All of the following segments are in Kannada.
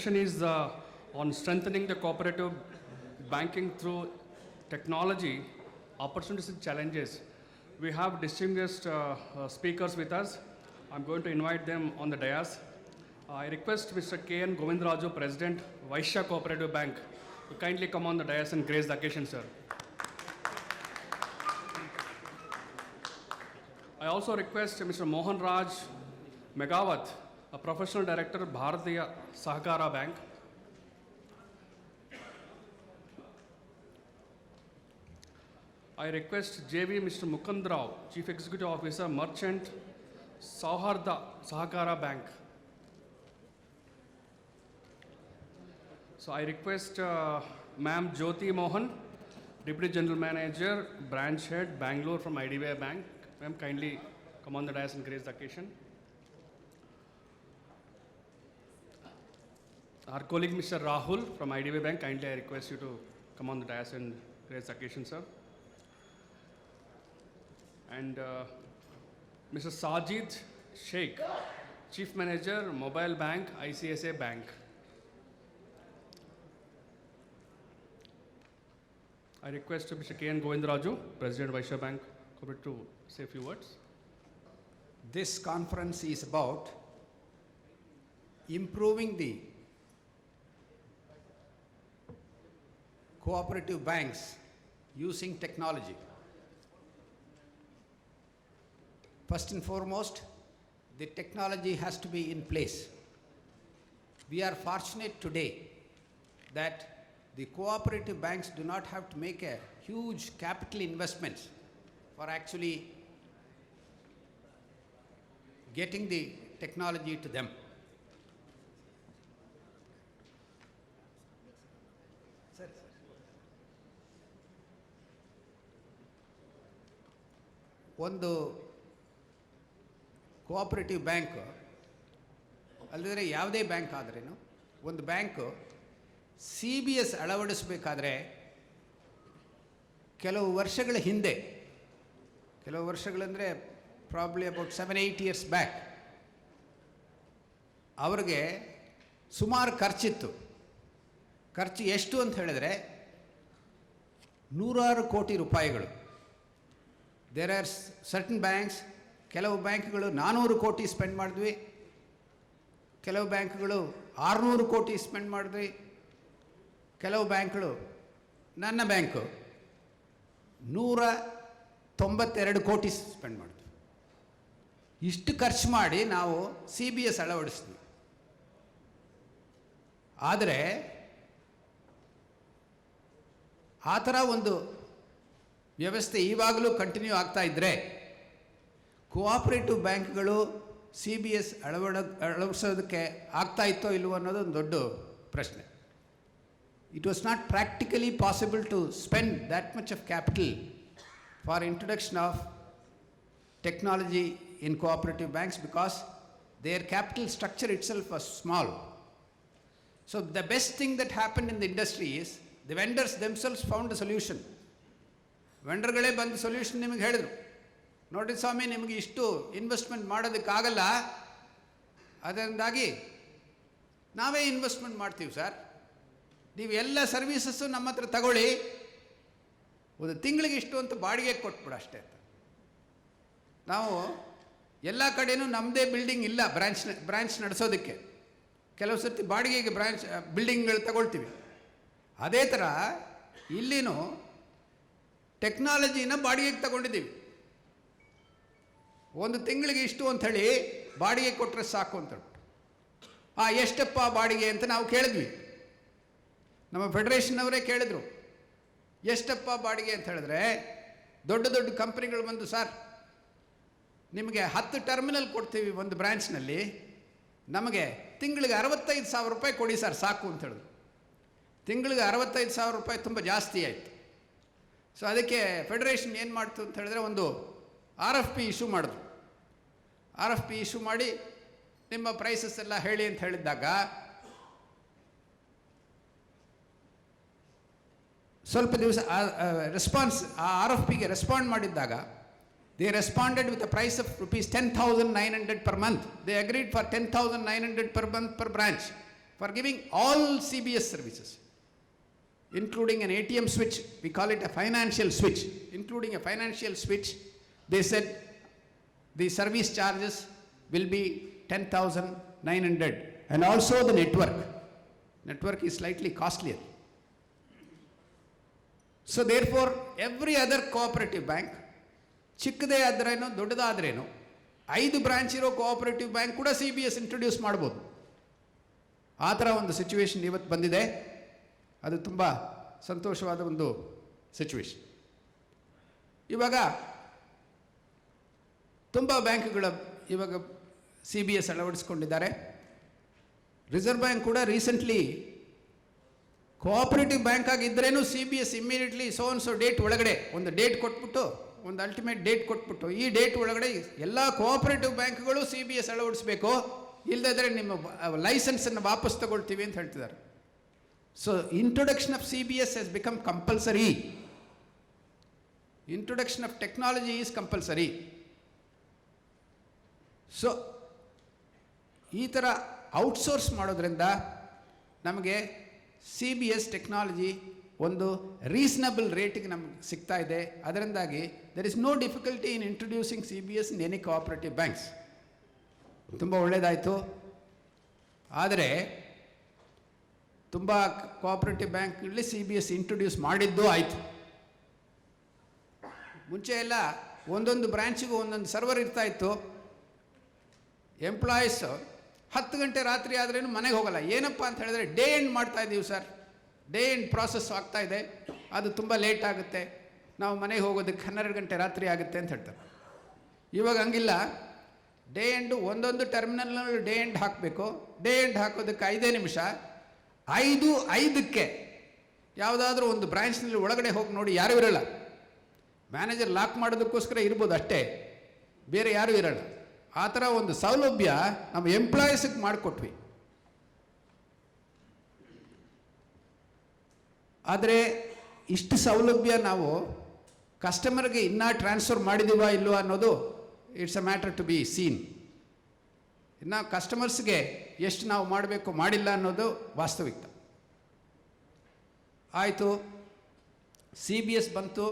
session is on strengthening the cooperative banking through technology, opportunities and challenges. We have distinguished speakers with us. I'm going to invite them on the dais. I request Mr. K.N. Govindraju, President, Vaishya Cooperative Bank, to kindly come on the dais and grace the occasion, sir. I also request Mr. Mohan Raj Megawat, a professional director, Bharatiya Sahakara Bank. I request JV Mr. Mukundrao, Chief Executive Officer, Merchant, Sauharda Sahakara Bank. So I request Ma'am Jyoti Mohan, Deputy General Manager, Branch Head, Bangalore from IDBI Bank. Ma'am, kindly come on the dais and grace the occasion. Our colleague Mr. Rahul from IDBI Bank, kindly I request you to come on the dais and grace the occasion, sir. And Mr. Sajid Sheikh, Chief Manager, Mobile Bank, ICICI Bank. I request Mr. K.N. Govindraju, President, Vaishya Bank, to say a few words. This conference is about improving the cooperative banks using technology. First and foremost, the technology has to be in place. We are fortunate today that the cooperative banks do not have to make a huge capital investments for actually getting the technology to them. ಒಂದು ಕೋಆಪರೇಟಿವ್ ಬ್ಯಾಂಕ್ ಅಲ್ಲದ್ರೆ ಯಾವುದೇ ಬ್ಯಾಂಕ್ ಆದ್ರೇನು ಒಂದು ಬ್ಯಾಂಕ್ CBS ಅಳವಡಿಸಬೇಕಾದ್ರೆ ಕೆಲವು ವರ್ಷಗಳ ಹಿಂದೆ, ಕೆಲವು ವರ್ಷಗಳಂದರೆ ಪ್ರಾಬ್ಲಿ ಅಬೌಟ್ 7-8 years ಬ್ಯಾಕ್, ಅವ್ರಿಗೆ ಸುಮಾರು ಖರ್ಚಿತ್ತು. ಖರ್ಚು ಎಷ್ಟು ಅಂತ ಹೇಳಿದ್ರೆ 100 ಕೋಟಿ ರೂಪಾಯಿಗಳು. ದೇರ್ ಆರ್ ಸರ್ಟನ್ ಬ್ಯಾಂಕ್ಸ್, ಕೆಲವು ಬ್ಯಾಂಕ್ಗಳು 400 ಕೋಟಿ ಸ್ಪೆಂಡ್ ಮಾಡಿದ್ವಿ, ಕೆಲವು ಬ್ಯಾಂಕ್ಗಳು 600 ಕೋಟಿ ಸ್ಪೆಂಡ್ ಮಾಡಿದ್ವಿ, ಕೆಲವು ಬ್ಯಾಂಕ್ಗಳು, ನನ್ನ ಬ್ಯಾಂಕು 192 ಕೋಟಿ ಸ್ಪೆಂಡ್ ಮಾಡಿದ್ವಿ. ಇಷ್ಟು ಖರ್ಚು ಮಾಡಿ ನಾವು CBS ಅಳವಡಿಸಿದ್ವಿ. ಆದರೆ ಆ ಥರ ಒಂದು ವ್ಯವಸ್ಥೆ ಈವಾಗಲೂ ಕಂಟಿನ್ಯೂ ಆಗ್ತಾ ಇದ್ದರೆ ಕೋಆಪರೇಟಿವ್ ಬ್ಯಾಂಕ್ಗಳು CBS ಅಳವಡಿಸೋದಕ್ಕೆ ಆಗ್ತಾ ಇತ್ತೋ ಇಲ್ವೋ ಅನ್ನೋದು ಒಂದು ದೊಡ್ಡ ಪ್ರಶ್ನೆ. It was not practically possible to spend that much of capital for introduction of technology in cooperative banks because their capital structure itself was small. So the best thing that happened in the industry is the vendors themselves found a solution. ವೆಂಡರ್ಗಳೇ ಬಂದು ಸೊಲ್ಯೂಷನ್ ನಿಮಗೆ ಹೇಳಿದರು, ನೋಡಿ ಸ್ವಾಮಿ ನಿಮಗೆ ಇಷ್ಟು ಇನ್ವೆಸ್ಟ್ಮೆಂಟ್ ಮಾಡೋದಕ್ಕಾಗಲ್ಲ, ಅದರಿಂದಾಗಿ ನಾವೇ ಇನ್ವೆಸ್ಟ್ಮೆಂಟ್ ಮಾಡ್ತೀವಿ ಸರ್, ನೀವು ಎಲ್ಲ ಸರ್ವೀಸಸ್ಸು ನಮ್ಮ ಹತ್ರ ತಗೊಳ್ಳಿ, ಒಂದು ತಿಂಗಳಿಗೆ ಇಷ್ಟು ಅಂತ ಬಾಡಿಗೆ ಕೊಟ್ಬಿಡು ಅಷ್ಟೇ ಅಂತ. ನಾವು ಎಲ್ಲ ಕಡೆಯೂ ನಮ್ಮದೇ ಬಿಲ್ಡಿಂಗ್ ಇಲ್ಲ ಬ್ರಾಂಚ್ ನಡೆಸೋದಕ್ಕೆ, ಕೆಲವು ಸರ್ತಿ ಬಾಡಿಗೆಗೆ ಬಿಲ್ಡಿಂಗ್ಗಳು ತಗೊಳ್ತೀವಿ. ಅದೇ ಥರ ಇಲ್ಲಿನೂ ಟೆಕ್ನಾಲಜಿನ ಬಾಡಿಗೆಗೆ ತಗೊಂಡಿದ್ದೀವಿ. ಒಂದು ತಿಂಗಳಿಗೆ ಇಷ್ಟು ಅಂಥೇಳಿ ಬಾಡಿಗೆ ಕೊಟ್ಟರೆ ಸಾಕು ಅಂತ. ಎಷ್ಟಪ್ಪ ಬಾಡಿಗೆ ಅಂತ ನಾವು ಕೇಳಿದ್ವಿ, ನಮ್ಮ ಫೆಡರೇಷನ್ನವರೇ ಕೇಳಿದ್ರು, ಎಷ್ಟಪ್ಪ ಬಾಡಿಗೆ ಅಂತ ಹೇಳಿದ್ರೆ ದೊಡ್ಡ ದೊಡ್ಡ ಕಂಪ್ನಿಗಳು ಬಂದು, ಸರ್ ನಿಮಗೆ 10 ಟರ್ಮಿನಲ್ ಕೊಡ್ತೀವಿ ಒಂದು ಬ್ರ್ಯಾಂಚ್ನಲ್ಲಿ, ನಮಗೆ ತಿಂಗಳಿಗೆ 65,000 ರೂಪಾಯಿ ಕೊಡಿ ಸರ್ ಸಾಕು ಅಂತ ಹೇಳಿದ್ರು. ತಿಂಗಳಿಗೆ 65,000 ರೂಪಾಯಿ ತುಂಬ ಜಾಸ್ತಿ ಆಯಿತು. ಸೊ ಅದಕ್ಕೆ ಫೆಡರೇಷನ್ ಏನು ಮಾಡ್ತು ಅಂತ ಹೇಳಿದ್ರೆ ಒಂದು RFP ಇಶ್ಯೂ ಮಾಡಿದ್ರು. RFP ಇಶ್ಯೂ ಮಾಡಿ ನಿಮ್ಮ ಪ್ರೈಸಸ್ ಎಲ್ಲ ಹೇಳಿ ಅಂತ ಹೇಳಿದ್ದಾಗ ಸ್ವಲ್ಪ ದಿವಸ ರೆಸ್ಪಾನ್ಸ್ ಆ RFPಗೆ respond ಮಾಡಿದ್ದಾಗ they responded with a price of rupees 10,900 per month. They agreed for 10,900 per month per branch. for giving all CBS services, including an ATM switch. We call it a financial switch. Including a financial switch, they said the service charges will be 10,900, and also the network is slightly costlier. So therefore, every other cooperative bank, ಚಿಕ್ಕದೇ ಆದ್ರೇನೋ ದೊಡ್ಡದಾದ್ರೇನೋ 5 branch ಇರೋ ಕೋಆಪರೇಟಿವ್ ಬ್ಯಾಂಕ್ ಕೂಡ CBS ಇಂಟ್ರೊಡ್ಯೂಸ್ ಮಾಡ್ಬೋದು. ಆ ಥರ ಒಂದು ಸಿಚುವೇಶನ್ ಇವತ್ತು ಬಂದಿದೆ. ಅದು ತುಂಬ ಸಂತೋಷವಾದ ಒಂದು ಸಿಚುವೇಶನ್. ಇವಾಗ ತುಂಬ ಬ್ಯಾಂಕ್ಗಳು ಇವಾಗ CBS ಅಳವಡಿಸ್ಕೊಂಡಿದ್ದಾರೆ. ರಿಸರ್ವ್ ಬ್ಯಾಂಕ್ ಕೂಡ ರೀಸೆಂಟ್ಲಿ ಕೋಆಪರೇಟಿವ್ ಬ್ಯಾಂಕ್ ಆಗಿದ್ದರೇನು CBS ಇಮ್ಮಿಡಿಯೇಟ್ಲಿ ಸೊ ಡೇಟ್ ಒಳಗಡೆ ಒಂದು ಡೇಟ್ ಕೊಟ್ಬಿಟ್ಟು, ಒಂದು ಅಲ್ಟಿಮೇಟ್ ಡೇಟ್ ಕೊಟ್ಬಿಟ್ಟು, ಈ ಡೇಟ್ ಒಳಗಡೆ ಎಲ್ಲ ಕೋಆಪರೇಟಿವ್ ಬ್ಯಾಂಕ್ಗಳು CBS ಅಳವಡಿಸಬೇಕು, ಇಲ್ಲದಿದ್ದರೆ ನಿಮ್ಮ ಲೈಸೆನ್ಸನ್ನು ವಾಪಸ್ ತಗೊಳ್ತೀವಿ ಅಂತ ಹೇಳ್ತಿದ್ದಾರೆ. So introduction of CBS has become compulsory. Introduction of technology is compulsory. So ಈ ಥರ ಔಟ್ಸೋರ್ಸ್ ಮಾಡೋದ್ರಿಂದ ನಮಗೆ CBS ಟೆಕ್ನಾಲಜಿ ಒಂದು ರೀಸನಬಲ್ ರೇಟಿಗೆ ನಮ್ಗೆ ಸಿಗ್ತಾ ಇದೆ. ಅದರಿಂದಾಗಿ there is no difficulty in introducing CBS in any cooperative banks. ತುಂಬ ಒಳ್ಳೆಯದಾಯಿತು. ಆದರೆ ತುಂಬ ಕೋಆಪರೇಟಿವ್ ಬ್ಯಾಂಕ್ಗಳಲ್ಲಿ CBS ಇಂಟ್ರೊಡ್ಯೂಸ್ ಮಾಡಿದ್ದು ಆಯಿತು. ಮುಂಚೆ ಎಲ್ಲ ಒಂದೊಂದು ಬ್ರ್ಯಾಂಚಿಗೂ ಒಂದೊಂದು ಸರ್ವರ್ ಇರ್ತಾಯಿತ್ತು. ಎಂಪ್ಲಾಯೀಸ್ 10 ಗಂಟೆ ರಾತ್ರಿ ಆದ್ರೇನು ಮನೆಗೆ ಹೋಗಲ್ಲ. ಏನಪ್ಪ ಅಂತ ಹೇಳಿದ್ರೆ, ಡೇ ಎಂಡ್ ಮಾಡ್ತಾ ಇದ್ದೀವಿ ಸರ್, ಡೇ ಎಂಡ್ ಪ್ರಾಸೆಸ್ ಆಗ್ತಾ ಇದೆ, ಅದು ತುಂಬ ಲೇಟ್ ಆಗುತ್ತೆ, ನಾವು ಮನೆಗೆ ಹೋಗೋದಕ್ಕೆ 12 ಗಂಟೆ ರಾತ್ರಿ ಆಗುತ್ತೆ ಅಂತ ಹೇಳ್ತಾರೆ. ಇವಾಗ ಹಂಗಿಲ್ಲ. ಡೇ ಎಂಡು ಒಂದೊಂದು ಟರ್ಮಿನಲ್ನಲ್ಲಿ ಡೇ ಎಂಡ್ ಹಾಕಬೇಕು. ಡೇ ಎಂಡ್ ಹಾಕೋದಕ್ಕೆ 5 ನಿಮಿಷ. 5:05ಕ್ಕೆ ಯಾವುದಾದ್ರೂ ಒಂದು ಬ್ರಾಂಚ್ನಲ್ಲಿ ಒಳಗಡೆ ಹೋಗಿ ನೋಡಿ, ಯಾರೂ ಇರಲ್ಲ. ಮ್ಯಾನೇಜರ್ ಲಾಕ್ ಮಾಡೋದಕ್ಕೋಸ್ಕರ ಇರ್ಬೋದು ಅಷ್ಟೇ, ಬೇರೆ ಯಾರೂ ಇರಲ್ಲ. ಆ ಥರ ಒಂದು ಸೌಲಭ್ಯ ನಮ್ಮ ಎಂಪ್ಲಾಯೀಸಿಗೆ ಮಾಡಿಕೊಟ್ವಿ. ಆದರೆ ಇಷ್ಟು ಸೌಲಭ್ಯ ನಾವು ಕಸ್ಟಮರ್ಗೆ ಇನ್ನೂ ಟ್ರಾನ್ಸ್ಫರ್ ಮಾಡಿದೀವ ಇಲ್ವೋ ಅನ್ನೋದು it's a matter to be seen. ಇನ್ನು ಕಸ್ಟಮರ್ಸ್ಗೆ ಎಷ್ಟು ನಾವು ಮಾಡಬೇಕು ಮಾಡಿಲ್ಲ ಅನ್ನೋದು ವಾಸ್ತವಿಕ. ಆಯಿತು, CBS ಬಂತು.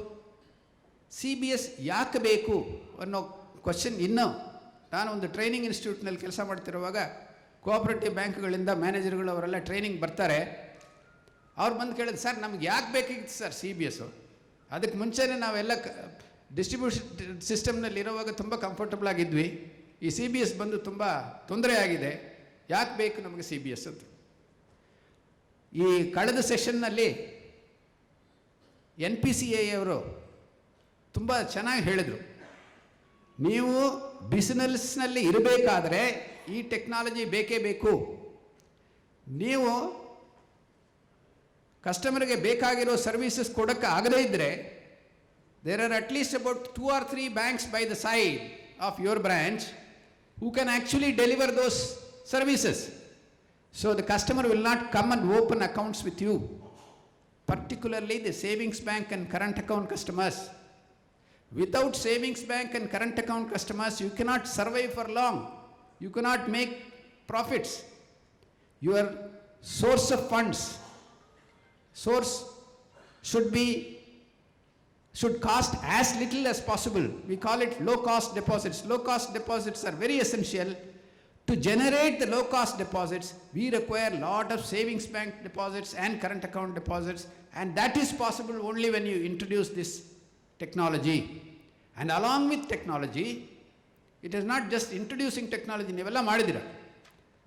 CBS ಯಾಕೆ ಬೇಕು ಅನ್ನೋ ಕ್ವಶನ್ ಇನ್ನೂ ನಾನು ಒಂದು ಟ್ರೈನಿಂಗ್ ಇನ್ಸ್ಟಿಟ್ಯೂಟ್ನಲ್ಲಿ ಕೆಲಸ ಮಾಡ್ತಿರುವಾಗ ಕೋಆಪರೇಟಿವ್ ಬ್ಯಾಂಕ್ಗಳಿಂದ ಮ್ಯಾನೇಜರ್ಗಳು ಅವರೆಲ್ಲ ಟ್ರೈನಿಂಗ್ ಬರ್ತಾರೆ. ಅವ್ರು ಬಂದು ಕೇಳಿದ್ರು, ಸರ್ ನಮ್ಗೆ ಯಾಕೆ ಬೇಕಾಗಿತ್ತು ಸರ್ CBS? ಅದಕ್ಕೆ ಮುಂಚೆನೇ ನಾವೆಲ್ಲ ಡಿಸ್ಟ್ರಿಬ್ಯೂಷನ್ ಸಿಸ್ಟಮ್ನಲ್ಲಿ ಇರೋವಾಗ ತುಂಬ ಕಂಫರ್ಟಬಲ್ ಆಗಿದ್ವಿ. ಈ CBS ಬಂದು ತುಂಬ ತೊಂದರೆ ಆಗಿದೆ, ಯಾಕೆ ಬೇಕು ನಮಗೆ CBS ಅಂತ. ಈ ಕಳೆದ ಸೆಷನ್ನಲ್ಲಿ NPCI ಅವರು ತುಂಬ ಚೆನ್ನಾಗಿ ಹೇಳಿದರು. ನೀವು ಬಿಸಿನೆಸ್ನಲ್ಲಿ ಇರಬೇಕಾದ್ರೆ ಈ ಟೆಕ್ನಾಲಜಿ ಬೇಕೇ ಬೇಕು. ನೀವು ಕಸ್ಟಮರ್ಗೆ ಬೇಕಾಗಿರೋ ಸರ್ವಿಸಸ್ ಕೊಡೋಕ್ಕೆ ಆಗದೇ ಇದ್ದರೆ, there are at least about 2 or 3 banks by the side of your branch who can actually deliver those services. So the customer will not come and open accounts with you, particularly the savings bank and current account customers. Without savings bank and current account customers, you cannot survive for long. You cannot make profits. Your source of funds should cost as little as possible. We call it low cost deposits. Low cost deposits are very essential. To generate the low cost deposits, we require a lot of savings bank deposits and current account deposits, and that is possible only when you introduce this technology. And along with technology, it is not just introducing technology, ನೀವೆಲ್ಲ ಮಾಡಿದಿರ.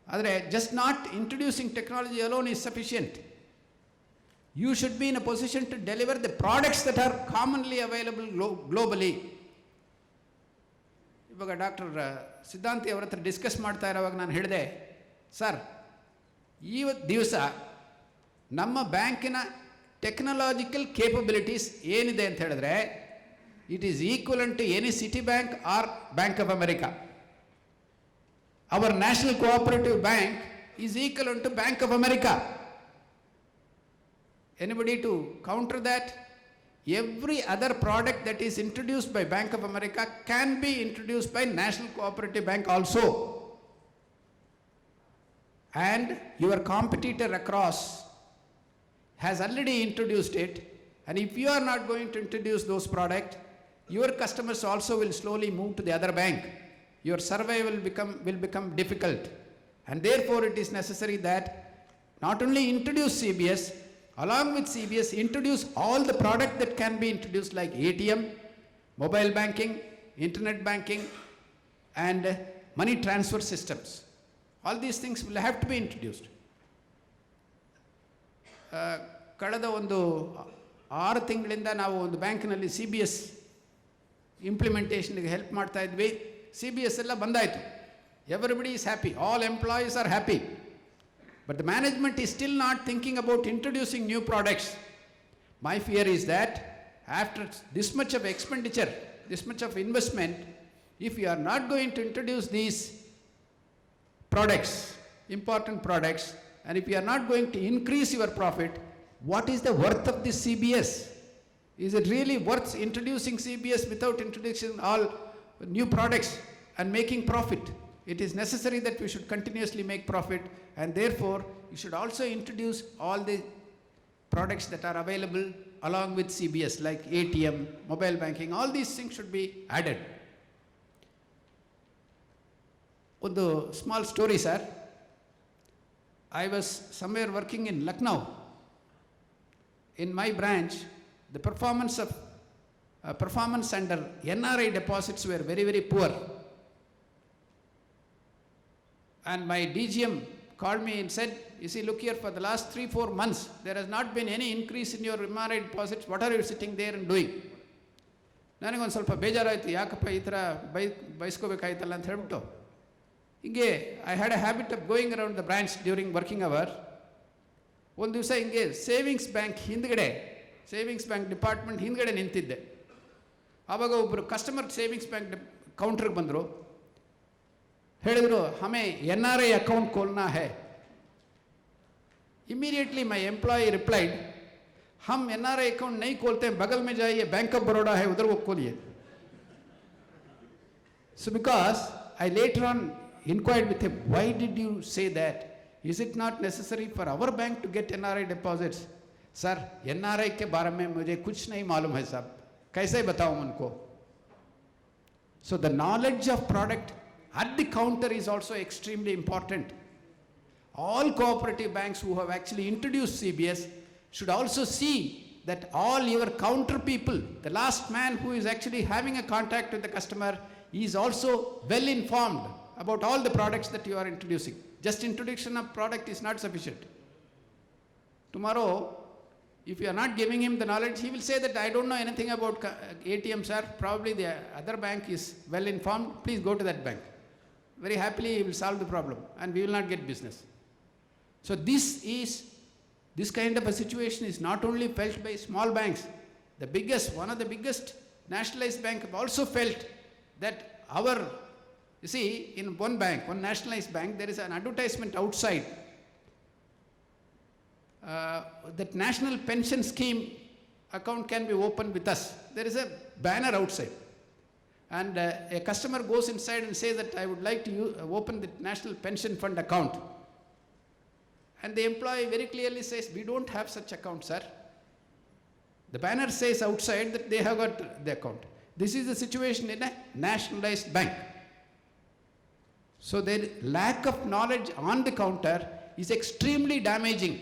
ಆದರೆ just not introducing technology alone is sufficient. You should be in a position to deliver the products that are commonly available globally. ಇವಾಗ ಡಾಕ್ಟರ್ ಸಿದ್ಧಾಂತಿ ಅವರ ಹತ್ರ ಡಿಸ್ಕಸ್ ಮಾಡ್ತಾ ಇರೋವಾಗ ನಾನು ಹೇಳಿದೆ, ಸರ್ ಇವತ್ತು ದಿವಸ ನಮ್ಮ ಬ್ಯಾಂಕಿನ ಟೆಕ್ನಾಲಜಿಕಲ್ ಕೇಪಬಿಲಿಟೀಸ್ ಏನಿದೆ ಅಂತ ಹೇಳಿದ್ರೆ, it is equivalent to any Citibank or Bank of America. Our National Cooperative Bank is equivalent to Bank of America. Anybody to counter that? Every other product that is introduced by Bank of America can be introduced by National Cooperative Bank also. and your competitor across has already introduced it, and if you are not going to introduce those products, your customers also will slowly move to the other bank. Your survival will become difficult. And therefore it is necessary that not only introduce CBS, along with CBS, introduce all the product that can be introduced like ATM, mobile banking, internet banking, and money transfer systems. All these things will have to be introduced. ಕಳೆದ ಒಂದು 6 ತಿಂಗಳಿಂದ ನಾವು ಒಂದು ಬ್ಯಾಂಕ್ನಲ್ಲಿ CBS ಇಂಪ್ಲಿಮೆಂಟೇಷನ್ಗೆ ಹೆಲ್ಪ್ ಮಾಡ್ತಾ ಇದ್ವಿ. CBS ಎಲ್ಲ ಬಂದಾಯಿತು. Everybody is happy. All employees are happy. But the management is still not thinking about introducing new products. My fear is that after this much of expenditure, this much of investment, if you are not going to introduce these products, important products, and if you are not going to increase your profit, what is the worth of this CBS? Is it really worth introducing CBS without introducing all new products and making profit? It is necessary that we should continuously make profit, and therefore you should also introduce all the products that are available along with CBS like ATM, mobile banking, all these things should be added. One small story, sir. I was somewhere working in Lucknow. In my branch, the performance under NRI deposits were very, very poor. And my DGM called me and said, you see, look here, for the last 3-4 months, there has not been any increase in your NRI deposits. What are you sitting there and doing? ನನಗೊಂದು ಸ್ವಲ್ಪ ಬೇಜಾರಾಯಿತು, ಯಾಕಪ್ಪ ಈ ಥರ ಬಯಸ್ಕೋಬೇಕಾಯ್ತಲ್ಲ ಅಂತ ಹೇಳ್ಬಿಟ್ಟು ಹಿಂಗೆ I had a habit of going around the branch during working hour. ಒಂದು ದಿವಸ ಹಿಂಗೆ ಸೇವಿಂಗ್ಸ್ ಬ್ಯಾಂಕ್ ಡಿಪಾರ್ಟ್ಮೆಂಟ್ ಹಿಂದ್ಗಡೆ ನಿಂತಿದ್ದೆ. ಆವಾಗ ಒಬ್ಬರು ಕಸ್ಟಮರ್ ಸೇವಿಂಗ್ಸ್ ಬ್ಯಾಂಕ್ ಕೌಂಟ್ರಿಗೆ ಬಂದರು. ಹೇಳಿದರು, ಹಮೇ NRI ಅಕೌಂಟ್ खोलना है. Immediately my employee replied, हम NRI अकाउंट नहीं खोलते हैं, बगल में जाइए, बैंक ऑफ बड़ौदा है, उधर वो खोलिए. So because I later on inquired with him, why did you say that? Is it not necessary for our bank to get NRI deposits? Sir, NRI के बारे में मुझे कुछ नहीं मालूम है साहब, कैसे बताऊं उनको? So the knowledge of product at the counter is also extremely important. All cooperative banks who have actually introduced CBS should also see that all your counter people, the last man who is actually having a contact with the customer, is also well informed about all the products that you are introducing. Just introduction of product is not sufficient. Tomorrow, if you are not giving him the knowledge, he will say that I don't know anything about ATM, sir. Probably the other bank is well informed. Please go to that bank. Very happily he will solve the problem and we will not get business. So this kind of a situation is not only felt by small banks. One of the biggest nationalized bank have also felt that you see, in one nationalized bank, there is an advertisement outside that national pension scheme account can be opened with us. There is a banner outside. And a customer goes inside and says that I would like to open the National Pension Fund account. And the employee very clearly says, we don't have such account, sir. The banner says outside that they have got the account. This is the situation in a nationalized bank. So the lack of knowledge on the counter is extremely damaging.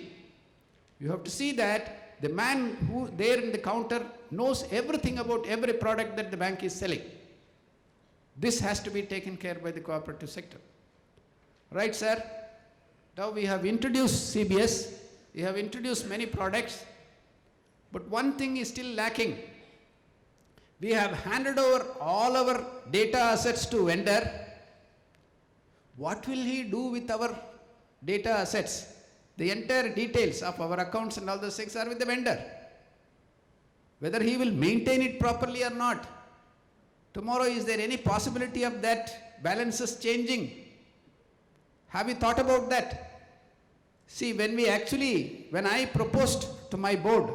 You have to see that the man who there in the counter knows everything about every product that the bank is selling. This has to be taken care by the cooperative sector. Right, sir? Now we have introduced CBS, we have introduced many products, but one thing is still lacking. We have handed over all our data assets to vendor. What will he do with our data assets? The entire details of our accounts and all those things are with the vendor. Whether he will maintain it properly or not. Tomorrow, is there any possibility of that balances changing? Have you thought about that? See, when I proposed to my board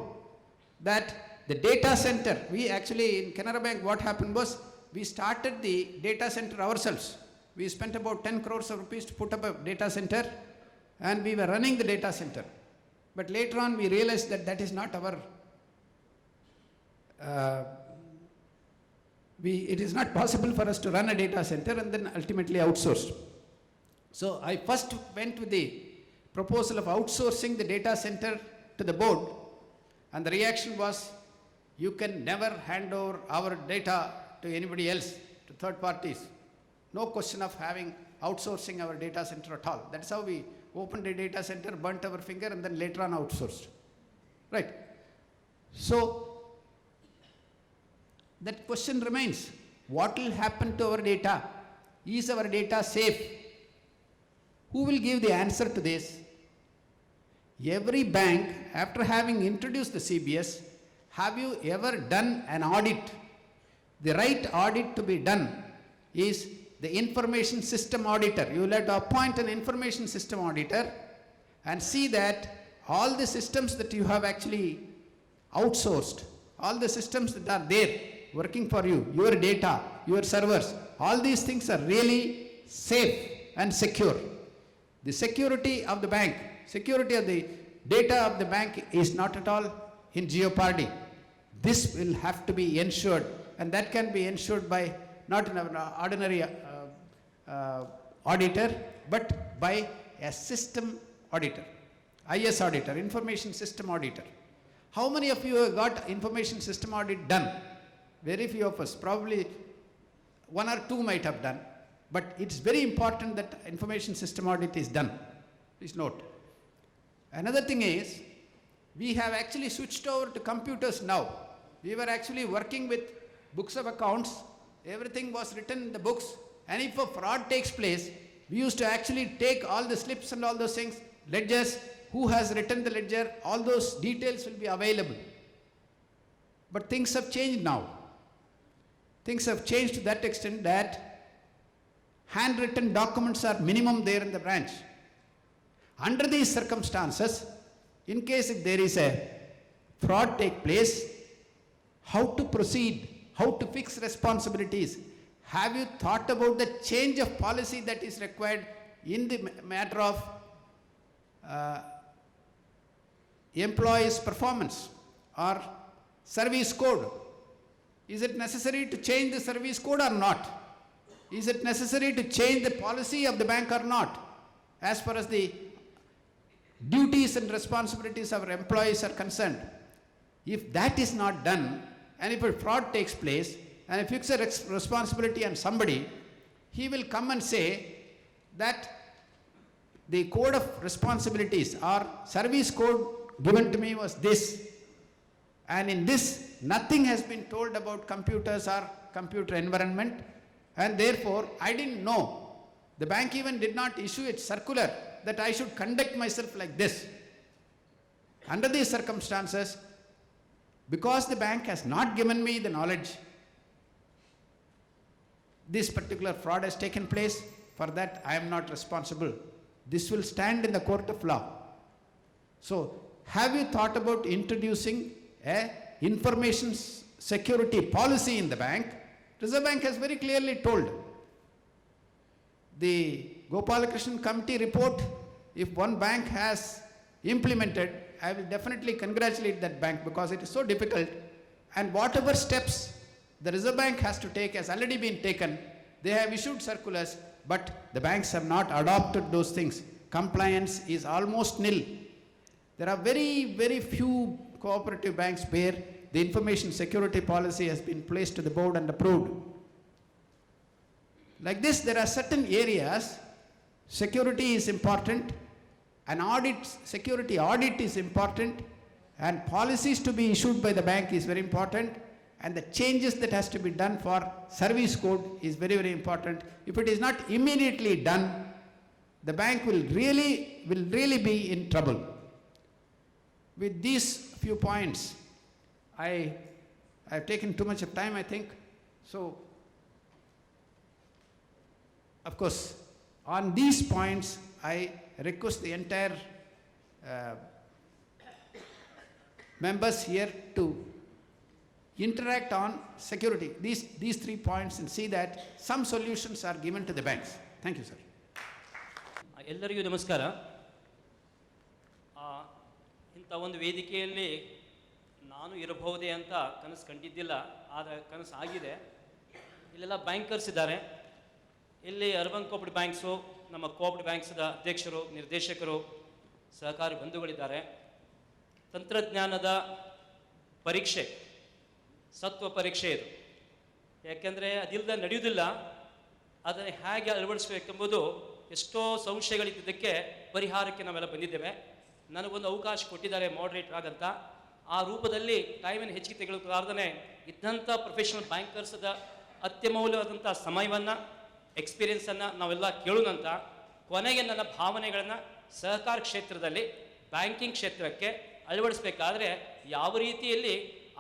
that the data center, we actually in Canara Bank, what happened was we started the data center ourselves. We spent about 10 crores of rupees to put up a data center, and we were running the data center. But later on we realized that that is not our, it is not possible for us to run a data center, and then ultimately outsourced. So I first went with the proposal of outsourcing the data center to the board, and the reaction was, you can never hand over our data to anybody else, to third parties. No question of having outsourcing our data center at all. That's how we opened a data center, burnt our finger, and then later on outsourced. Right. So that question remains. What will happen to our data? Is our data safe? Who will give the answer to this? Every bank, after having introduced the CBS, have you ever done an audit? The right audit to be done is the information system auditor. You will have to appoint an information system auditor and see that all the systems that you have actually outsourced, all the systems that are there working for you, your data, your servers, all these things are really safe and secure. The security of the bank, security of the data of the bank is not at all in jeopardy. This will have to be ensured, and that can be ensured by not an ordinary auditor, but by a system auditor, IS auditor, information system auditor. How many of you have got information system audit done? Very few of us, probably one or two might have done, but it's very important that information system audit is done. Please note. Another thing is, we have actually switched over to computers now. We were actually working with books of accounts. Everything was written in the books, and if a fraud takes place, we used to actually take all the slips and all those things, ledgers, who has written the ledger, all those details will be available. But things have changed now. Things have changed to that extent that handwritten documents are minimum there in the branch. Under these circumstances, in case if there is a fraud take place, how to proceed, how to fix responsibilities? Have you thought about the change of policy that is required in the matter of employees' performance or service code? Is it necessary to change the service code or not? Is it necessary to change the policy of the bank or not? As far as the duties and responsibilities of our employees are concerned. If that is not done, and if a fraud takes place, and if you fix a responsibility on somebody, he will come and say that the code of responsibilities or service code given to me was this, and in this nothing has been told about computers or computer environment, and therefore I didn't know. The bank even did not issue its circular that I should conduct myself like this. Under these circumstances, because the bank has not given me the knowledge, this particular fraud has taken place, for that I am not responsible. This will stand in the court of law. So, have you thought about introducing a information security policy in the bank? Reserve Bank has very clearly told. The Gopalakrishnan committee report, if one bank has implemented, I will definitely congratulate that bank because it is so difficult, and whatever steps the Reserve Bank has to take has already been taken. They have issued circulars, but the banks have not adopted those things. Compliance is almost nil. There are very, very few cooperative banks where the information security policy has been placed to the board and approved. Like this, there are certain areas, security is important, an audit, security audit is important, and policies to be issued by the bank is very important, and the changes that has to be done for service code is very, very important. If it is not immediately done, the bank will really be in trouble. With these few points, I have taken too much of time, I think. So, of course, on these points, I request the entire members here to interact on security, these 3 points, and see that some solutions are given to the banks. Thank you, sir. ಎಲ್ಲರಿಗೂ ನಮಸ್ಕಾರ. ಇಂಥ ಒಂದು ವೇದಿಕೆಯಲ್ಲಿ ನಾನು ಇರಬಹುದೇ ಅಂತ ಕನಸು ಕಂಡಿದ್ದಿಲ್ಲ, ಆದರೆ ಕನಸು ಆಗಿದೆ. ಇಲ್ಲೆಲ್ಲ ಬ್ಯಾಂಕರ್ಸ್ ಇದ್ದಾರೆ. ಇಲ್ಲಿ ಅರ್ಬನ್ ಕೋಆಪರೇಟಿವ್ ಬ್ಯಾಂಕ್ಸು, ನಮ್ಮ ಕೋಆಪರೇಟಿವ್ ಬ್ಯಾಂಕ್ಸ್ದ ಅಧ್ಯಕ್ಷರು, ನಿರ್ದೇಶಕರು, ಸಹಕಾರಿ ಬಂಧುಗಳಿದ್ದಾರೆ. ತಂತ್ರಜ್ಞಾನದ ಪರೀಕ್ಷೆ ಸತ್ವ ಪರೀಕ್ಷೆ ಇದು. ಯಾಕೆಂದರೆ ಅದಿಲ್ಲದೆ ನಡೆಯುವುದಿಲ್ಲ. ಅದನ್ನು ಹೇಗೆ ಅಳವಡಿಸಬೇಕೆಂಬುದು ಎಷ್ಟೋ ಸಂಶಯಗಳಿದ್ದಕ್ಕೆ ಪರಿಹಾರಕ್ಕೆ ನಾವೆಲ್ಲ ಬಂದಿದ್ದೇವೆ. ನನಗೊಂದು ಅವಕಾಶ ಕೊಟ್ಟಿದ್ದಾರೆ ಮಾಡರೇಟರ್ ಆಗಂತ. ಆ ರೂಪದಲ್ಲಿ ಟೈಮನ್ನು ಹೆಚ್ಚಿಗೆ ತೆಗೆದುಕೊಳ್ಳಾರ್ದೇ ಇದ್ದಂಥ ಪ್ರೊಫೆಷನಲ್ ಬ್ಯಾಂಕರ್ಸ್ದ ಅತ್ಯಮೂಲ್ಯವಾದಂಥ ಸಮಯವನ್ನು, ಎಕ್ಸ್ಪೀರಿಯನ್ಸನ್ನು ನಾವೆಲ್ಲ ಕೇಳೋಣಂತ. ಕೊನೆಗೆ ನನ್ನ ಭಾವನೆಗಳನ್ನು ಸಹಕಾರ ಕ್ಷೇತ್ರದಲ್ಲಿ ಬ್ಯಾಂಕಿಂಗ್ ಕ್ಷೇತ್ರಕ್ಕೆ ಅಳವಡಿಸಬೇಕಾದ್ರೆ ಯಾವ ರೀತಿಯಲ್ಲಿ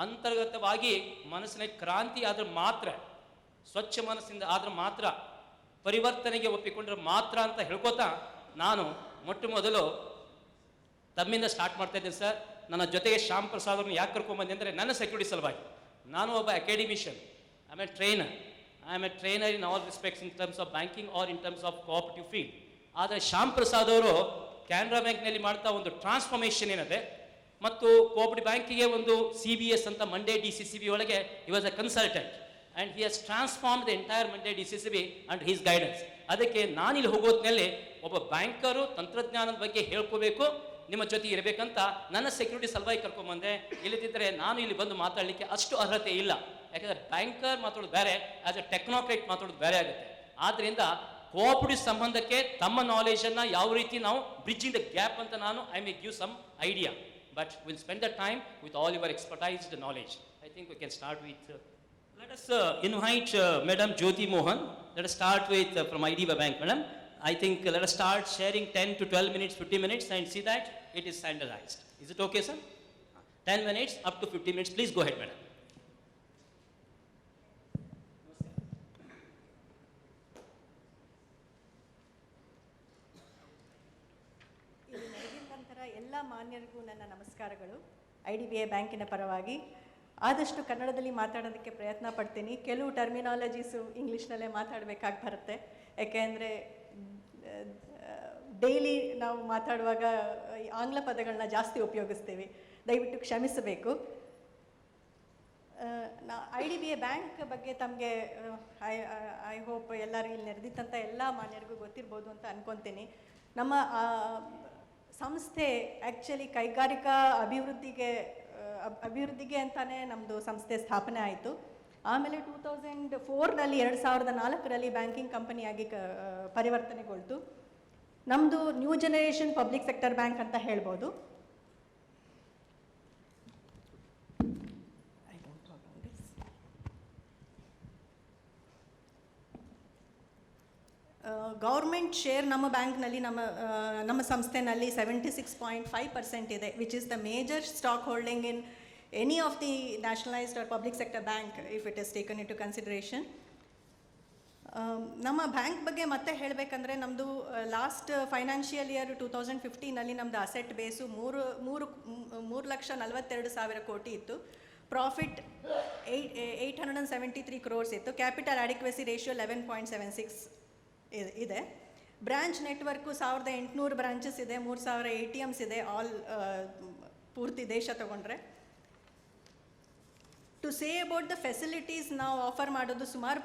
ಅಂತರ್ಗತವಾಗಿ ಮನಸ್ಸಿನ ಕ್ರಾಂತಿ ಆದ್ರೆ ಮಾತ್ರ, ಸ್ವಚ್ಛ ಮನಸ್ಸಿಂದ ಆದ್ರೆ ಮಾತ್ರ, ಪರಿವರ್ತನೆಗೆ ಒಪ್ಪಿಕೊಂಡ್ರೆ ಮಾತ್ರ ಅಂತ ಹೇಳ್ಕೊತಾ ನಾನು ಮೊಟ್ಟ ಮೊದಲು ತಮ್ಮಿಂದ ಸ್ಟಾರ್ಟ್ ಮಾಡ್ತಾ ಇದ್ದೇನೆ ಸರ್. ನನ್ನ ಜೊತೆಗೆ ಶ್ಯಾಮ್ ಪ್ರಸಾದ್ ಅವ್ರನ್ನ ಯಾಕೆ ಕರ್ಕೊಂಡ್ಬಂದೆ ಅಂದರೆ ನನ್ನ ಸೆಕ್ಯೂರಿಟಿ ಸಲುವಾಗಿ. ನಾನು ಒಬ್ಬ academician, I am a trainer. I am a trainer in all respects in terms of banking or in terms of cooperative field. ಆದರೆ ಶ್ಯಾಮ್ ಪ್ರಸಾದ್ ಅವರು ಕೆನರಾ ಬ್ಯಾಂಕ್ನಲ್ಲಿ ಮಾಡ್ತಾ ಒಂದು ಟ್ರಾನ್ಸ್ಫಾರ್ಮೇಷನ್ ಏನಿದೆ, ಮತ್ತು ಕೋಆಪರೇಟಿವ್ ಬ್ಯಾಂಕಿಗೆ ಒಂದು CBS ಅಂತ ಮಂಡೇ DCCB ಒಳಗೆ he was a consultant and he has transformed the entire Monday DCCB and his guidance. ಅದಕ್ಕೆ ನಾನಿಲ್ಲಿ ಹೋಗೋದ್ಮೇಲೆ ಒಬ್ಬ ಬ್ಯಾಂಕರು ತಂತ್ರಜ್ಞಾನದ ಬಗ್ಗೆ ಹೇಳ್ಕೋಬೇಕು, ನಿಮ್ಮ ಜೊತೆ ಇರಬೇಕಂತ ನನ್ನ ಸೆಕ್ಯೂರಿಟಿ ಸಲುವಾಗಿ ಕರ್ಕೊಂಡ್ಬಂದೆ. ಇಲ್ಲದಿದ್ದರೆ ನಾನು ಇಲ್ಲಿ ಬಂದು ಮಾತಾಡಲಿಕ್ಕೆ ಅಷ್ಟು ಅರ್ಹತೆ ಇಲ್ಲ. ಯಾಕಂದರೆ ಬ್ಯಾಂಕರ್ ಮಾತಾಡೋದು ಬೇರೆ, ಆಸ್ ಎ ಟೆಕ್ನೋಕ್ರೇಟ್ ಮಾತಾಡೋದು ಬೇರೆ ಆಗುತ್ತೆ. ಆದ್ದರಿಂದ ಕೋಆಪರೇಟಿವ್ ಸಂಬಂಧಕ್ಕೆ ತಮ್ಮ ನಾಲೆಜನ್ನು ಯಾವ ರೀತಿ ನಾವು ಬ್ರಿಡ್ಜಿಂಗ್ ದ ಗ್ಯಾಪ್ ಅಂತ ನಾನು I may give some idea. But we'll spend the time with all your expertise and knowledge. I think we can start with, let us invite Madam Jyoti Mohan. Let us start with from IDBI Bank, Madam. I think let us start sharing 10 to 12 minutes, 50 minutes and see that it is standardized. Is it okay, sir? 10 minutes up to 50 minutes. Please go ahead, Madam. ಎಲ್ಲ ಮಾನ್ಯರಿಗೂ ನನ್ನ ನಮಸ್ಕಾರಗಳು. IDBI ಬ್ಯಾಂಕಿನ ಪರವಾಗಿ ಆದಷ್ಟು ಕನ್ನಡದಲ್ಲಿ ಮಾತಾಡೋದಕ್ಕೆ ಪ್ರಯತ್ನ ಪಡ್ತೀನಿ. ಕೆಲವು ಟರ್ಮಿನಾಲಜೀಸು ಇಂಗ್ಲೀಷ್ನಲ್ಲೇ ಮಾತಾಡಬೇಕಾಗಿ ಬರುತ್ತೆ, ಯಾಕೆಂದರೆ ಡೈಲಿ ನಾವು ಮಾತಾಡುವಾಗ ಆಂಗ್ಲ ಪದಗಳನ್ನ ಜಾಸ್ತಿ ಉಪಯೋಗಿಸ್ತೀವಿ, ದಯವಿಟ್ಟು ಕ್ಷಮಿಸಬೇಕು. IDBI ಬ್ಯಾಂಕ್ ಬಗ್ಗೆ ತಮಗೆ ಐ ಹೋಪ್ ಎಲ್ಲರೂ ಇಲ್ಲಿ ನೆರೆದಿದ್ದಂಥ ಎಲ್ಲ ಮಾನ್ಯರಿಗೂ ಗೊತ್ತಿರ್ಬೋದು ಅಂತ ಅನ್ಕೊತೀನಿ. ನಮ್ಮ ಸಂಸ್ಥೆ ಆ್ಯಕ್ಚುಲಿ ಕೈಗಾರಿಕಾ ಅಭಿವೃದ್ಧಿಗೆ ಅಂತಲೇ ನಮ್ಮದು ಸಂಸ್ಥೆ ಸ್ಥಾಪನೆ ಆಯಿತು. ಆಮೇಲೆ 2004ರಲ್ಲಿ 2004ರಲ್ಲಿ ಬ್ಯಾಂಕಿಂಗ್ ಕಂಪನಿಯಾಗಿ ಪರಿವರ್ತನೆಗೊಳ್ತು. ನಮ್ಮದು new generation public sector bank ಅಂತ ಹೇಳ್ಬೋದು. ಗೌರ್ಮೆಂಟ್ ಶೇರ್ ನಮ್ಮ ಬ್ಯಾಂಕ್ನಲ್ಲಿ ನಮ್ಮ ಸಂಸ್ಥೆನಲ್ಲಿ 76.5% ಇದೆ, which is the major stock holding in any of the nationalised or public sector bank if it is taken into consideration. ನಮ್ಮ ಬ್ಯಾಂಕ್ ಬಗ್ಗೆ ಮತ್ತೆ ಹೇಳಬೇಕಂದ್ರೆ ನಮ್ಮದು ಲಾಸ್ಟ್ ಫೈನಾನ್ಷಿಯಲ್ ಇಯರ್ 2015ನಲ್ಲಿ ನಮ್ಮದು ಅಸೆಟ್ ಬೇಸು 3,42,000 ಕೋಟಿ ಇತ್ತು. ಪ್ರಾಫಿಟ್ 873 crores ಇತ್ತು. ಕ್ಯಾಪಿಟಲ್ ಅಡಿಕ್ವೆಸಿ ರೇಷಿಯೋ 11.76 ಇದೆ. ಬ್ರಾಂಚ್ ನೆಟ್ವರ್ಕು 1800 ಬ್ರಾಂಚಸ್ ಇದೆ, 3000 ATMs ಇದೆ, ಆಲ್ ಪೂರ್ತಿ ದೇಶ ತಗೊಂಡ್ರೆ. To say about the facilities ನಾವು ಆಫರ್ ಮಾಡೋದು ಸುಮಾರು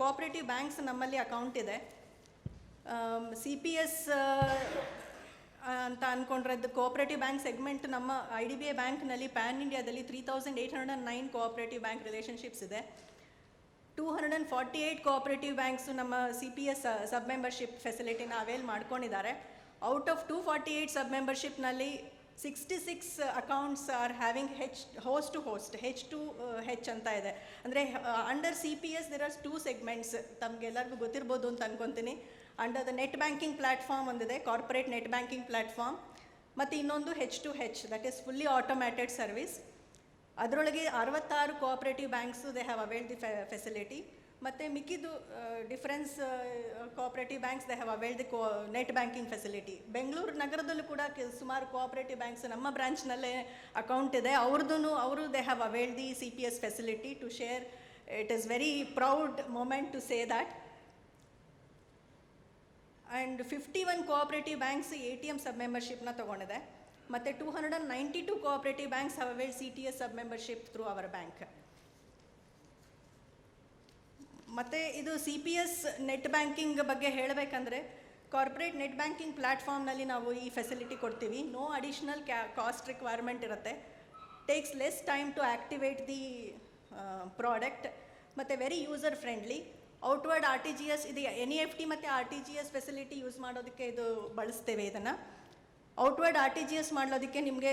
ಕೋಆಪರೇಟಿವ್ ಬ್ಯಾಂಕ್ಸ್ ನಮ್ಮಲ್ಲಿ ಅಕೌಂಟ್ ಇದೆ. CPS ಅಂತ ಅಂದ್ಕೊಂಡ್ರದ್ದು ಕೋಆಪರೇಟಿವ್ ಬ್ಯಾಂಕ್ ಸೆಗ್ಮೆಂಟ್ ನಮ್ಮ IDBI ಬ್ಯಾಂಕ್ನಲ್ಲಿ ಪ್ಯಾನ್ ಇಂಡಿಯಾದಲ್ಲಿ 3,809 ಕೋಆಪರೇಟಿವ್ ಬ್ಯಾಂಕ್ ರಿಲೇಷನ್ಶಿಪ್ಸ್ ಇದೆ. 248 ಕೋಆಪರೇಟಿವ್ ಬ್ಯಾಂಕ್ಸು ನಮ್ಮ CPS ಸಬ್ ಮೆಂಬರ್ಶಿಪ್ ಫೆಸಿಲಿಟಿನ ಅವೇಲ್ ಮಾಡ್ಕೊಂಡಿದ್ದಾರೆ. ಔಟ್ ಆಫ್ 248 ಸಬ್ ಮೆಂಬರ್ಶಿಪ್ನಲ್ಲಿ 66 accounts are having host to host H ಅಂತ ಇದೆ. ಅಂದರೆ under CPS there are 2 segments, ತಮಗೆಲ್ಲರಿಗೂ ಗೊತ್ತಿರ್ಬೋದು ಅಂತ ಅನ್ಕೊತೀನಿ. Under the net banking platform ಒಂದಿದೆ, ಕಾರ್ಪೊರೇಟ್ ನೆಟ್ ಬ್ಯಾಂಕಿಂಗ್ ಪ್ಲ್ಯಾಟ್ಫಾರ್ಮ್, ಮತ್ತು ಇನ್ನೊಂದು H2H, that is fully automated service. ಅದರೊಳಗೆ 66 cooperative banks they have availed the facility. ಮತ್ತು ಮಿಕ್ಕಿದ್ದು difference cooperative banks they have availed the net banking facility. Bengaluru ನಗರದಲ್ಲೂ ಕೂಡ ಸುಮಾರು ಕೋಆಪರೇಟಿವ್ ಬ್ಯಾಂಕ್ಸ್ ನಮ್ಮ ಬ್ರಾಂಚ್ನಲ್ಲೇ ಅಕೌಂಟ್ ಇದೆ, ಅವರು they have availed the CPS facility to share. It is very proud moment to say that. And 51 cooperative banks ATM ಸಬ್ ಮೆಂಬರ್ಶಿಪ್ನ ತೊಗೊಂಡಿದೆ. ಮತ್ತು 292 cooperative banks have availed CTS sub-membership through our bank. ಮತ್ತು ಇದು CPS ನೆಟ್ ಬ್ಯಾಂಕಿಂಗ್ ಬಗ್ಗೆ ಹೇಳಬೇಕಂದ್ರೆ ಕಾರ್ಪೊರೇಟ್ ನೆಟ್ ಬ್ಯಾಂಕಿಂಗ್ ಪ್ಲ್ಯಾಟ್ಫಾರ್ಮ್ನಲ್ಲಿ ನಾವು ಈ ಫೆಸಿಲಿಟಿ ಕೊಡ್ತೀವಿ. ನೋ ಅಡಿಷ್ನಲ್ ಕಾಸ್ಟ್ ರಿಕ್ವೈರ್ಮೆಂಟ್ ಇರುತ್ತೆ. Takes less time to activate the product ಮತ್ತು very user friendly. Outward RTGS ಇದು NEFT ಮತ್ತು RTGS ಫೆಸಿಲಿಟಿ ಯೂಸ್ ಮಾಡೋದಕ್ಕೆ ಇದು ಬಳಸ್ತೇವೆ. ಇದನ್ನು ಔಟ್ವರ್ಡ್ RTGS ಮಾಡೋದಕ್ಕೆ ನಿಮಗೆ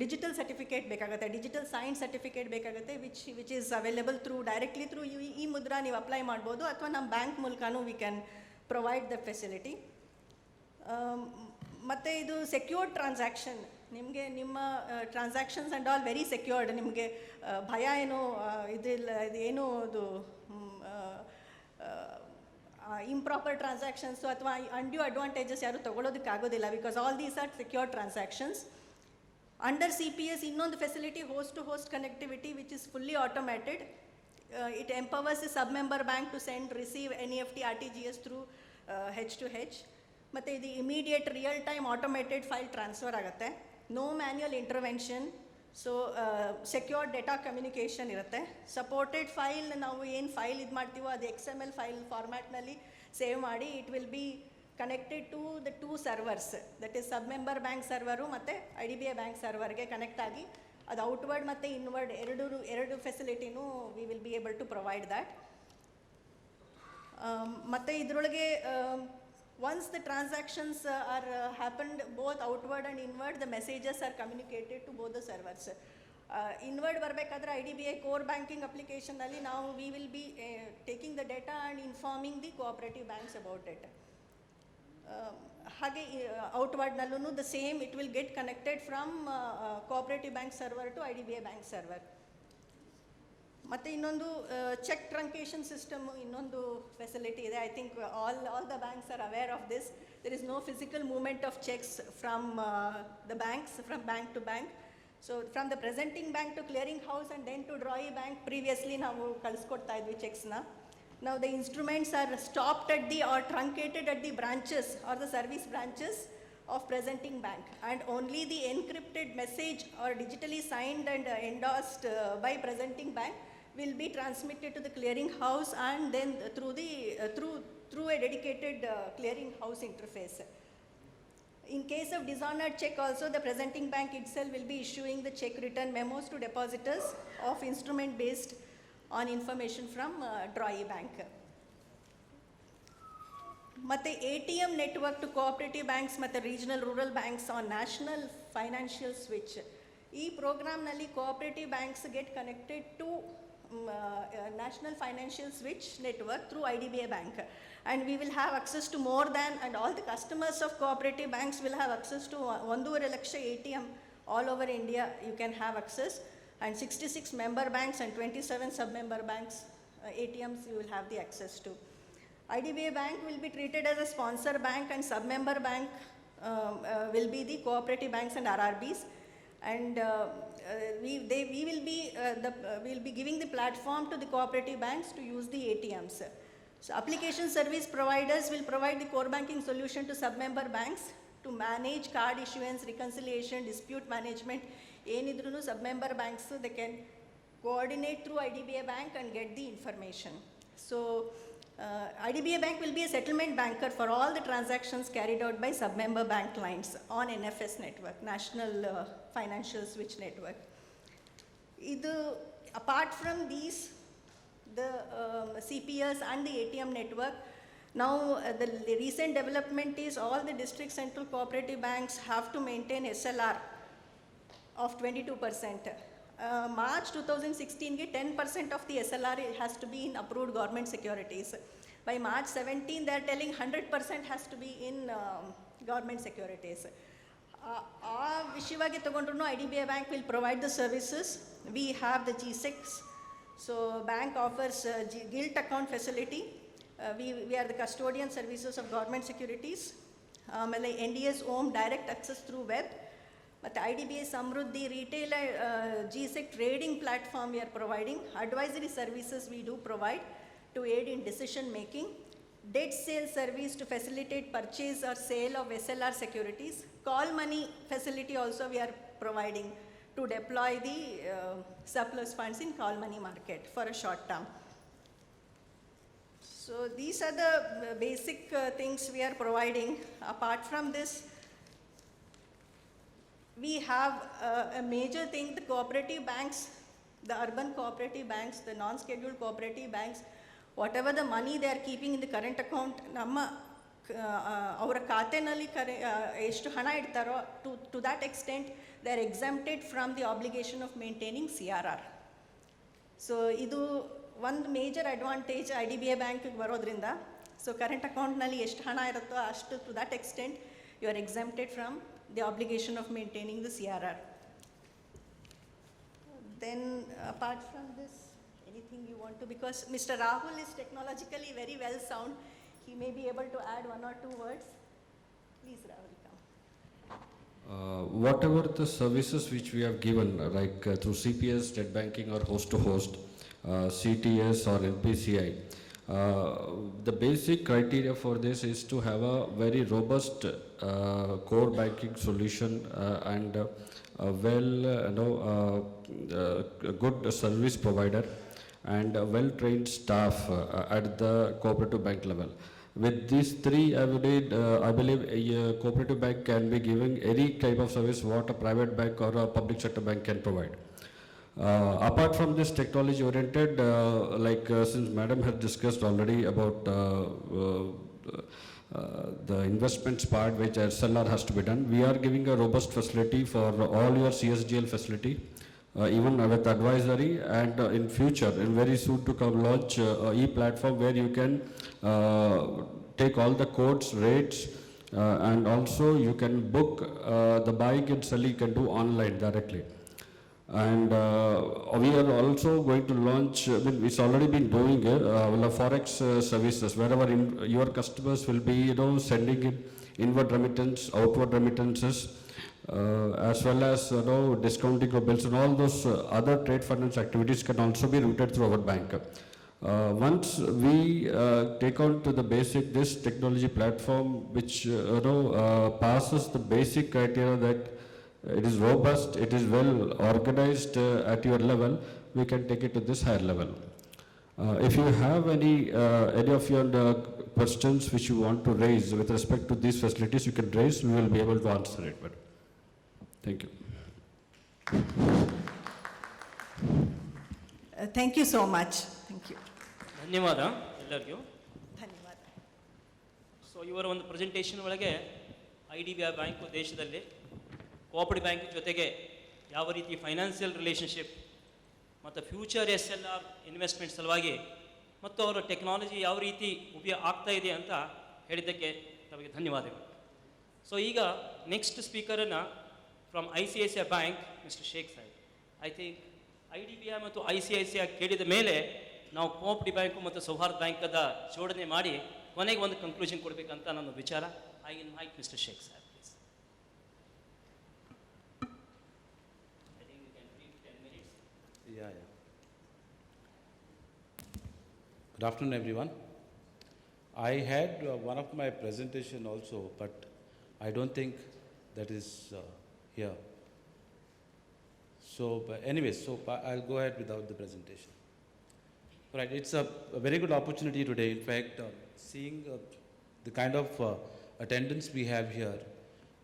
ಡಿಜಿಟಲ್ ಸರ್ಟಿಫಿಕೇಟ್ ಬೇಕಾಗುತ್ತೆ, ಡಿಜಿಟಲ್ ಸೈನ್ ಸರ್ಟಿಫಿಕೇಟ್ ಬೇಕಾಗುತ್ತೆ, which is available directly through ಈ ಮುದ್ರಾ ನೀವು ಅಪ್ಲೈ ಮಾಡ್ಬೋದು, ಅಥವಾ ನಮ್ಮ ಬ್ಯಾಂಕ್ ಮೂಲಕನೂ we can provide the facility. ಮತ್ತು ಇದು ಸೆಕ್ಯೂರ್ಡ್ ಟ್ರಾನ್ಸಾಕ್ಷನ್. ನಿಮಗೆ ನಿಮ್ಮ transactions and all very secured. ನಿಮಗೆ ಭಯ ಏನೋ ಇದಿಲ್ಲ, ಇದು ಏನೂ ಅದು ಇಂಪ್ರಾಪರ್ ಟ್ರಾನ್ಸಾಕ್ಷನ್ಸು ಅಥವಾ ಅನ್ಡ್ಯೂ ಅಡ್ವಾಂಟೇಜಸ್ ಯಾರು ತೊಗೊಳೋದಕ್ಕಾಗೋದಿಲ್ಲ, because all these are secure transactions. Under CPS ಇನ್ನೊಂದು facility host to host connectivity which is fully automated. It empowers a sub member bank to send receive NEFT RTGS through H to H. ಮತ್ತು ಇದು immediate real time automated file transfer ಆಗುತ್ತೆ. No manual intervention. So secure data communication ಇರುತ್ತೆ. ಸಪೋರ್ಟೆಡ್ ಫೈಲ್, ನಾವು ಏನು ಫೈಲ್ ಇದು ಮಾಡ್ತೀವೋ ಅದು XML ಫೈಲ್ ಫಾರ್ಮ್ಯಾಟ್ನಲ್ಲಿ ಸೇವ್ ಮಾಡಿ it will be connected to the 2 servers, that is sub member bank server ಮತ್ತು IDBI ಬ್ಯಾಂಕ್ ಸರ್ವರ್ಗೆ ಕನೆಕ್ಟ್ ಆಗಿ ಅದು ಔಟ್ವರ್ಡ್ ಮತ್ತು ಇನ್ವರ್ಡ್ ಎರಡು ಫೆಸಿಲಿಟಿನೂ we will be able to provide that. ಮತ್ತು ಇದರೊಳಗೆ once the transactions are happened both outward and inward, the messages are communicated to both the servers. Inward ಬರಬೇಕಾದ್ರೆ IDBI core banking application ನಲ್ಲಿ ನಾವು we will be taking the data and informing the cooperative banks about it. ಹಾಗೆ outwardನಲ್ಲೂ the same, it will get connected from cooperative bank server to IDBI bank server. ಮತ್ತು ಇನ್ನೊಂದು ಚೆಕ್ ಟ್ರಂಕೇಶನ್ ಸಿಸ್ಟಮ್, ಇನ್ನೊಂದು ಫೆಸಿಲಿಟಿ ಇದೆ. I think all the banks are aware of this. There is no physical movement of cheques from the banks, from bank to bank. So from the presenting bank to clearing house and then to drawee bank previously ನಾವು ಕಳಿಸ್ಕೊಡ್ತಾ ಇದ್ವಿ ಚೆಕ್ಸ್ನ. ನಾವು the instruments are stopped at the are truncated at the branches are the service branches of presenting bank, and only the encrypted message or digitally signed and endorsed by presenting bank will be transmitted to the clearing house and then through a dedicated clearing house interface. In case of dishonored check also, the presenting bank itself will be issuing the check return memos to depositors of instrument based on information from drawee bank. ಮತ್ತು ATM network to cooperative banks ಮತ್ತು regional rural banks on national financial switch. ಈ ಪ್ರೋಗ್ರಾಮ್ನಲ್ಲಿ cooperative banks get connected to national financial switch network through IDBI bank, and we will have access to more than, and all the customers of cooperative banks will have access to 1.5 lakh ATM all over India. You can have access, and 66 member banks and 27 sub-member banks ATMs you will have the access to. IDBI bank will be treated as a sponsor bank, and sub-member bank will be the cooperative banks and RRBs, and we will be giving the platform to the cooperative banks to use the ATMs. So application service providers will provide the core banking solution to sub-member banks to manage card issuance, reconciliation, dispute management. Enidrunu sub-member banks, they can coordinate through IDBI bank and get the information. So IDBI bank will be a settlement banker for all the transactions carried out by sub-member bank clients on NFS network, National Financial Switch Network. Apart from these, the CPS and the ATM network, now the recent development is all the district central cooperative banks have to maintain SLR of 22%. March 2016 ge 10% of the SLR has to be in approved government securities. By March 17 they are telling 100% has to be in government securities. ಆ ವಿಷಯವಾಗಿ ತಗೊಂಡ್ರು IDBI bank will provide the services. We have the G6, so bank offers gilt account facility. We are the custodian services of government securities. ಆಮೇಲೆ NDS Home direct access through web. ಮತ್ತು IDBI Samruddhi retail G-Sec trading platform we are providing. Advisory services we do provide to aid in decision making. debt sale service to facilitate purchase or sale of SLR securities. Call money facility also we are providing to deploy the surplus funds in call money market for a short term. So these are the basic things we are providing. Apart from this, we have a major thing, the cooperative banks, the urban cooperative banks, the non-scheduled cooperative banks, whatever the money they are keeping in the current account, ನಮ್ಮ ಅವರ ಖಾತೆನಲ್ಲಿ ಎಷ್ಟು ಹಣ ಇಡ್ತಾರೋ to that extent they are exempted from the obligation of maintaining CRR. So ಇದು ಒಂದು ಮೇಜರ್ ಅಡ್ವಾಂಟೇಜ್ IDBI ಬ್ಯಾಂಕಿಗೆ ಬರೋದ್ರಿಂದ. ಸೊ ಕರೆಂಟ್ ಅಕೌಂಟ್ನಲ್ಲಿ ಎಷ್ಟು ಹಣ ಇರುತ್ತೋ ಅಷ್ಟು to that extent you are exempted from the obligation of maintaining the CRR. Then apart from this, anything you want to, because Mr. Rahul is technologically very well sound, he may be able to add one or two words. Please, Rahul, come. Whatever the services which we have given, like through CPS, net banking or host-to-host, CTS or NPCI, the basic criteria for this is to have a very robust core banking solution and a good service provider and a well-trained staff at the cooperative bank level. With these three, I believe a cooperative bank can be giving any type of service what a private bank or a public sector bank can provide. Apart from this technology oriented, since Madam has discussed already about the investments part which SLR has to be done, we are giving a robust facility for all your CSGL facility, even with advisory, and in future, in very soon to come, launch e-platform where you can take all the quotes, rates, and also you can book the buying and selling you can do online directly. And we are also going to launch, it's already been doing forex services wherever your customers will be, sending in inward remittance, outward remittances, as well as discounting of bills, and all those other trade finance activities can also be routed through our bank. Once we take on to the basic, this technology platform which passes the basic criteria that it is robust, it is well organized at your level, we can take it to this higher level. If you have any of your questions which you want to raise with respect to these facilities, you can raise, we will be able to answer it. But thank you. Thank you so much. Thank you. ಧನ್ಯವಾದ ಎಲ್ಲರಿಗೂ. ಧನ್ಯವಾದ. ಸೊ ಇವರ ಒಂದು ಪ್ರೆಸೆಂಟೇಷನ್ ಒಳಗೆ IDBI ಬ್ಯಾಂಕು ದೇಶದಲ್ಲಿ ಕೋಆಪರೇಟಿವ್ ಬ್ಯಾಂಕ್ ಜೊತೆಗೆ ಯಾವ ರೀತಿ ಫೈನಾನ್ಷಿಯಲ್ ರಿಲೇಷನ್ಶಿಪ್ ಮತ್ತು ಫ್ಯೂಚರ್ SLR ಇನ್ವೆಸ್ಟ್ಮೆಂಟ್ ಸಲುವಾಗಿ ಮತ್ತು ಅವರ ಟೆಕ್ನಾಲಜಿ ಯಾವ ರೀತಿ ಉಪಯೋಗ ಆಗ್ತಾ ಇದೆ ಅಂತ ಹೇಳಿದ್ದಕ್ಕೆ ನಮಗೆ ಧನ್ಯವಾದಗಳು. ಸೊ ಈಗ ನೆಕ್ಸ್ಟ್ ಸ್ಪೀಕರನ್ನು from ICICI bank mister Sheikh Saheb. I think IDBI ಮತ್ತು ICICI ಕೇಳಿದ ಮೇಲೆ ನಾವು ಕೋಆಪರೇಟಿವ್ ಬ್ಯಾಂಕು ಮತ್ತು ಸೌಹಾರ್ದ ಬ್ಯಾಂಕದ ಜೋಡಣೆ ಮಾಡಿ ಕೊನೆಗೆ ಒಂದು ಕನ್ಕ್ಲೂಷನ್ ಕೊಡಬೇಕಂತ ನನ್ನ ವಿಚಾರ. I invite mister Sheikh Saheb. Yeah. Good afternoon, everyone. I had one of my presentation also, but I don't think that is here. So, but anyways, I'll go ahead without the presentation. Right, it's a very good opportunity today. In fact, seeing the kind of attendance we have here,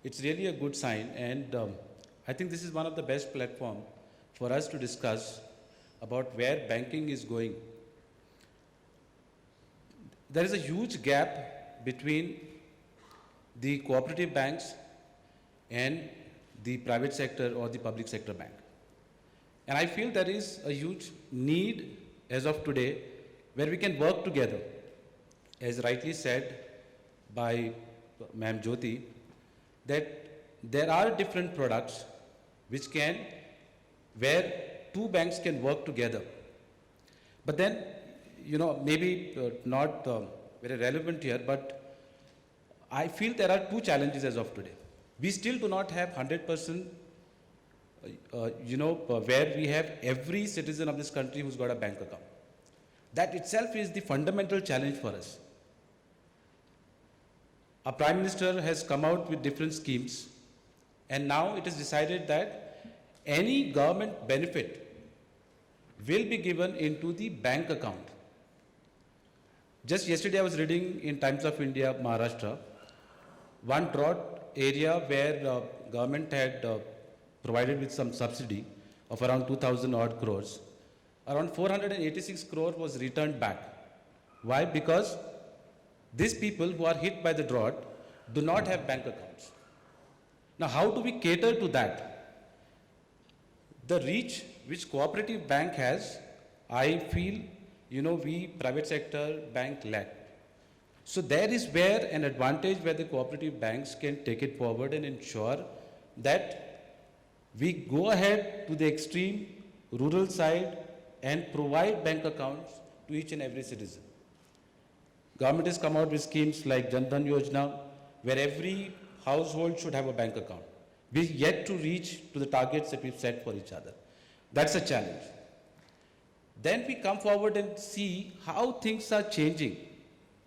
it's really a good sign, and I think this is one of the best platform for us to discuss about where banking is going. There is a huge gap between the cooperative banks and the private sector or the public sector bank. And I feel there is a huge need as of today where we can work together. As rightly said by Ma'am Jyoti, that there are different products which can, where two banks can work together. But then, maybe not very relevant here, but I feel there are two challenges as of today. We still do not have 100%, where we have every citizen of this country who's got a bank account. That itself is the fundamental challenge for us. our Prime Minister has come out with different schemes, and now it is decided that any government benefit will be given into the bank account. Just yesterday I was reading in Times of India, Maharashtra, one drought area where government had provided with some subsidy of around 2,000 odd crores. Around 486 crore was returned back. Why? Because these people who are hit by the drought do not have bank accounts. Now, how do we cater to that? The reach which cooperative bank has, I feel, we private sector bank lack. So there is where an advantage where the cooperative banks can take it forward and ensure that we go ahead to the extreme rural side and provide bank accounts to each and every citizen. Government has come out with schemes like Jan Dhan Yojana, where every household should have a bank account. We've yet to reach to the targets that we've set for each other. That's a challenge. Then we come forward and see how things are changing.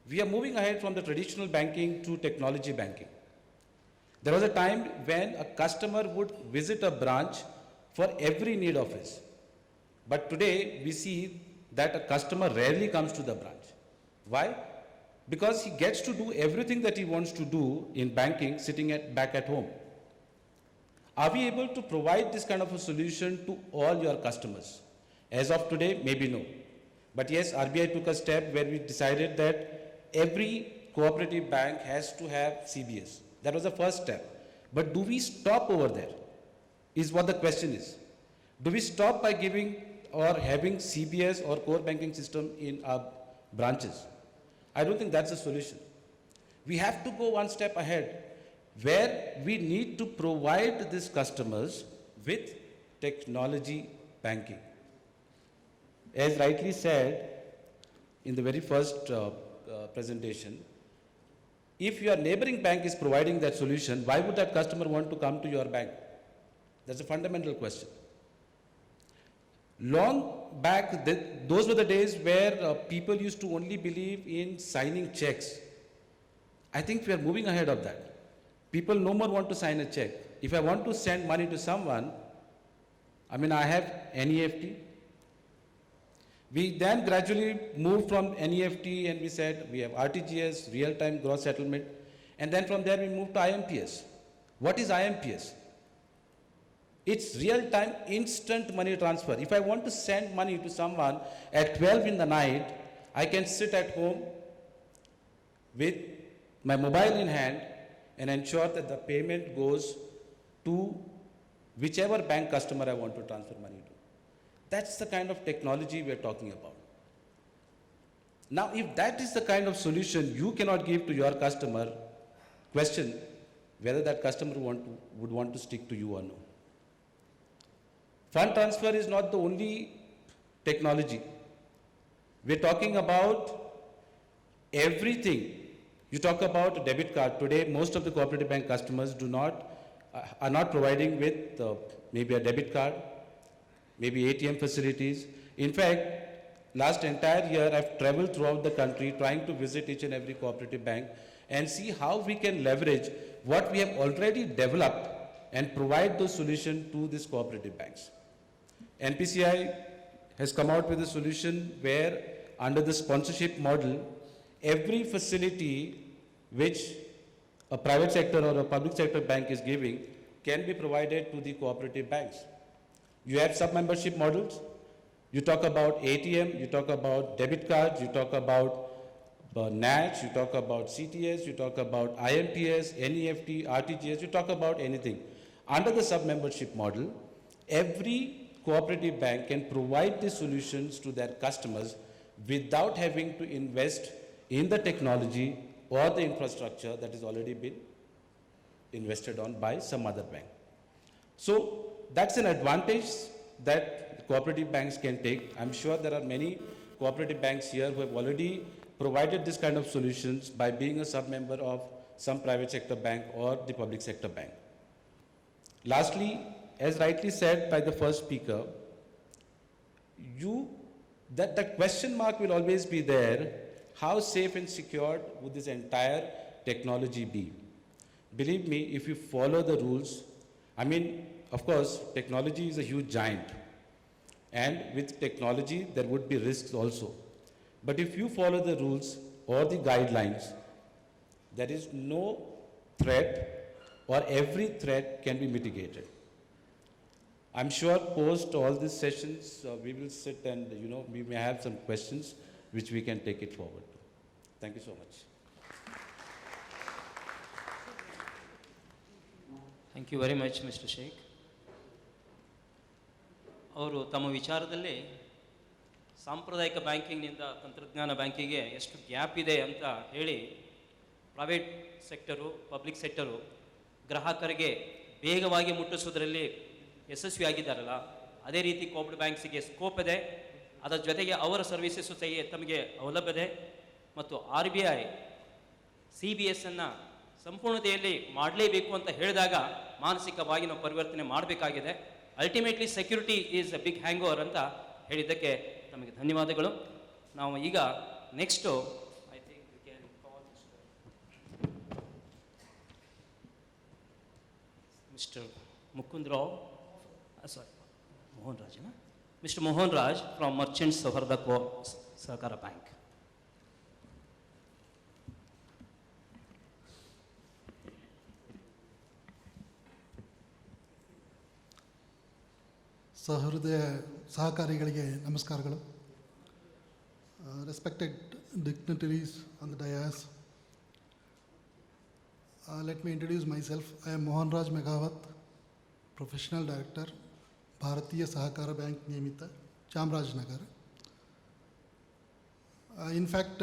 We are moving ahead from the traditional banking to technology banking. There was a time when a customer would visit a branch for every need of his. But today we see that a customer rarely comes to the branch. Why? Because he gets to do everything that he wants to do in banking sitting back at home. Are we able to provide this kind of a solution to all your customers? As of today, maybe no. But yes, RBI took a step where we decided that every cooperative bank has to have CBS. That was the first step. But do we stop over there? Is what the question is. Do we stop by giving or having CBS or core banking system in our branches? I don't think that's a solution. We have to go one step ahead where we need to provide these customers with technology banking. As rightly said in the very first presentation, if your neighboring bank is providing that solution, why would that customer want to come to your bank? That's a fundamental question. Long back, those were the days where people used to only believe in signing checks. I think we are moving ahead of that. People no more want to sign a check. If I want to send money to someone, I have NEFT. We then gradually moved from NEFT and we said we have RTGS, real-time gross settlement, and then from there we moved to IMPS. What is IMPS? It's real-time instant money transfer. If I want to send money to someone at 12 in the night, I can sit at home with my mobile in hand and ensure that the payment goes to whichever bank customer I want to transfer money to. That's the kind of technology we're talking about. Now, if that is the kind of solution you cannot give to your customer, question whether that customer would want to stick to you or no. Fund transfer is not the only technology. We're talking about everything. You talk about a debit card. Today, most of the cooperative bank customers are not providing with maybe a debit card, maybe ATM facilities. In fact, last entire year, I've traveled throughout the country trying to visit each and every cooperative bank and see how we can leverage what we have already developed and provide those solutions to these cooperative banks. NPCI has come out with a solution where under the sponsorship model, every facility which a private sector or a public sector bank is giving can be provided to the cooperative banks. You have sub-membership models. You talk about ATM, you talk about debit cards, you talk about NACH, you talk about CTS, you talk about IMPS, NEFT, RTGS, you talk about anything. Under the sub-membership model, every cooperative bank can provide the solutions to their customers without having to invest in the technology or the infrastructure that has already been invested on by some other bank. So that's an advantage that cooperative banks can take. I'm sure there are many cooperative banks here who have already provided this kind of solutions by being a sub-member of some private sector bank or the public sector bank. Lastly, as rightly said by the first speaker, that question mark will always be there. How safe and secured would this entire technology be? Believe me, if you follow the rules, I mean, of course, technology is a huge giant. And with technology, there would be risks also. But if you follow the rules or the guidelines, there is no threat, or every threat can be mitigated. I'm sure post all these sessions, we will sit and, we may have some questions which we can take it forward. Thank you so much. Thank you very much mister Sheikh. ಅವರು ತಮ್ಮ ವಿಚಾರದಲ್ಲಿ ಸಾಂಪ್ರದಾಯಿಕ ಬ್ಯಾಂಕಿಂಗ್ನಿಂದ ತಂತ್ರಜ್ಞಾನ ಬ್ಯಾಂಕಿಗೆ ಎಷ್ಟು ಗ್ಯಾಪ್ ಇದೆ ಅಂತ ಹೇಳಿ, ಪ್ರೈವೇಟ್ ಸೆಕ್ಟರು, ಪಬ್ಲಿಕ್ ಸೆಕ್ಟರು ಗ್ರಾಹಕರಿಗೆ ಬೇಗವಾಗಿ ಮುಟ್ಟಿಸೋದ್ರಲ್ಲಿ ಯಶಸ್ವಿಯಾಗಿದ್ದಾರಲ್ಲ, ಅದೇ ರೀತಿ ಕೋಆಪರೇಟಿವ್ ಬ್ಯಾಂಕ್ಸಿಗೆ ಸ್ಕೋಪ್ ಇದೆ. ಅದರ ಜೊತೆಗೆ ಅವರ ಸರ್ವಿಸಸ್ಸು ತಮಗೆ ಸೌಲಭ್ಯ ಮತ್ತು RBI CBSನ್ನು ಸಂಪೂರ್ಣತೆಯಲ್ಲಿ ಮಾಡಲೇಬೇಕು ಅಂತ ಹೇಳಿದಾಗ ಮಾನಸಿಕವಾಗಿ ನಾವು ಪರಿವರ್ತನೆ ಮಾಡಬೇಕಾಗಿದೆ. Ultimately security is a big hangover ಅಂತ ಹೇಳಿದ್ದಕ್ಕೆ ನಮಗೆ ಧನ್ಯವಾದಗಳು. ನಾವು ಈಗ next I think we can call mister Mukundrao, sorry Mohan Raj, mister Mohan Raj from Merchants Souharda Sahakara bank. ಸಹೃದಯ ಸಹಕಾರಿಗಳಿಗೆ ನಮಸ್ಕಾರಗಳು. Respected dignitaries on the dais, let me introduce myself. I am Mohan Raj Meghawat, Professional Director, Bharatiya Sahakara Bank Niyamita, Chamarajanagar. In fact,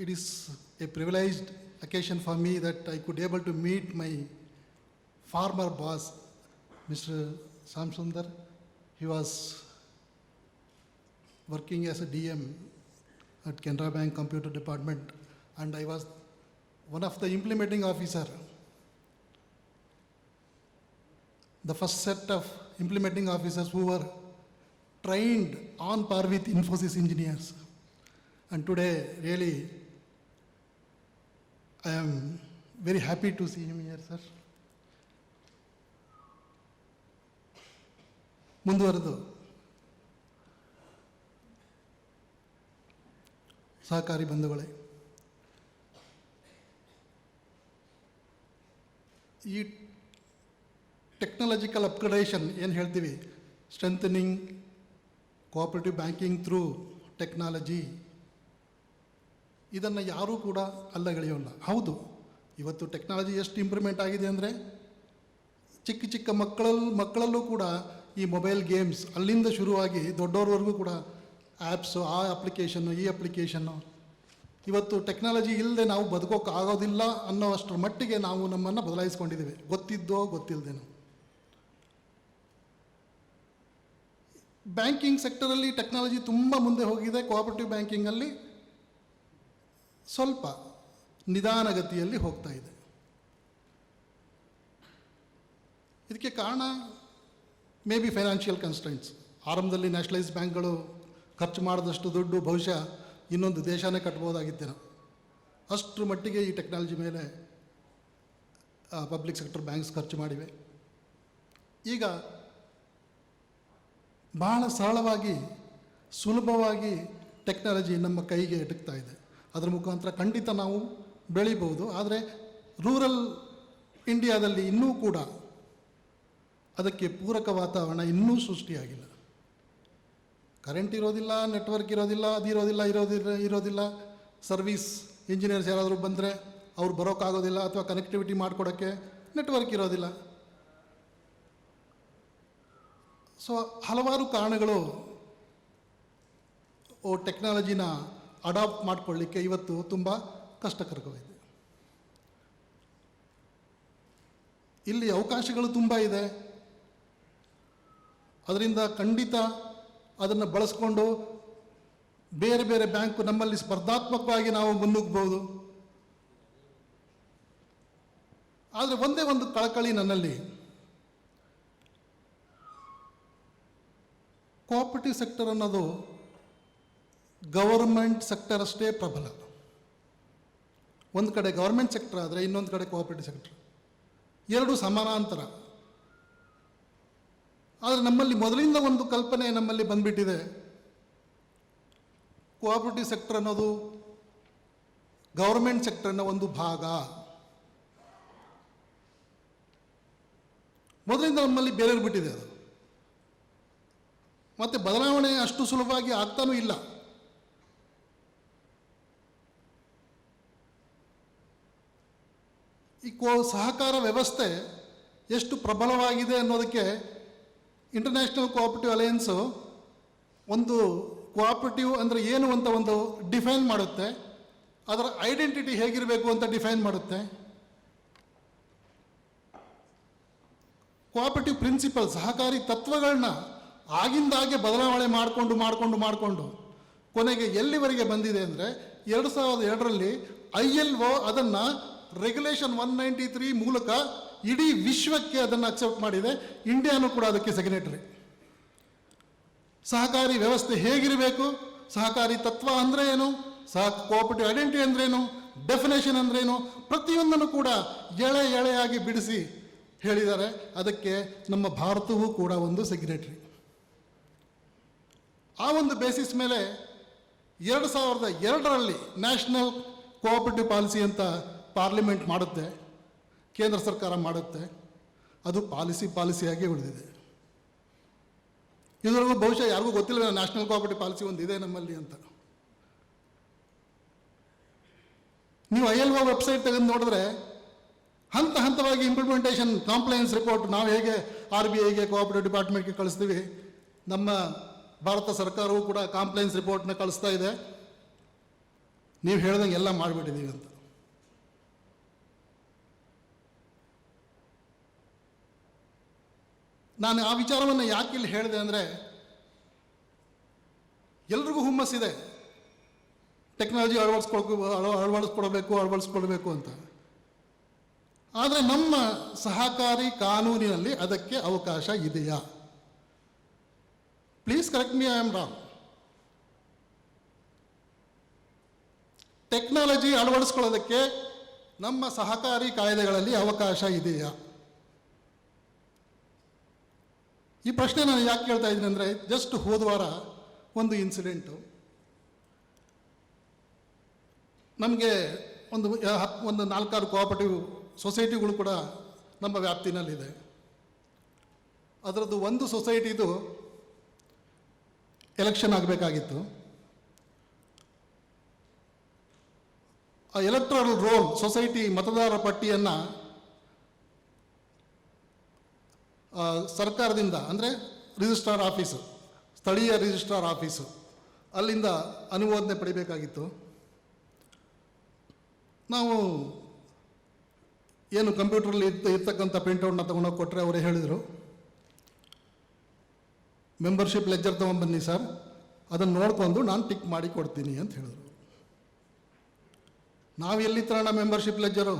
it is a privileged occasion for me that I could able to meet my former boss, Mr. Samsundar. He was working as a DM at Canara Bank Computer Department, and I was one of the implementing officer. The first set of implementing officers who were trained on par with Infosys engineers. And today, really, I am very happy to see him here, sir. ಮುಂದುವರೆದು ಸಹಕಾರಿ ಬಂಧುಗಳೇ, ಈ ಟೆಕ್ನಾಲಜಿಕಲ್ ಅಪ್ಗ್ರೇಡೇಷನ್ ಏನು ಹೇಳ್ತೀವಿ, strengthening cooperative banking through technology, ಇದನ್ನು ಯಾರೂ ಕೂಡ ಅಲ್ಲಗಳೆಯೋಲ್ಲ. ಹೌದು, ಇವತ್ತು ಟೆಕ್ನಾಲಜಿ ಎಷ್ಟು ಇಂಪ್ರೂವ್ಮೆಂಟ್ ಆಗಿದೆ ಅಂದರೆ ಚಿಕ್ಕ ಚಿಕ್ಕ ಮಕ್ಕಳಲ್ಲೂ ಕೂಡ ಈ ಮೊಬೈಲ್ ಗೇಮ್ಸ್ ಅಲ್ಲಿಂದ ಶುರುವಾಗಿ ದೊಡ್ಡವ್ರವರೆಗೂ ಕೂಡ ಆ್ಯಪ್ಸು, ಆ ಅಪ್ಲಿಕೇಶನ್ನು, ಈ ಅಪ್ಲಿಕೇಶನ್ನು. ಇವತ್ತು ಟೆಕ್ನಾಲಜಿ ಇಲ್ಲದೆ ನಾವು ಬದುಕೋಕ್ಕಾಗೋದಿಲ್ಲ ಅನ್ನೋ ಅಷ್ಟರ ಮಟ್ಟಿಗೆ ನಾವು ನಮ್ಮನ್ನು ಬದಲಾಯಿಸ್ಕೊಂಡಿದ್ದೀವಿ, ಗೊತ್ತಿದ್ದೋ ಗೊತ್ತಿಲ್ಲದೇನೋ. ಬ್ಯಾಂಕಿಂಗ್ ಸೆಕ್ಟರಲ್ಲಿ ಟೆಕ್ನಾಲಜಿ ತುಂಬ ಮುಂದೆ ಹೋಗಿದೆ. ಕೋಆಪರೇಟಿವ್ ಬ್ಯಾಂಕಿಂಗಲ್ಲಿ ಸ್ವಲ್ಪ ನಿಧಾನಗತಿಯಲ್ಲಿ ಹೋಗ್ತಾ ಇದೆ. ಇದಕ್ಕೆ ಕಾರಣ ಮೇ ಬಿ ಫೈನಾನ್ಷಿಯಲ್ ಕನ್ಸ್ಟ್ರೆಂಟ್ಸ್. ಆರಂಭದಲ್ಲಿ ನ್ಯಾಷನಲೈಸ್ ಬ್ಯಾಂಕ್ಗಳು ಖರ್ಚು ಮಾಡಿದಷ್ಟು ದುಡ್ಡು ಬಹುಶಃ ಇನ್ನೊಂದು ದೇಶನೇ ಕಟ್ಬೋದಾಗಿತ್ತೇನೋ, ಅಷ್ಟರ ಮಟ್ಟಿಗೆ ಈ ಟೆಕ್ನಾಲಜಿ ಮೇಲೆ ಪಬ್ಲಿಕ್ ಸೆಕ್ಟರ್ ಬ್ಯಾಂಕ್ಸ್ ಖರ್ಚು ಮಾಡಿವೆ. ಈಗ ಬಹಳ ಸರಳವಾಗಿ, ಸುಲಭವಾಗಿ ಟೆಕ್ನಾಲಜಿ ನಮ್ಮ ಕೈಗೆ ಎಟಕ್ತಾ ಇದೆ. ಅದರ ಮುಖಾಂತರ ಖಂಡಿತ ನಾವು ಬೆಳಿಬೋದು. ಆದರೆ ರೂರಲ್ ಇಂಡಿಯಾದಲ್ಲಿ ಇನ್ನೂ ಕೂಡ ಅದಕ್ಕೆ ಪೂರಕ ವಾತಾವರಣ ಇನ್ನೂ ಸೃಷ್ಟಿಯಾಗಿಲ್ಲ. ಕರೆಂಟ್ ಇರೋದಿಲ್ಲ, ನೆಟ್ವರ್ಕ್ ಇರೋದಿಲ್ಲ, ಇರೋದಿಲ್ಲ. ಸರ್ವಿಸ್ ಇಂಜಿನಿಯರ್ಸ್ ಯಾರಾದರೂ ಬಂದರೆ ಅವ್ರು ಬರೋಕ್ಕಾಗೋದಿಲ್ಲ, ಅಥವಾ ಕನೆಕ್ಟಿವಿಟಿ ಮಾಡಿಕೊಡೋಕ್ಕೆ ನೆಟ್ವರ್ಕ್ ಇರೋದಿಲ್ಲ. ಸೊ ಹಲವಾರು ಕಾರಣಗಳು ಟೆಕ್ನಾಲಜಿನ ಅಡಾಪ್ಟ್ ಮಾಡಿಕೊಳ್ಳಿಕ್ಕೆ ಇವತ್ತು ತುಂಬ ಕಷ್ಟಕರವಾಗಿದೆ. ಇಲ್ಲಿ ಅವಕಾಶಗಳು ತುಂಬ ಇದೆ. ಅದರಿಂದ ಖಂಡಿತ ಅದನ್ನು ಬಳಸ್ಕೊಂಡು ಬೇರೆ ಬೇರೆ ಬ್ಯಾಂಕು ನಮ್ಮಲ್ಲಿ ಸ್ಪರ್ಧಾತ್ಮಕವಾಗಿ ನಾವು ಮುನ್ನುಗ್ಗಬಹುದು. ಆದರೆ ಒಂದೇ ಒಂದು ಕಳಕಳಿ ನನ್ನಲ್ಲಿ, ಕೋಆಪರೇಟಿವ್ ಸೆಕ್ಟರ್ ಅನ್ನೋದು ಗವರ್ಮೆಂಟ್ ಸೆಕ್ಟರ್ ಅಷ್ಟೇ ಪ್ರಬಲ. ಒಂದು ಕಡೆ ಗೌರ್ಮೆಂಟ್ ಸೆಕ್ಟರ್ ಆದರೆ ಇನ್ನೊಂದು ಕಡೆ ಕೋಆಪರೇಟಿವ್ ಸೆಕ್ಟರ್, ಎರಡು ಸಮಾನಾಂತರ. ಆದರೆ ನಮ್ಮಲ್ಲಿ ಮೊದಲಿಂದ ಒಂದು ಕಲ್ಪನೆ ನಮ್ಮಲ್ಲಿ ಬಂದ್ಬಿಟ್ಟಿದೆ, ಕೋಆಪರೇಟಿವ್ ಸೆಕ್ಟರ್ ಅನ್ನೋದು ಗೌರ್ಮೆಂಟ್ ಸೆಕ್ಟರ್ನ ಒಂದು ಭಾಗ. ಮೊದಲಿಂದ ನಮ್ಮಲ್ಲಿ ಬೇರೆ ಬಿಟ್ಟಿದೆ ಅದು. ಮತ್ತು ಬದಲಾವಣೆ ಅಷ್ಟು ಸುಲಭವಾಗಿ ಆಗ್ತಾನೂ ಇಲ್ಲ. ಈ ಸಹಕಾರ ವ್ಯವಸ್ಥೆ ಎಷ್ಟು ಪ್ರಬಲವಾಗಿದೆ ಅನ್ನೋದಕ್ಕೆ ಇಂಟರ್ನ್ಯಾಷನಲ್ ಕೋಆಪರೇಟಿವ್ ಅಲಯನ್ಸು ಒಂದು ಕೋಆಪರೇಟಿವ್ ಅಂದರೆ ಏನು ಅಂತ ಒಂದು ಡಿಫೈನ್ ಮಾಡುತ್ತೆ, ಅದರ ಐಡೆಂಟಿಟಿ ಹೇಗಿರಬೇಕು ಅಂತ ಡಿಫೈನ್ ಮಾಡುತ್ತೆ. ಕೋಆಪರೇಟಿವ್ ಪ್ರಿನ್ಸಿಪಲ್, ಸಹಕಾರಿ ತತ್ವಗಳನ್ನ ಆಗಿಂದಾಗೆ ಬದಲಾವಣೆ ಮಾಡಿಕೊಂಡು ಕೊನೆಗೆ ಎಲ್ಲಿವರೆಗೆ ಬಂದಿದೆ ಅಂದರೆ 2002ರಲ್ಲಿ ILO ಅದನ್ನು ರೆಗ್ಯುಲೇಷನ್ 193 ಮೂಲಕ ಇಡೀ ವಿಶ್ವಕ್ಕೆ ಅದನ್ನು ಅಕ್ಸೆಪ್ಟ್ ಮಾಡಿದೆ. ಇಂಡಿಯಾನೂ ಕೂಡ ಅದಕ್ಕೆ ಸಿಗ್ನೇಟರಿ. ಸಹಕಾರಿ ವ್ಯವಸ್ಥೆ ಹೇಗಿರಬೇಕು, ಸಹಕಾರಿ ತತ್ವ ಅಂದರೆ ಏನು, ಕೋಆಪರೇಟಿವ್ ಐಡೆಂಟಿಟಿ ಅಂದ್ರೇನು, ಡೆಫಿನೇಷನ್ ಅಂದ್ರೇನು, ಪ್ರತಿಯೊಂದನ್ನು ಕೂಡ ಎಳೆಯಾಗಿ ಬಿಡಿಸಿ ಹೇಳಿದ್ದಾರೆ. ಅದಕ್ಕೆ ನಮ್ಮ ಭಾರತವೂ ಕೂಡ ಒಂದು ಸಿಗ್ನೇಟರಿ. ಆ ಒಂದು ಬೇಸಿಸ್ ಮೇಲೆ 2002ರಲ್ಲಿ ನ್ಯಾಷನಲ್ ಕೋಆಪರೇಟಿವ್ ಪಾಲಿಸಿ ಅಂತ ಪಾರ್ಲಿಮೆಂಟ್ ಮಾಡುತ್ತೆ, ಕೇಂದ್ರ ಸರ್ಕಾರ ಮಾಡುತ್ತೆ. ಅದು ಪಾಲಿಸಿಯಾಗಿ ಉಳಿದಿದೆ. ಇದುವರೆಗೂ ಬಹುಶಃ ಯಾರಿಗೂ ಗೊತ್ತಿಲ್ಲ ನ್ಯಾಷನಲ್ ಕೋಆಪರೇಟಿವ್ ಪಾಲಿಸಿ ಒಂದು ಇದೆ ನಮ್ಮಲ್ಲಿ ಅಂತ. ನೀವು ILO ವೆಬ್ಸೈಟ್ ತೆಗೆದು ನೋಡಿದ್ರೆ ಹಂತವಾಗಿ ಇಂಪ್ಲಿಮೆಂಟೇಷನ್ ಕಾಂಪ್ಲೈನ್ಸ್ ರಿಪೋರ್ಟ್ ನಾವು ಹೇಗೆ RBIಗೆ ಕೋಆಪರೇಟಿವ್ ಡಿಪಾರ್ಟ್ಮೆಂಟ್ಗೆ ಕಳಿಸ್ತೀವಿ, ನಮ್ಮ ಭಾರತ ಸರ್ಕಾರವೂ ಕೂಡ ಕಾಂಪ್ಲೈನ್ಸ್ ರಿಪೋರ್ಟ್ನ ಕಳಿಸ್ತಾ ಇದೆ. ನೀವು ಹೇಳ್ದಂಗೆ ಎಲ್ಲ ಮಾಡಿಬಿಟ್ಟಿದ್ದೀವಿ ಅಂತ. ನಾನು ಆ ವಿಚಾರವನ್ನು ಯಾಕೆ ಇಲ್ಲಿ ಹೇಳಿದೆ ಅಂದರೆ, ಎಲ್ರಿಗೂ ಹುಮ್ಮಸ್ಸಿದೆ ಟೆಕ್ನಾಲಜಿ ಅಳವಡಿಸ್ಕೊಳ್ಬೇಕು ಅಂತ. ಆದರೆ ನಮ್ಮ ಸಹಕಾರಿ ಕಾನೂನಿನಲ್ಲಿ ಅದಕ್ಕೆ ಅವಕಾಶ ಇದೆಯಾ? Please correct me, I am wrong. Technology ಅಳವಡಿಸ್ಕೊಳ್ಳೋದಕ್ಕೆ ನಮ್ಮ ಸಹಕಾರಿ ಕಾಯ್ದೆಗಳಲ್ಲಿ ಅವಕಾಶ ಇದೆಯಾ? ಈ ಪ್ರಶ್ನೆ ನಾನು ಯಾಕೆ ಕೇಳ್ತಾ ಇದ್ದೀನಿ ಅಂದರೆ, ಜಸ್ಟ್ ಹೋದ ವಾರ ಒಂದು ಇನ್ಸಿಡೆಂಟು. ನಮಗೆ ಒಂದು 4-6 ಕೋಆಪರೇಟಿವ್ ಸೊಸೈಟಿಗಳು ಕೂಡ ನಮ್ಮ ವ್ಯಾಪ್ತಿನಲ್ಲಿದೆ. ಅದರದ್ದು ಒಂದು ಸೊಸೈಟಿದು ಎಲೆಕ್ಷನ್ ಆಗಬೇಕಾಗಿತ್ತು. ಆ ಎಲೆಕ್ಟ್ರಲ್ ರೋಲ್ ಸೊಸೈಟಿ ಮತದಾರರ ಪಟ್ಟಿಯನ್ನು ಸರ್ಕಾರದಿಂದ, ಅಂದರೆ ರಿಜಿಸ್ಟ್ರಾರ್ ಆಫೀಸು, ಸ್ಥಳೀಯ ರಿಜಿಸ್ಟ್ರಾರ್ ಆಫೀಸು, ಅಲ್ಲಿಂದ ಅನುಮೋದನೆ ಪಡಿಬೇಕಾಗಿತ್ತು. ನಾವು ಏನು ಕಂಪ್ಯೂಟ್ರಲ್ಲಿ ಇರ್ತಕ್ಕಂಥ ಪ್ರಿಂಟೌಟ್ನ ತೊಗೊಂಡೋಗಿ ಕೊಟ್ಟರೆ ಅವರೇ ಹೇಳಿದರು, ಮೆಂಬರ್ಶಿಪ್ ಲೆಜ್ಜರ್ ತೊಗೊಂಬನ್ನಿ ಸರ್, ಅದನ್ನು ನೋಡಿಕೊಂಡು ನಾನು ಟಿಕ್ ಮಾಡಿ ಕೊಡ್ತೀನಿ ಅಂತ ಹೇಳಿದ್ರು. ನಾವು ಎಲ್ಲಿ ತರೋಣ ಮೆಂಬರ್ಶಿಪ್ ಲೆಜ್ಜರು?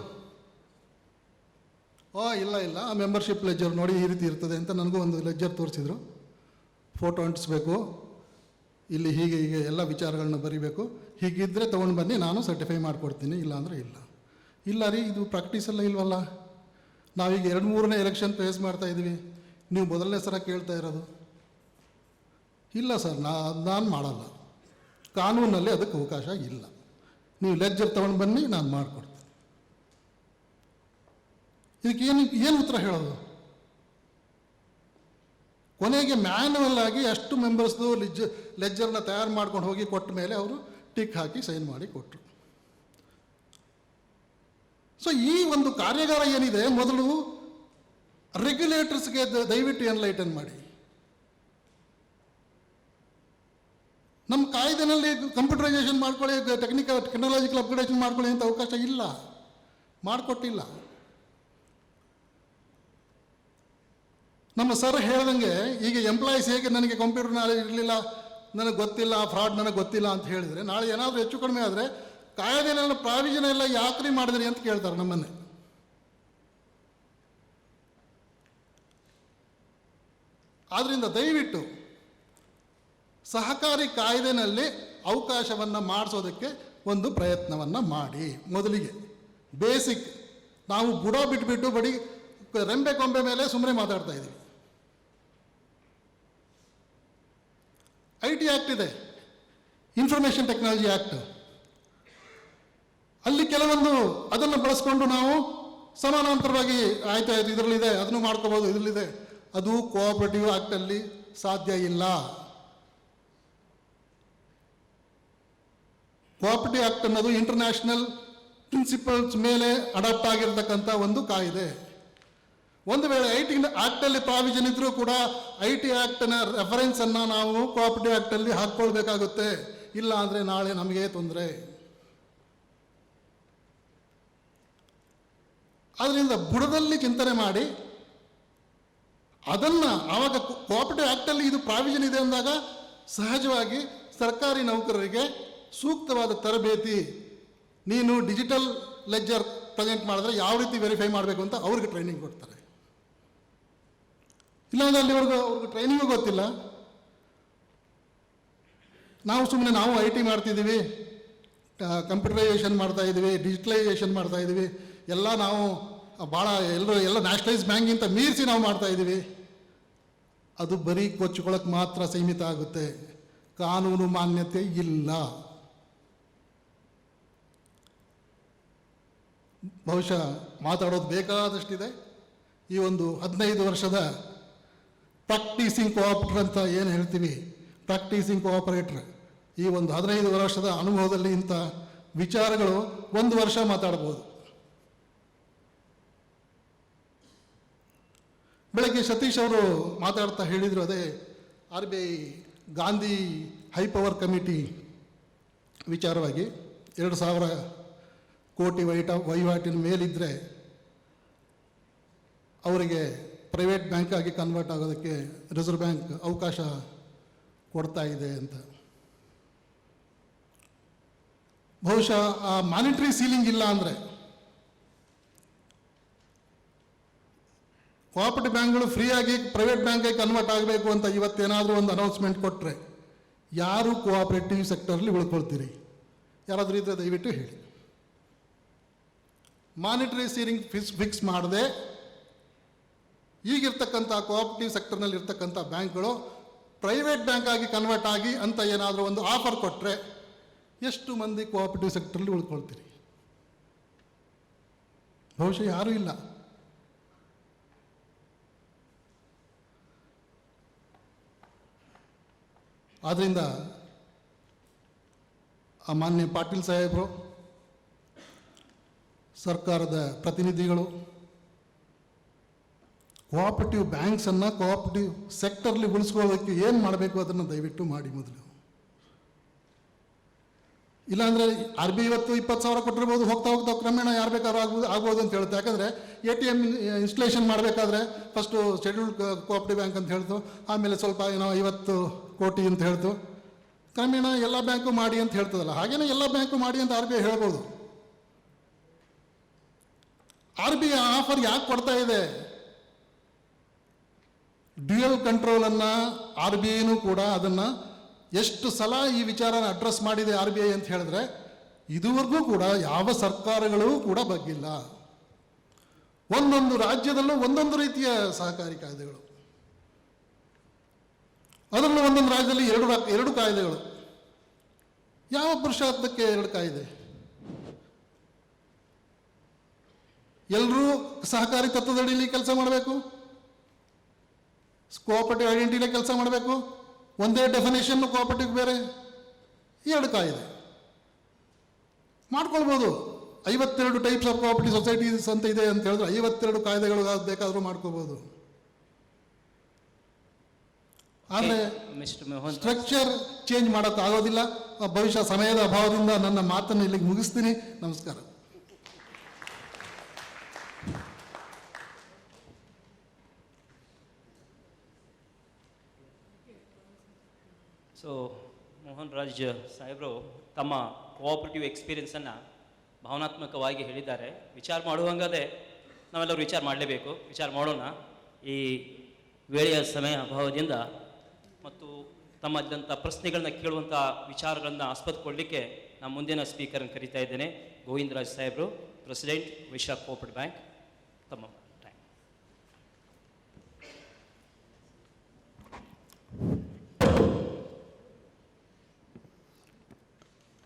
ಇಲ್ಲ ಆ ಮೆಂಬರ್ಶಿಪ್ ಲೆಜ್ಜರ್ ನೋಡಿ ಈ ರೀತಿ ಇರ್ತದೆ ಅಂತ ನನಗೂ ಒಂದು ಲೆಜ್ಜರ್ ತೋರಿಸಿದ್ರು. ಫೋಟೋ ಅಂಟಿಸ್ಬೇಕು, ಇಲ್ಲಿ ಹೀಗೆ ಎಲ್ಲ ವಿಚಾರಗಳನ್ನ ಬರೀಬೇಕು, ಹೀಗಿದ್ದರೆ ತೊಗೊಂಡು ಬನ್ನಿ ನಾನು ಸರ್ಟಿಫೈ ಮಾಡಿಕೊಡ್ತೀನಿ, ಇಲ್ಲ ಅಂದರೆ ಇಲ್ಲ ರೀ, ಇದು ಪ್ರಾಕ್ಟೀಸೆಲ್ಲ ಇಲ್ವಲ್ಲ, ನಾವೀಗ 2-3ನೇ ಎಲೆಕ್ಷನ್ ಫೇಸ್ ಮಾಡ್ತಾ ಇದ್ದೀವಿ, ನೀವು ಮೊದಲನೇ ಸಲ ಕೇಳ್ತಾ ಇರೋದು. ಇಲ್ಲ ಸರ್, ನಾನು ಮಾಡಲ್ಲ, ಕಾನೂನಲ್ಲಿ ಅದಕ್ಕೆ ಅವಕಾಶ ಇಲ್ಲ, ನೀವು ಲೆಜ್ಜರ್ ತೊಗೊಂಡು ಬನ್ನಿ ನಾನು ಮಾಡಿಕೊಡ್ತೀನಿ. ಇದಕ್ಕೆ ಏನು ಉತ್ತರ ಹೇಳೋದು? ಕೊನೆಗೆ ಮ್ಯಾನ್ಯುವಲ್ ಆಗಿ ಅಷ್ಟು ಮೆಂಬರ್ಸ್ದು ಲೆಜ್ಜರ್ನ ತಯಾರು ಮಾಡ್ಕೊಂಡು ಹೋಗಿ ಕೊಟ್ಟ ಮೇಲೆ ಅವರು ಟಿಕ್ ಹಾಕಿ ಸೈನ್ ಮಾಡಿ ಕೊಟ್ಟರು. ಸೊ ಈ ಒಂದು ಕಾರ್ಯಾಗಾರ ಏನಿದೆ, ಮೊದಲು ರೆಗ್ಯುಲೇಟರ್ಸ್ಗೆ ದಯವಿಟ್ಟು ಎನ್ಲೈಟನ್ ಮಾಡಿ. ನಮ್ಮ ಕಾಯ್ದೆನಲ್ಲಿ ಕಂಪ್ಯೂಟರೈಸೇಷನ್ ಮಾಡ್ಕೊಳ್ಳಿ, ಟೆಕ್ನಾಲಜಿಕಲ್ ಅಪ್ಗ್ರೇಡೇಷನ್ ಮಾಡ್ಕೊಳ್ಳಿ ಅಂತ ಅವಕಾಶ ಇಲ್ಲ, ಮಾಡಿಕೊಟ್ಟಿಲ್ಲ. ನಮ್ಮ ಸರ್ ಹೇಳ್ದಂಗೆ ಈಗ ಎಂಪ್ಲಾಯೀಸ್ ಹೇಗೆ ನನಗೆ ಕಂಪ್ಯೂಟರ್ ನಾಲೆಜ್ ಇರಲಿಲ್ಲ, ನನಗೆ ಗೊತ್ತಿಲ್ಲ, ಫ್ರಾಡ್ ನನಗೆ ಗೊತ್ತಿಲ್ಲ ಅಂತ ಹೇಳಿದರೆ, ನಾಳೆ ಏನಾದರೂ ಹೆಚ್ಚು ಕಡಿಮೆ ಆದರೆ ಕಾಯ್ದೆನೆಲ್ಲ ಪ್ರಾವಿಷನ್ ಎಲ್ಲ ಯಾಕ್ರಿ ಮಾಡಿದ್ರಿ ಅಂತ ಕೇಳ್ತಾರೆ ನಮ್ಮನ್ನೇ. ಆದ್ದರಿಂದ ದಯವಿಟ್ಟು ಸಹಕಾರಿ ಕಾಯ್ದೆನಲ್ಲಿ ಅವಕಾಶವನ್ನು ಮಾಡಿಸೋದಕ್ಕೆ ಒಂದು ಪ್ರಯತ್ನವನ್ನು ಮಾಡಿ. ಮೊದಲಿಗೆ ಬೇಸಿಕ್ ನಾವು ಬುಡ ಬಿಟ್ಬಿಟ್ಟು ಬಡಿ ರೆಂಬೆ ಕೊಂಬೆ ಮೇಲೆ ಸುಮ್ಮನೆ ಮಾತಾಡ್ತಾ ಇದ್ದೀವಿ. IT ಆ್ಯಕ್ಟ್ ಇದೆ, ಇನ್ಫಾರ್ಮೇಷನ್ ಟೆಕ್ನಾಲಜಿ ಆ್ಯಕ್ಟ್. ಅಲ್ಲಿ ಕೆಲವೊಂದು ಅದನ್ನು ಬಳಸ್ಕೊಂಡು ನಾವು ಸಮಾನಾಂತರವಾಗಿ ಆಯ್ತು ಇದರಲ್ಲಿದೆ ಅದನ್ನು ಮಾಡ್ಕೋಬೋದು, ಇದರಲ್ಲಿದೆ. ಅದು ಕೋಆಪರೇಟಿವ್ ಆ್ಯಕ್ಟಲ್ಲಿ ಸಾಧ್ಯ ಇಲ್ಲ. ಕೋಆಪರೇಟಿವ್ ಆ್ಯಕ್ಟ್ ಅನ್ನೋದು ಇಂಟರ್ನ್ಯಾಷನಲ್ ಪ್ರಿನ್ಸಿಪಲ್ಸ್ ಮೇಲೆ ಅಡಾಪ್ಟ್ ಆಗಿರ್ತಕ್ಕಂಥ ಒಂದು ಕಾಯ್ದೆ. ಒಂದು ವೇಳೆ IT ಆ್ಯಕ್ಟಲ್ಲಿ ಪ್ರಾವಿಷನ್ ಇದ್ರೂ ಕೂಡ IT ಆ್ಯಕ್ಟ್ನ ರೆಫರೆನ್ಸನ್ನು ನಾವು ಕೋಆಪರೇಟಿವ್ ಆ್ಯಕ್ಟಲ್ಲಿ ಹಾಕ್ಕೊಳ್ಬೇಕಾಗುತ್ತೆ. ಇಲ್ಲ ಅಂದರೆ ನಾಳೆ ನಮಗೆ ತೊಂದರೆ. ಆದ್ದರಿಂದ ಬುಡದಲ್ಲಿ ಚಿಂತನೆ ಮಾಡಿ ಅದನ್ನು ಆವಾಗ ಕೋಆಪರೇಟಿವ್ ಆ್ಯಕ್ಟಲ್ಲಿ ಇದು ಪ್ರಾವಿಷನ್ ಇದೆ ಅಂದಾಗ ಸಹಜವಾಗಿ ಸರ್ಕಾರಿ ನೌಕರರಿಗೆ ಸೂಕ್ತವಾದ ತರಬೇತಿ, ನೀನು ಡಿಜಿಟಲ್ ಲೆಡ್ಜರ್ ಪ್ರೆಸೆಂಟ್ ಮಾಡಿದ್ರೆ ಯಾವ ರೀತಿ ವೆರಿಫೈ ಮಾಡಬೇಕು ಅಂತ ಅವ್ರಿಗೆ ಟ್ರೈನಿಂಗ್ ಕೊಡ್ತಾರೆ. ಇಲ್ಲಾಂದರೆ ಅಲ್ಲಿವರೆಗೂ ಅವ್ರಿಗೆ ಟ್ರೈನಿಂಗು ಗೊತ್ತಿಲ್ಲ. ನಾವು ಸುಮ್ಮನೆ ನಾವು IT ಮಾಡ್ತಿದ್ದೀವಿ, ಕಂಪ್ಯೂಟರೈಸೇಷನ್ ಮಾಡ್ತಾ ಇದ್ದೀವಿ, ಡಿಜಿಟಲೈಸೇಷನ್ ಮಾಡ್ತಾ ಇದ್ದೀವಿ, ಎಲ್ಲ ನಾವು ಭಾಳ ಎಲ್ಲ ನ್ಯಾಷನಲೈಸ್ ಬ್ಯಾಂಕಿಂತ ಮೀರಿಸಿ ನಾವು ಮಾಡ್ತಾ ಇದ್ದೀವಿ. ಅದು ಬರೀ ಕೊಚ್ಚಿಕೊಳ್ಳೋಕೆ ಮಾತ್ರ ಸೀಮಿತ ಆಗುತ್ತೆ, ಕಾನೂನು ಮಾನ್ಯತೆ ಇಲ್ಲ. ಬಹುಶಃ ಮಾತಾಡೋದು ಬೇಕಾದಷ್ಟಿದೆ. ಈ ಒಂದು 15 ವರ್ಷದ ಪ್ರಾಕ್ಟೀಸಿಂಗ್ ಕೋಆಪರೇಟರ್ ಅಂತ ಏನು ಹೇಳ್ತೀವಿ, ಪ್ರಾಕ್ಟೀಸಿಂಗ್ ಕೋಆಪರೇಟರ್, ಈ ಒಂದು 15 ವರ್ಷದ ಅನುಭವದಲ್ಲಿ ಇಂಥ ವಿಚಾರಗಳು 1 ವರ್ಷ ಮಾತಾಡ್ಬೋದು. ಬೆಳಗ್ಗೆ ಸತೀಶ್ ಅವರು ಮಾತಾಡ್ತಾ ಹೇಳಿದರು, ಅದೇ RBI Gandhi high power committee ವಿಚಾರವಾಗಿ 2,000 ಕೋಟಿ ವಹಿವಾಟಿನ ಮೇಲಿದ್ದರೆ ಅವರಿಗೆ ಪ್ರೈವೇಟ್ ಬ್ಯಾಂಕ್ ಆಗಿ ಕನ್ವರ್ಟ್ ಆಗೋದಕ್ಕೆ ರಿಸರ್ವ್ ಬ್ಯಾಂಕ್ ಅವಕಾಶ ಕೊಡ್ತಾ ಇದೆ ಅಂತ. ಬಹುಶಃ ಆ ಮಾನಿಟರಿ ಸೀಲಿಂಗ್ ಇಲ್ಲ ಅಂದರೆ ಕೋಆಪರೇಟಿವ್ ಬ್ಯಾಂಕ್ಗಳು ಫ್ರೀಯಾಗಿ ಪ್ರೈವೇಟ್ ಬ್ಯಾಂಕಾಗಿ ಕನ್ವರ್ಟ್ ಆಗಬೇಕು ಅಂತ ಇವತ್ತೇನಾದರೂ ಒಂದು ಅನೌನ್ಸ್ಮೆಂಟ್ ಕೊಟ್ಟರೆ ಯಾರು ಕೋಆಪರೇಟಿವ್ ಸೆಕ್ಟರ್ಲಿ ಉಳ್ಕೊಳ್ತೀರಿ? ಯಾರಾದರೂ ಇದ್ದರೆ ದಯವಿಟ್ಟು ಹೇಳಿ. ಮಾನಿಟರಿ ಸೀಲಿಂಗ್ ಫಿಕ್ಸ್ ಮಾಡದೆ ಈಗಿರ್ತಕ್ಕಂಥ ಕೋಆಪರೇಟಿವ್ ಸೆಕ್ಟರ್ನಲ್ಲಿ ಇರ್ತಕ್ಕಂಥ ಬ್ಯಾಂಕ್ಗಳು ಪ್ರೈವೇಟ್ ಬ್ಯಾಂಕ್ ಆಗಿ ಕನ್ವರ್ಟ್ ಆಗಿ ಅಂತ ಏನಾದರೂ ಒಂದು ಆಫರ್ ಕೊಟ್ಟರೆ ಎಷ್ಟು ಮಂದಿ ಕೋಆಪರೇಟಿವ್ ಸೆಕ್ಟರ್ಲಿ ಉಳ್ಕೊಳ್ತೀರಿ? ಬಹುಶಃ ಯಾರೂ ಇಲ್ಲ. ಆದ್ದರಿಂದ ಆ ಮಾನ್ಯ ಪಾಟೀಲ್ ಸಾಹೇಬರು, ಸರ್ಕಾರದ ಪ್ರತಿನಿಧಿಗಳು ಕೋಆಪರೇಟಿವ್ ಬ್ಯಾಂಕ್ಸನ್ನು ಕೋಆಪರೇಟಿವ್ ಸೆಕ್ಟರ್ಲಿ ಉಳಿಸ್ಕೊಳ್ಳೋದಕ್ಕೆ ಏನು ಮಾಡಬೇಕು ಅದನ್ನು ದಯವಿಟ್ಟು ಮಾಡಿ ಮೊದಲು. ಇಲ್ಲಾಂದರೆ RBI ಇವತ್ತು 20,000 ಕೊಟ್ಟಿರ್ಬೋದು, ಹೋಗ್ತಾ ಹೋಗ್ತಾ ಕ್ರಮೇಣ ಯಾರು ಬೇಕಾದ್ರೂ ಆಗ್ಬೋದು ಅಂತ ಹೇಳುತ್ತೆ. ಯಾಕಂದರೆ ATM ಇನ್ಸ್ಟಲೇಷನ್ ಮಾಡಬೇಕಾದ್ರೆ ಫಸ್ಟು ಶೆಡ್ಯೂಲ್ಡ್ ಕೋಆಪರೇಟಿವ್ ಬ್ಯಾಂಕ್ ಅಂತ ಹೇಳ್ತು, ಆಮೇಲೆ ಸ್ವಲ್ಪ ಏನೋ 50 ಕೋಟಿ ಅಂತ ಹೇಳ್ತು, ಕ್ರಮೇಣ ಎಲ್ಲ ಬ್ಯಾಂಕು ಮಾಡಿ ಅಂತ ಹೇಳ್ತದಲ್ಲ, ಹಾಗೇನೇ ಎಲ್ಲ ಬ್ಯಾಂಕು ಮಾಡಿ ಅಂತ RBI ಹೇಳ್ಬೋದು. RBI ಆಫರ್ ಯಾಕೆ ಕೊಡ್ತಾ ಇದೆ? ಡ್ಯುಯಲ್ ಕಂಟ್ರೋಲನ್ನು RBIನೂ ಕೂಡ ಅದನ್ನು ಎಷ್ಟು ಸಲ ಈ ವಿಚಾರನ ಅಡ್ರೆಸ್ ಮಾಡಿದೆ RBI ಅಂತ ಹೇಳಿದ್ರೆ ಇದುವರೆಗೂ ಕೂಡ ಯಾವ ಸರ್ಕಾರಗಳೂ ಕೂಡ ಬಗ್ಗಿಲ್ಲ. ಒಂದೊಂದು ರಾಜ್ಯದಲ್ಲೂ ಒಂದೊಂದು ರೀತಿಯ ಸಹಕಾರಿ ಕಾಯ್ದೆಗಳು, ಅದರಲ್ಲೂ ಒಂದೊಂದು ರಾಜ್ಯದಲ್ಲಿ ಎರಡು ಕಾಯ್ದೆಗಳು. ಯಾವ ಪುರುಷಾರ್ಥಕ್ಕೆ 2 ಕಾಯ್ದೆ? ಎಲ್ಲರೂ ಸಹಕಾರಿ ತತ್ವದಡಿಯಲ್ಲಿ ಕೆಲಸ ಮಾಡಬೇಕು, ಕೋಆಪರೇಟಿವ್ ಐಡೆಂಟಿಟಿಲಿ ಕೆಲಸ ಮಾಡಬೇಕು, ಒಂದೇ ಡೆಫಿನೇಷನ್ ಕೋಆಪರೇಟಿವ್ ಬೇರೆ, 2 ಕಾಯ್ದೆ ಮಾಡ್ಕೊಳ್ಬೋದು. 52 ಟೈಪ್ಸ್ ಆಫ್ ಕೋಆಪರೇಟಿವ್ ಸೊಸೈಟೀಸ್ ಅಂತ ಇದೆ ಅಂತ ಹೇಳಿದ್ರೆ 52 ಕಾಯ್ದೆಗಳು ಬೇಕಾದರೂ ಮಾಡ್ಕೋಬೋದು. ಆದರೆ ಸ್ಟ್ರಕ್ಚರ್ ಚೇಂಜ್ ಮಾಡೋಕ್ಕಾಗೋದಿಲ್ಲ. ಬಹುಶಃ ಸಮಯದ ಅಭಾವದಿಂದ ನನ್ನ ಮಾತನ್ನು ಇಲ್ಲಿಗೆ ಮುಗಿಸ್ತೀನಿ. ನಮಸ್ಕಾರ. ಸೊ ಮೋಹನ್ ರಾಜ್ ಸಾಹೇಬರು ತಮ್ಮ ಕೋಆಪರೇಟಿವ್ ಎಕ್ಸ್ಪೀರಿಯನ್ಸನ್ನು ಭಾವನಾತ್ಮಕವಾಗಿ ಹೇಳಿದ್ದಾರೆ. ವಿಚಾರ ಮಾಡುವಂಗದೇ ನಾವೆಲ್ಲರೂ ವಿಚಾರ ಮಾಡಲೇಬೇಕು, ವಿಚಾರ ಮಾಡೋಣ. ಈ ವೇಳೆಯ ಸಮಯ ಅಭಾವದಿಂದ ಮತ್ತು ತಮ್ಮಲ್ಲಿದ್ದಂಥ ಪ್ರಶ್ನೆಗಳನ್ನ ಕೇಳುವಂಥ ವಿಚಾರಗಳನ್ನು ಆಸ್ಪದ ಕೊಡಲಿಕ್ಕೆ ನಾನು ಮುಂದಿನ ಸ್ಪೀಕರ್ನ ಕರಿತಾ ಇದ್ದೇನೆ. ಗೋವಿಂದರಾಜ್ ಸಾಹೇಬರು, ಪ್ರೆಸಿಡೆಂಟ್ ವೈಶಾಖ ಕೋಆಪರೇಟಿವ್ ಬ್ಯಾಂಕ್. ತಮ್ಮ time.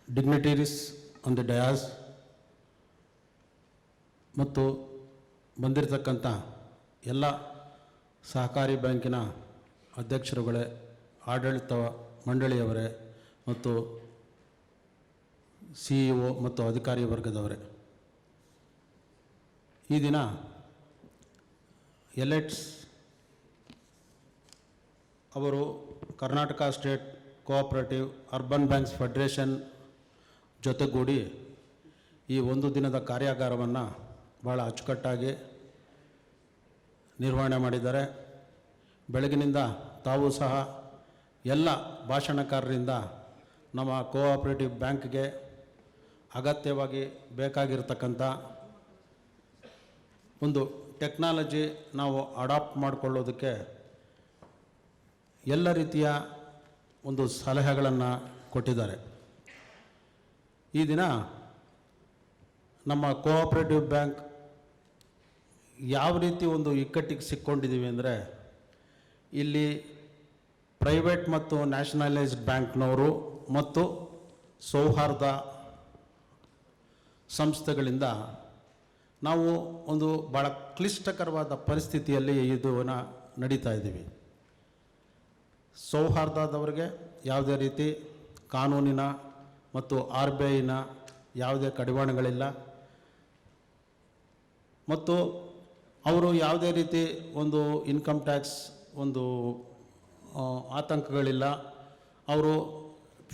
dignitaries on the dais ಮತ್ತು ಬಂದಿರತಕ್ಕಂಥ ಎಲ್ಲ ಸಹಕಾರಿ ಬ್ಯಾಂಕಿನ ಅಧ್ಯಕ್ಷರುಗಳೇ, ಆಡಳಿತ ಮಂಡಳಿಯವರೇ ಮತ್ತು CEO ಮತ್ತು ಅಧಿಕಾರಿ ವರ್ಗದವರೇ, ಈ ದಿನ ಎಲೆಟ್ಸ್ ಅವರು Karnataka state cooperative urban banks federation ಜೊತೆಗೂಡಿ ಈ ಒಂದು ದಿನದ ಕಾರ್ಯಾಗಾರವನ್ನು ಭಾಳ ಅಚ್ಚುಕಟ್ಟಾಗಿ ನಿರ್ವಹಣೆ ಮಾಡಿದ್ದಾರೆ. ಬೆಳಗಿನಿಂದ ತಾವು ಸಹ ಎಲ್ಲ ಭಾಷಣಕಾರರಿಂದ ನಮ್ಮ ಕೋಆಪರೇಟಿವ್ ಬ್ಯಾಂಕ್ಗೆ ಅಗತ್ಯವಾಗಿ ಬೇಕಾಗಿರ್ತಕ್ಕಂಥ ಒಂದು ಟೆಕ್ನಾಲಜಿ ನಾವು ಅಡಾಪ್ಟ್ ಮಾಡಿಕೊಳ್ಳೋದಕ್ಕೆ ಎಲ್ಲ ರೀತಿಯ ಒಂದು ಸಲಹೆಗಳನ್ನು ಕೊಟ್ಟಿದ್ದಾರೆ. ಈ ದಿನ ನಮ್ಮ ಕೋಆಪರೇಟಿವ್ ಬ್ಯಾಂಕ್ ಯಾವ ರೀತಿ ಒಂದು ಇಕ್ಕಟ್ಟಿಗೆ ಸಿಕ್ಕೊಂಡಿದ್ದೀವಿ ಅಂದರೆ, ಇಲ್ಲಿ ಪ್ರೈವೇಟ್ ಮತ್ತು ನ್ಯಾಷನಲೈಸ್ಡ್ ಬ್ಯಾಂಕ್ನವರು ಮತ್ತು ಸೌಹಾರ್ದ ಸಂಸ್ಥೆಗಳಿಂದ ನಾವು ಒಂದು ಭಾಳ ಕ್ಲಿಷ್ಟಕರವಾದ ಪರಿಸ್ಥಿತಿಯಲ್ಲಿ ಇದನ್ನು ನಡೀತಾ ಇದ್ದೀವಿ. ಸೌಹಾರ್ದದವರಿಗೆ ಯಾವುದೇ ರೀತಿ ಕಾನೂನಿನ ಮತ್ತು RBIನ ಯಾವುದೇ ಕಡಿವಾಣಗಳಿಲ್ಲ ಮತ್ತು ಅವರು ಯಾವುದೇ ರೀತಿ ಒಂದು ಇನ್ಕಮ್ ಟ್ಯಾಕ್ಸ್ ಒಂದು ಆತಂಕಗಳಿಲ್ಲ. ಅವರು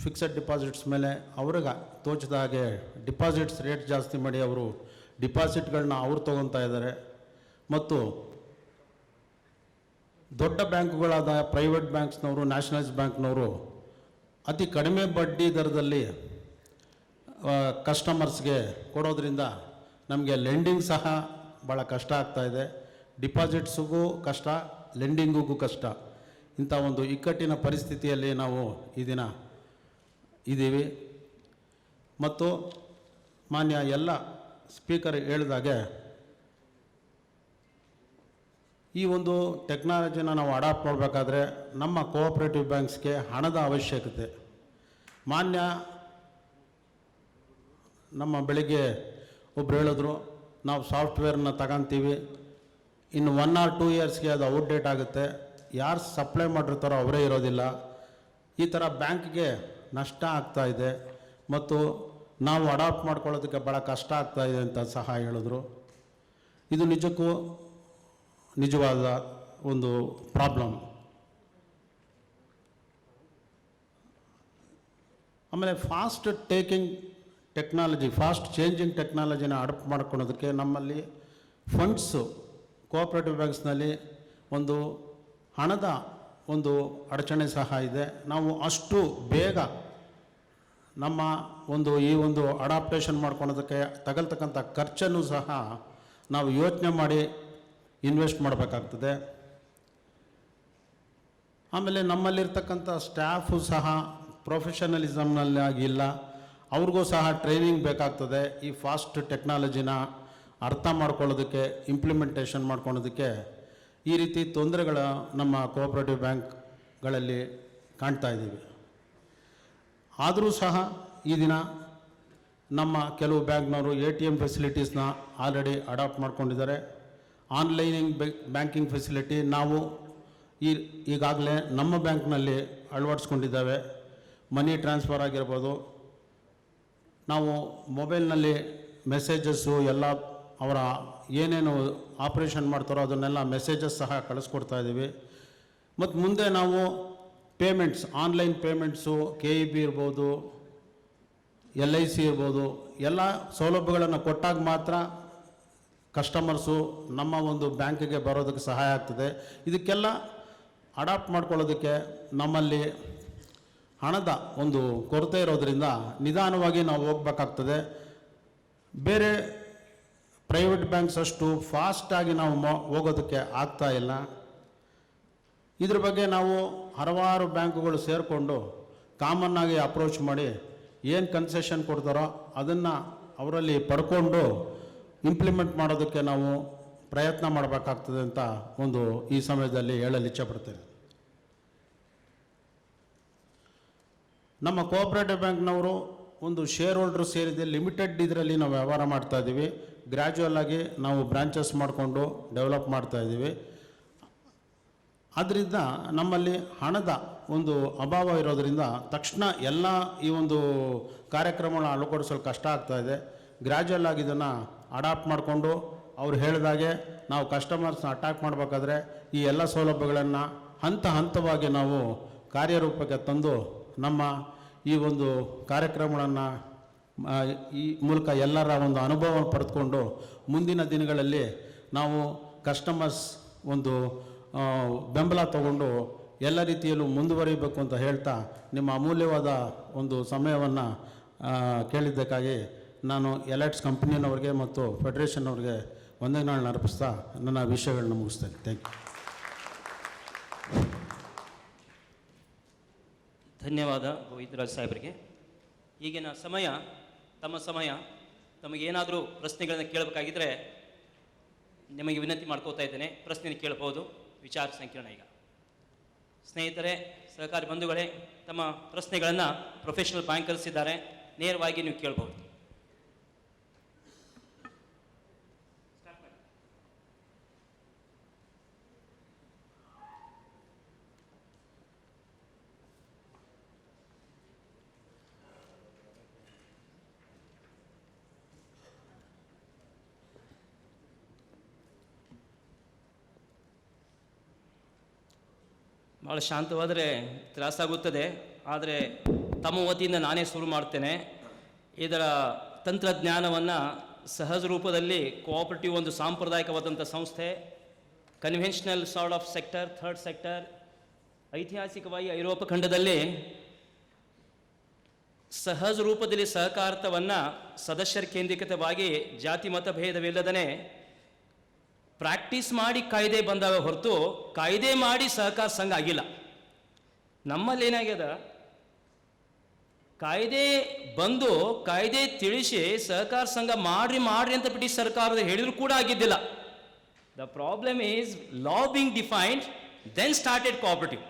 ಫಿಕ್ಸೆಡ್ ಡಿಪಾಸಿಟ್ಸ್ ಮೇಲೆ ಅವ್ರಿಗೆ ತೋಚಿದ ಹಾಗೆ ಡಿಪಾಸಿಟ್ಸ್ ರೇಟ್ ಜಾಸ್ತಿ ಮಾಡಿ ಅವರು ಡಿಪಾಸಿಟ್ಗಳನ್ನ ಅವ್ರು ತೊಗೊತಾ ಇದ್ದಾರೆ. ಮತ್ತು ದೊಡ್ಡ ಬ್ಯಾಂಕುಗಳಾದ ಪ್ರೈವೇಟ್ ಬ್ಯಾಂಕ್ಸ್ನವರು, ನ್ಯಾಷನಲೈಸ್ ಬ್ಯಾಂಕ್ನವರು ಅತಿ ಕಡಿಮೆ ಬಡ್ಡಿ ದರದಲ್ಲಿ ಕಸ್ಟಮರ್ಸ್ಗೆ ಕೊಡೋದ್ರಿಂದ ನಮಗೆ ಲೆಂಡಿಂಗ್ ಸಹ ಭಾಳ ಕಷ್ಟ ಆಗ್ತಾಯಿದೆ. ಡಿಪಾಸಿಟ್ಸಿಗೂ ಕಷ್ಟ, ಲೆಂಡಿಂಗಿಗೂ ಕಷ್ಟ. ಇಂಥ ಒಂದು ಇಕ್ಕಟ್ಟಿನ ಪರಿಸ್ಥಿತಿಯಲ್ಲಿ ನಾವು ಈ ದಿನ ಇದ್ದೀವಿ. ಮತ್ತು ಮಾನ್ಯ ಎಲ್ಲ ಸ್ಪೀಕರ್ ಹೇಳಿದಾಗೆ ಈ ಒಂದು ಟೆಕ್ನಾಲಜಿನ ನಾವು ಅಡಾಪ್ಟ್ ಮಾಡಬೇಕಾದ್ರೆ ನಮ್ಮ ಕೋಆಪರೇಟಿವ್ ಬ್ಯಾಂಕ್ಸ್ಗೆ ಹಣದ ಅವಶ್ಯಕತೆ. ಮಾನ್ಯ ನಮ್ಮ ಬೆಳಿಗ್ಗೆ ಒಬ್ರು ಹೇಳಿದ್ರು, ನಾವು ಸಾಫ್ಟ್ವೇರ್ನ ತಗೊಂತೀವಿ, ಇನ್ನು 1 or 2 ಇಯರ್ಸ್ಗೆ ಅದು ಔಟ್ಡೇಟ್ ಆಗುತ್ತೆ, ಯಾರು ಸಪ್ಲೈ ಮಾಡಿರ್ತಾರೋ ಅವರೇ ಇರೋದಿಲ್ಲ. ಈ ಥರ ಬ್ಯಾಂಕ್ಗೆ ನಷ್ಟ ಆಗ್ತಾಯಿದೆ ಮತ್ತು ನಾವು ಅಡಾಪ್ಟ್ ಮಾಡ್ಕೊಳ್ಳೋದಕ್ಕೆ ಭಾಳ ಕಷ್ಟ ಆಗ್ತಾಯಿದೆ ಅಂತ ಸಹ ಹೇಳಿದ್ರು. ಇದು ನಿಜಕ್ಕೂ ನಿಜವಾದ ಒಂದು ಪ್ರಾಬ್ಲಮ್. ಆಮೇಲೆ fast taking technology, fast changing ಟೆಕ್ನಾಲಜಿನ ಅಡಾಪ್ಟ್ ಮಾಡ್ಕೊಳ್ಳೋದಕ್ಕೆ ನಮ್ಮಲ್ಲಿ ಫಂಡ್ಸು ಕೋಆಪರೇಟಿವ್ ಬ್ಯಾಂಕ್ಸ್ನಲ್ಲಿ ಒಂದು ಹಣದ ಒಂದು ಅಡಚಣೆ ಸಹ ಇದೆ. ನಾವು ಅಷ್ಟು ಬೇಗ ನಮ್ಮ ಒಂದು ಈ ಒಂದು ಅಡಾಪ್ಟೇಷನ್ ಮಾಡ್ಕೊಳೋದಕ್ಕೆ ತಗಲ್ತಕ್ಕಂಥ ಖರ್ಚನ್ನು ಸಹ ನಾವು ಯೋಚನೆ ಮಾಡಿ ಇನ್ವೆಸ್ಟ್ ಮಾಡಬೇಕಾಗ್ತದೆ. ಆಮೇಲೆ ನಮ್ಮಲ್ಲಿರ್ತಕ್ಕಂಥ ಸ್ಟಾಫು ಸಹ ಪ್ರೊಫೆಷನಲಿಸಮ್ನಲ್ಲಿ ಆಗಿಲ್ಲ, ಅವ್ರಿಗೂ ಸಹ ಟ್ರೈನಿಂಗ್ ಬೇಕಾಗ್ತದೆ. ಈ ಫಾಸ್ಟ್ ಟೆಕ್ನಾಲಜಿನ ಅರ್ಥ ಮಾಡ್ಕೊಳ್ಳೋದಕ್ಕೆ, ಇಂಪ್ಲಿಮೆಂಟೇಷನ್ ಮಾಡ್ಕೊಳ್ಳೋದಕ್ಕೆ ಈ ರೀತಿ ತೊಂದರೆಗಳ ನಮ್ಮ ಕೋಆಪರೇಟಿವ್ ಬ್ಯಾಂಕ್ಗಳಲ್ಲಿ ಕಾಣ್ತಾ ಇದ್ದೀವಿ. ಆದರೂ ಸಹ ಈ ದಿನ ನಮ್ಮ ಕೆಲವು ಬ್ಯಾಂಕ್ನವರು ATM ಫೆಸಿಲಿಟೀಸ್ನ ಆಲ್ರೆಡಿ ಅಡಾಪ್ಟ್ ಮಾಡ್ಕೊಂಡಿದ್ದಾರೆ. ಆನ್ಲೈನಿಂಗ್ ಬ್ಯಾಂಕಿಂಗ್ ಫೆಸಿಲಿಟಿ ನಾವು ಈಗಾಗಲೇ ನಮ್ಮ ಬ್ಯಾಂಕ್ನಲ್ಲಿ ಅಳವಡಿಸ್ಕೊಂಡಿದ್ದಾವೆ. ಮನಿ ಟ್ರಾನ್ಸ್ಫರ್ ಆಗಿರ್ಬೋದು, ನಾವು ಮೊಬೈಲ್ನಲ್ಲಿ ಮೆಸೇಜಸ್ಸು ಎಲ್ಲ ಅವರ ಏನೇನು ಆಪ್ರೇಷನ್ ಮಾಡ್ತಾರೋ ಅದನ್ನೆಲ್ಲ ಮೆಸೇಜಸ್ ಸಹ ಕಳಿಸ್ಕೊಡ್ತಾ ಇದ್ದೀವಿ. ಮತ್ತು ಮುಂದೆ ನಾವು ಪೇಮೆಂಟ್ಸ್, ಆನ್ಲೈನ್ ಪೇಮೆಂಟ್ಸು, KEB ಇರ್ಬೋದು, LIC ಇರ್ಬೋದು, ಎಲ್ಲ ಸೌಲಭ್ಯಗಳನ್ನು ಕೊಟ್ಟಾಗ ಮಾತ್ರ ಕಸ್ಟಮರ್ಸು ನಮ್ಮ ಒಂದು ಬ್ಯಾಂಕಿಗೆ ಬರೋದಕ್ಕೆ ಸಹಾಯ ಆಗ್ತದೆ. ಇದಕ್ಕೆಲ್ಲ ಅಡಾಪ್ಟ್ ಮಾಡ್ಕೊಳ್ಳೋದಕ್ಕೆ ನಮ್ಮಲ್ಲಿ ಹಣದ ಒಂದು ಕೊರತೆ ಇರೋದರಿಂದ ನಿಧಾನವಾಗಿ ನಾವು ಹೋಗ್ಬೇಕಾಗ್ತದೆ. ಬೇರೆ ಪ್ರೈವೇಟ್ ಬ್ಯಾಂಕ್ಸ್ ಅಷ್ಟು ಫಾಸ್ಟಾಗಿ ನಾವು ಹೋಗೋದಕ್ಕೆ ಆಗ್ತಾ ಇಲ್ಲ. ಇದ್ರ ಬಗ್ಗೆ ನಾವು ಹಲವಾರು ಬ್ಯಾಂಕುಗಳು ಸೇರಿಕೊಂಡು ಕಾಮನ್ನಾಗಿ ಅಪ್ರೋಚ್ ಮಾಡಿ ಏನು ಕನ್ಸೆಷನ್ ಕೊಡ್ತಾರೋ ಅದನ್ನು ಅವರಲ್ಲಿ ಪಡ್ಕೊಂಡು ಇಂಪ್ಲಿಮೆಂಟ್ ಮಾಡೋದಕ್ಕೆ ನಾವು ಪ್ರಯತ್ನ ಮಾಡಬೇಕಾಗ್ತದೆ ಅಂತ ಒಂದು ಈ ಸಮಯದಲ್ಲಿ ಹೇಳಲು ಇಚ್ಛೆಪಡ್ತೇನೆ. ನಮ್ಮ ಕೋಆಪರೇಟಿವ್ ಬ್ಯಾಂಕ್ನವರು ಒಂದು ಶೇರ್ ಹೋಲ್ಡ್ರು ಸೇರಿದೆ ಲಿಮಿಟೆಡ್ ಇದರಲ್ಲಿ ನಾವು ವ್ಯವಹಾರ ಮಾಡ್ತಾ ಇದ್ದೀವಿ. ಗ್ರ್ಯಾಜುವಲ್ ಆಗಿ ನಾವು ಬ್ರಾಂಚಸ್ ಮಾಡಿಕೊಂಡು ಡೆವಲಪ್ ಮಾಡ್ತಾ ಇದ್ದೀವಿ. ಆದ್ದರಿಂದ ನಮ್ಮಲ್ಲಿ ಹಣದ ಒಂದು ಅಭಾವ ಇರೋದರಿಂದ ತಕ್ಷಣ ಎಲ್ಲ ಈ ಒಂದು ಕಾರ್ಯಕ್ರಮಗಳನ್ನ ಅಳವಡಿಸಲು ಕಷ್ಟ ಆಗ್ತಾ ಇದೆ. ಗ್ರ್ಯಾಜುವಲ್ ಆಗಿ ಇದನ್ನು ಅಡಾಪ್ಟ್ ಮಾಡಿಕೊಂಡು ಅವ್ರು ಹೇಳಿದಾಗೆ ನಾವು ಕಸ್ಟಮರ್ಸ್ನ ಅಟ್ಯಾಕ್ ಮಾಡಬೇಕಾದ್ರೆ ಈ ಎಲ್ಲ ಸೌಲಭ್ಯಗಳನ್ನು ಹಂತ ಹಂತವಾಗಿ ನಾವು ಕಾರ್ಯರೂಪಕ್ಕೆ ತಂದು ನಮ್ಮ ಈ ಒಂದು ಕಾರ್ಯಕ್ರಮಗಳನ್ನು ಈ ಮೂಲಕ ಎಲ್ಲರ ಒಂದು ಅನುಭವವನ್ನು ಪಡೆದುಕೊಂಡು ಮುಂದಿನ ದಿನಗಳಲ್ಲಿ ನಾವು ಕಸ್ಟಮರ್ಸ್ ಒಂದು ಬೆಂಬಲ ತಗೊಂಡು ಎಲ್ಲ ರೀತಿಯಲ್ಲೂ ಮುಂದುವರಿಬೇಕು ಅಂತ ಹೇಳ್ತಾ ನಿಮ್ಮ ಅಮೂಲ್ಯವಾದ ಒಂದು ಸಮಯವನ್ನು ಕೇಳಿದ್ದಕ್ಕಾಗಿ ನಾನು ಎಲೈಟ್ಸ್ ಕಂಪನಿಯವ್ರಿಗೆ ಮತ್ತು ಫೆಡರೇಷನ್ ಅವ್ರಿಗೆ ವಂದನೆಗಳನ್ನ ಅರ್ಪಿಸ್ತಾ ನನ್ನ ವಿಷಯಗಳನ್ನ ಮುಗಿಸ್ತೇನೆ. Thank you. ಧನ್ಯವಾದ ಗೋವಿಂದರಾಜ್ ಸಾಹೇಬರಿಗೆ. ಈಗಿನ ಸಮಯ ತಮ್ಮ ಸಮಯ. ತಮಗೇನಾದರೂ ಪ್ರಶ್ನೆಗಳನ್ನು ಕೇಳಬೇಕಾಗಿದ್ದರೆ ನಿಮಗೆ ವಿನಂತಿ ಮಾಡ್ಕೋತಾ ಇದ್ದೇನೆ, ಪ್ರಶ್ನೆ ಕೇಳಬಹುದು. ವಿಚಾರ ಸಂಕಿರಣ. ಈಗ ಸ್ನೇಹಿತರೆ, ಸಹಕಾರಿ ಬಂಧುಗಳೇ, ತಮ್ಮ ಪ್ರಶ್ನೆಗಳನ್ನು ಪ್ರೊಫೆಷನಲ್ ಬ್ಯಾಂಕರ್ಸ್ ಇದ್ದಾರೆ, ನೇರವಾಗಿ ನೀವು ಕೇಳಬಹುದು. ಭಾಳ ಶಾಂತವಾದರೆ ತ್ರಾಸಾಗುತ್ತದೆ. ಆದರೆ ತಮ್ಮ ವತಿಯಿಂದ ನಾನೇ ಶುರು ಮಾಡ್ತೇನೆ. ಇದರ ತಂತ್ರಜ್ಞಾನವನ್ನು ಸಹಜ ರೂಪದಲ್ಲಿ ಕೋಆಪರೇಟಿವ್ ಒಂದು ಸಾಂಪ್ರದಾಯಿಕವಾದಂಥ ಸಂಸ್ಥೆ, conventional sort of sector, third sector. ಐತಿಹಾಸಿಕವಾಗಿ ಐರೋಪ ಖಂಡದಲ್ಲಿ ಸಹಜ ರೂಪದಲ್ಲಿ ಸಹಕಾರತವನ್ನು ಸದಸ್ಯರ ಕೇಂದ್ರೀಕೃತವಾಗಿ ಜಾತಿ ಮತ ಭೇದವಿಲ್ಲದೇ ಪ್ರಾಕ್ಟೀಸ್ ಮಾಡಿ ಕಾಯ್ದೆ ಬಂದಾವೆ ಹೊರತು ಕಾಯ್ದೆ ಮಾಡಿ ಸಹಕಾರ ಸಂಘ ಆಗಿಲ್ಲ. ನಮ್ಮಲ್ಲಿ ಏನಾಗ್ಯದ, ಕಾಯ್ದೆ ಬಂದು ಕಾಯ್ದೆ ತಿಳಿಸಿ ಸಹಕಾರ ಸಂಘ ಮಾಡ್ರಿ ಅಂತ ಬ್ರಿಟಿಷ್ ಸರ್ಕಾರದ ಹೇಳಿದ್ರು ಕೂಡ ಆಗಿದ್ದಿಲ್ಲ. The problem is law being defined, then started cooperative.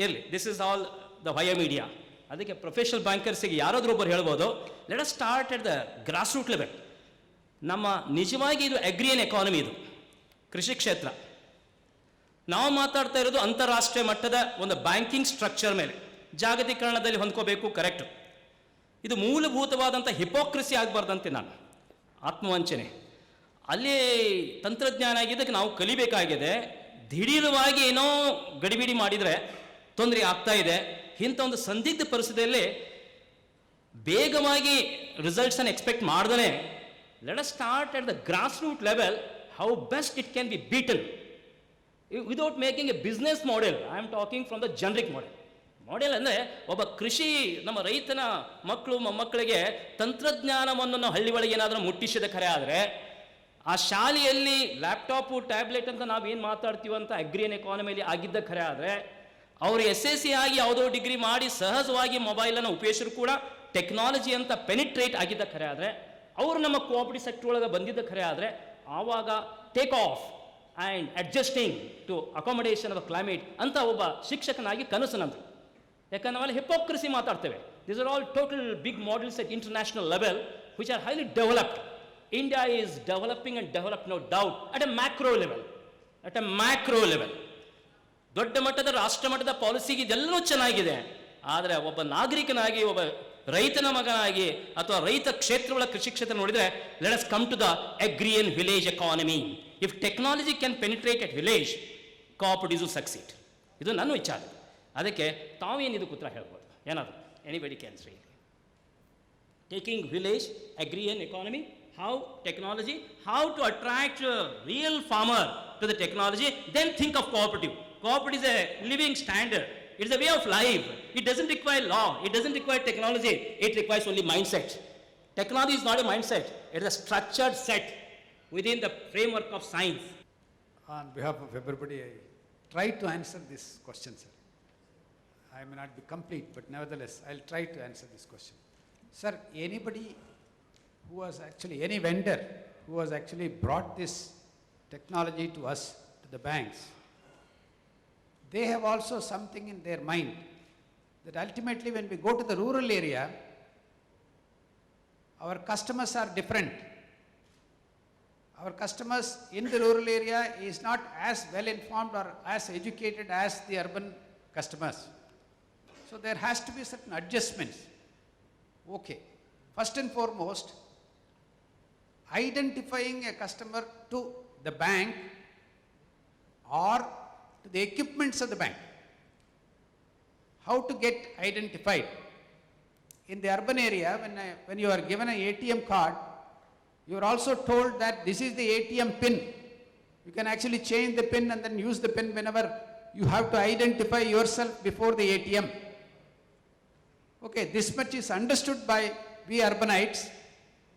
ಇರಲಿ, this is all the via media. ಅದಕ್ಕೆ ಪ್ರೊಫೆಷನಲ್ ಬ್ಯಾಂಕರ್ಸಿಗೆ ಯಾರಾದರೂ ಒಬ್ಬರು ಹೇಳ್ಬೋದು, let us start at the grass root level. ನಮ್ಮ ನಿಜವಾಗಿ ಇದು ಅಗ್ರಿಯನ್ ಎಕಾನಮಿ, ಇದು ಕೃಷಿ ಕ್ಷೇತ್ರ. ನಾವು ಮಾತಾಡ್ತಾ ಇರೋದು ಅಂತಾರಾಷ್ಟ್ರೀಯ ಮಟ್ಟದ ಒಂದು ಬ್ಯಾಂಕಿಂಗ್ ಸ್ಟ್ರಕ್ಚರ್ ಮೇಲೆ, ಜಾಗತೀಕರಣದಲ್ಲಿ ಹೊಂದ್ಕೋಬೇಕು, ಕರೆಕ್ಟ್. ಇದು ಮೂಲಭೂತವಾದಂಥ ಹಿಪೋಕ್ರಸಿ ಆಗಬಾರ್ದಂತೆ ನಾನು, ಆತ್ಮವಂಚನೆ. ಅಲ್ಲಿ ತಂತ್ರಜ್ಞಾನ ಆಗಿದ್ದಕ್ಕೆ ನಾವು ಕಲಿಬೇಕಾಗಿದೆ. ದಿಢೀರವಾಗಿ ಏನೋ ಗಡಿಬಿಡಿ ಮಾಡಿದರೆ ತೊಂದರೆ ಆಗ್ತಾ ಇದೆ. ಇಂಥ ಒಂದು ಸಂದಿಗ್ಧ ಪರಿಸ್ಥಿತಿಯಲ್ಲಿ ಬೇಗವಾಗಿ ರಿಸಲ್ಟ್ಸನ್ನು ಎಕ್ಸ್ಪೆಕ್ಟ್ ಮಾಡ್ದೇ let us start at the grass root level, how best it can be beaten without making a business model. I am talking from the generic model. Model ಅಂದರೆ ಒಬ್ಬ ಕೃಷಿ ನಮ್ಮ ರೈತನ ಮಕ್ಕಳು ಮೊಮ್ಮಕ್ಕಳಿಗೆ ತಂತ್ರಜ್ಞಾನವನ್ನು ನಾವು ಹಳ್ಳಿ ಒಳಗೆ ಏನಾದರೂ ಮುಟ್ಟಿಸಿದ ಖರೆ ಆದರೆ, ಆ ಶಾಲೆಯಲ್ಲಿ ಲ್ಯಾಪ್ಟಾಪು ಟ್ಯಾಬ್ಲೆಟ್ ಅಂತ ನಾವೇನು ಮಾತಾಡ್ತೀವಿ ಅಂತ ಅಗ್ರಿಯನ್ ಎಕಾನಮಿಯಲ್ಲಿ ಆಗಿದ್ದ ಖರೆ ಆದರೆ, ಅವರು SSC ಆಗಿ ಯಾವುದೋ ಡಿಗ್ರಿ ಮಾಡಿ ಸಹಜವಾಗಿ ಮೊಬೈಲನ್ನು ಉಪಯೋಗಿಸಿದ್ರು ಕೂಡ ಟೆಕ್ನಾಲಜಿ ಅಂತ ಪೆನಿಟ್ರೇಟ್ ಆಗಿದ್ದ ಖರೆ ಆದರೆ, ಅವರು ನಮ್ಮ ಕೋಆಪರೇಟಿವ್ ಸೆಕ್ಟರ್ ಒಳಗೆ ಬಂದಿದ್ದ ಖರೆ ಆದರೆ, ಆವಾಗ take off and adjusting to accommodation of climate ಅಂತ ಒಬ್ಬ ಶಿಕ್ಷಕನಾಗಿ ಕನಸು ನಂದು. ಯಾಕಂದ್ರೆ ನಾವೆಲ್ಲ ಹಿಪೋಕ್ರಸಿ ಮಾತಾಡ್ತೇವೆ. These are all total big models at international level which are highly developed. India is developing and develop no doubt at a macro level. ದೊಡ್ಡ ಮಟ್ಟದ ರಾಷ್ಟ್ರ ಮಟ್ಟದ ಪಾಲಿಸಿಗೆ ಇದೆಲ್ಲವೂ ಚೆನ್ನಾಗಿದೆ. ಆದರೆ ಒಬ್ಬ ನಾಗರಿಕನಾಗಿ, ಒಬ್ಬ ರೈತನ ಮಗನಾಗಿ ಅಥವಾ ರೈತ ಕ್ಷೇತ್ರಗಳ ಕೃಷಿ ಕ್ಷೇತ್ರ ನೋಡಿದರೆ, let us come to the agrarian village economy. If technology can penetrate at village, cooperatives will succeed. ಇದು ನನ್ನ ವಿಚಾರ. ಅದಕ್ಕೆ ತಾವೇನಿದು ಉತ್ತರ ಹೇಳ್ಬೋದು, ಏನಾದರೂ anybody can say. Taking village, agrarian economy, how technology, how to attract a real farmer to the technology, then think of cooperative. Cooperative is a living standard. It is a way of life. It doesn't require law. It doesn't require technology. It requires only mindset. Technology is not a mindset. It is a structured set within the framework of science. On behalf of everybody, I try to answer this question, sir. I may not be complete, but nevertheless, I'll try to answer this question. Sir, anybody who was actually, any vendor who has actually brought this technology to us, to the banks, they have also something in their mind that ultimately when we go to the rural area, our customers are different. Our customers in the rural area is not as well informed or as educated as the urban customers. So there has to be certain adjustments. Okay. First and foremost, identifying a customer to the bank or to the equipments of the bank. How to get identified? In the urban area, when you are given an ATM card, you are also told that this is the ATM pin. You can actually change the pin and then use the pin whenever you have to identify yourself before the ATM. Okay, this much is understood by we urbanites,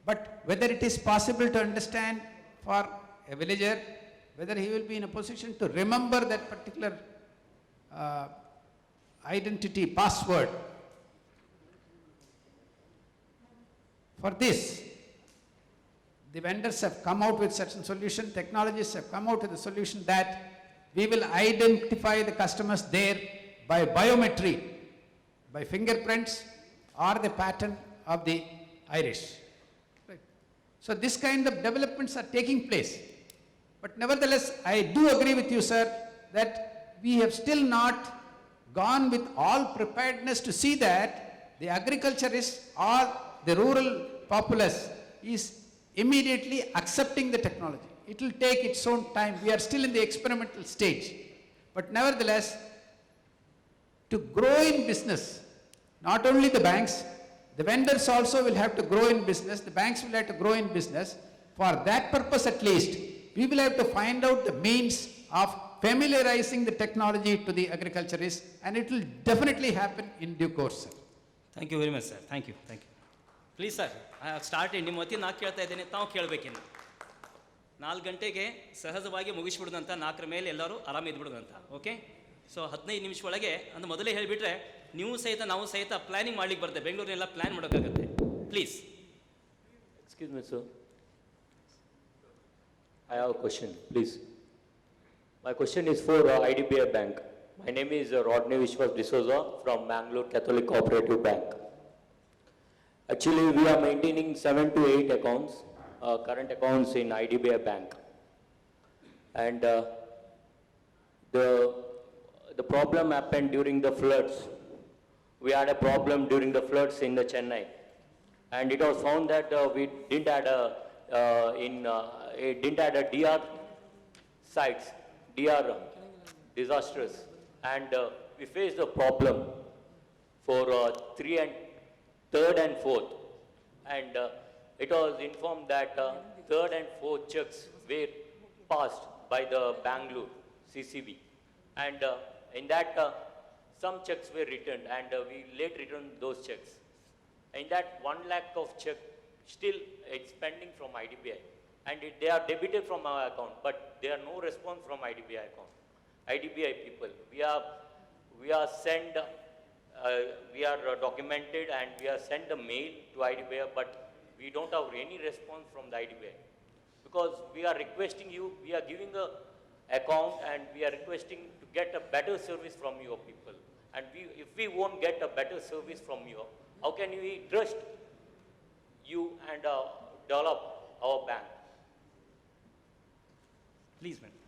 but whether it is possible to understand for a villager, whether he will be in a position to remember that particular identity password. For this, the vendors have come out with certain solution, technologists have come out with a solution that we will identify the customers there by biometry, by fingerprints or the pattern of the iris. Right. So this kind of developments are taking place. But nevertheless, I do agree with you, sir, that we have still not gone with all preparedness to see that the agriculturist or the rural populace is immediately accepting the technology. It will take its own time. We are still in the experimental stage. But nevertheless, to grow in business, not only the banks, the vendors also will have to grow in business, the banks will have to grow in business. For that purpose at least, we will have to find out the means of familiarizing the technology to the agriculturists, and it will definitely happen in due course, sir. Thank you very much sir, thank you. Please sir, start ನಿಮ್ಮ ವತಿ ನಾ ಕೇಳ್ತಾ ಇದ್ದೇನೆ, ತಾವು ಕೇಳಬೇಕಿನ್ನು. 4 ಗಂಟೆಗೆ ಸಹಜವಾಗಿ ಮುಗಿಸ್ಬಿಡೋದಂತ, 4ರ ಮೇಲೆ ಎಲ್ಲರೂ ಆರಾಮ ಇದ್ಬಿಡೋದಂತ. ಓಕೆ, ಸೊ 15 ನಿಮಿಷ ಒಳಗೆ ಅಂತ ಮೊದಲೇ ಹೇಳಿಬಿಟ್ರೆ ನೀವು ಸಹಿತ ನಾವು ಸಹಿತ ಪ್ಲಾನಿಂಗ್ ಮಾಡ್ಲಿಕ್ಕೆ ಬರುತ್ತೆ, ಬೆಂಗಳೂರಿನೆಲ್ಲ ಪ್ಲಾನ್ ಮಾಡೋಕ್ಕಾಗತ್ತೆ. Please. Excuse me, sir. I have a question, please. My question is for IDBI Bank. My name is Rodney Vishwas D'Souza from Bangalore Catholic Cooperative Bank. Actually, we are maintaining 7 to 8 accounts, current accounts in IDBI Bank. And the problem happened during the floods. We had a problem during the floods in the Chennai. And it was found that we didn't add a DR sites, DR disasters. And we faced a problem for 3rd and 4th. And it was informed that 3rd and 4th checks were passed by the Bangalore CCB. And in that, some checks were returned, and we late returned those checks. In that 1 lakh of check, still it's pending from IDBI. And they are debited from our account, but there are no response from IDBI account. IDBI people, we are sent, we are documented, and we are sent a mail to IDBI, but we don't have any response from the IDBI. Because we are requesting you, we are giving a account, and we are requesting to get a better service from your people. And if we won't get a better service from you, how can we trust you and develop our bank? Please madam.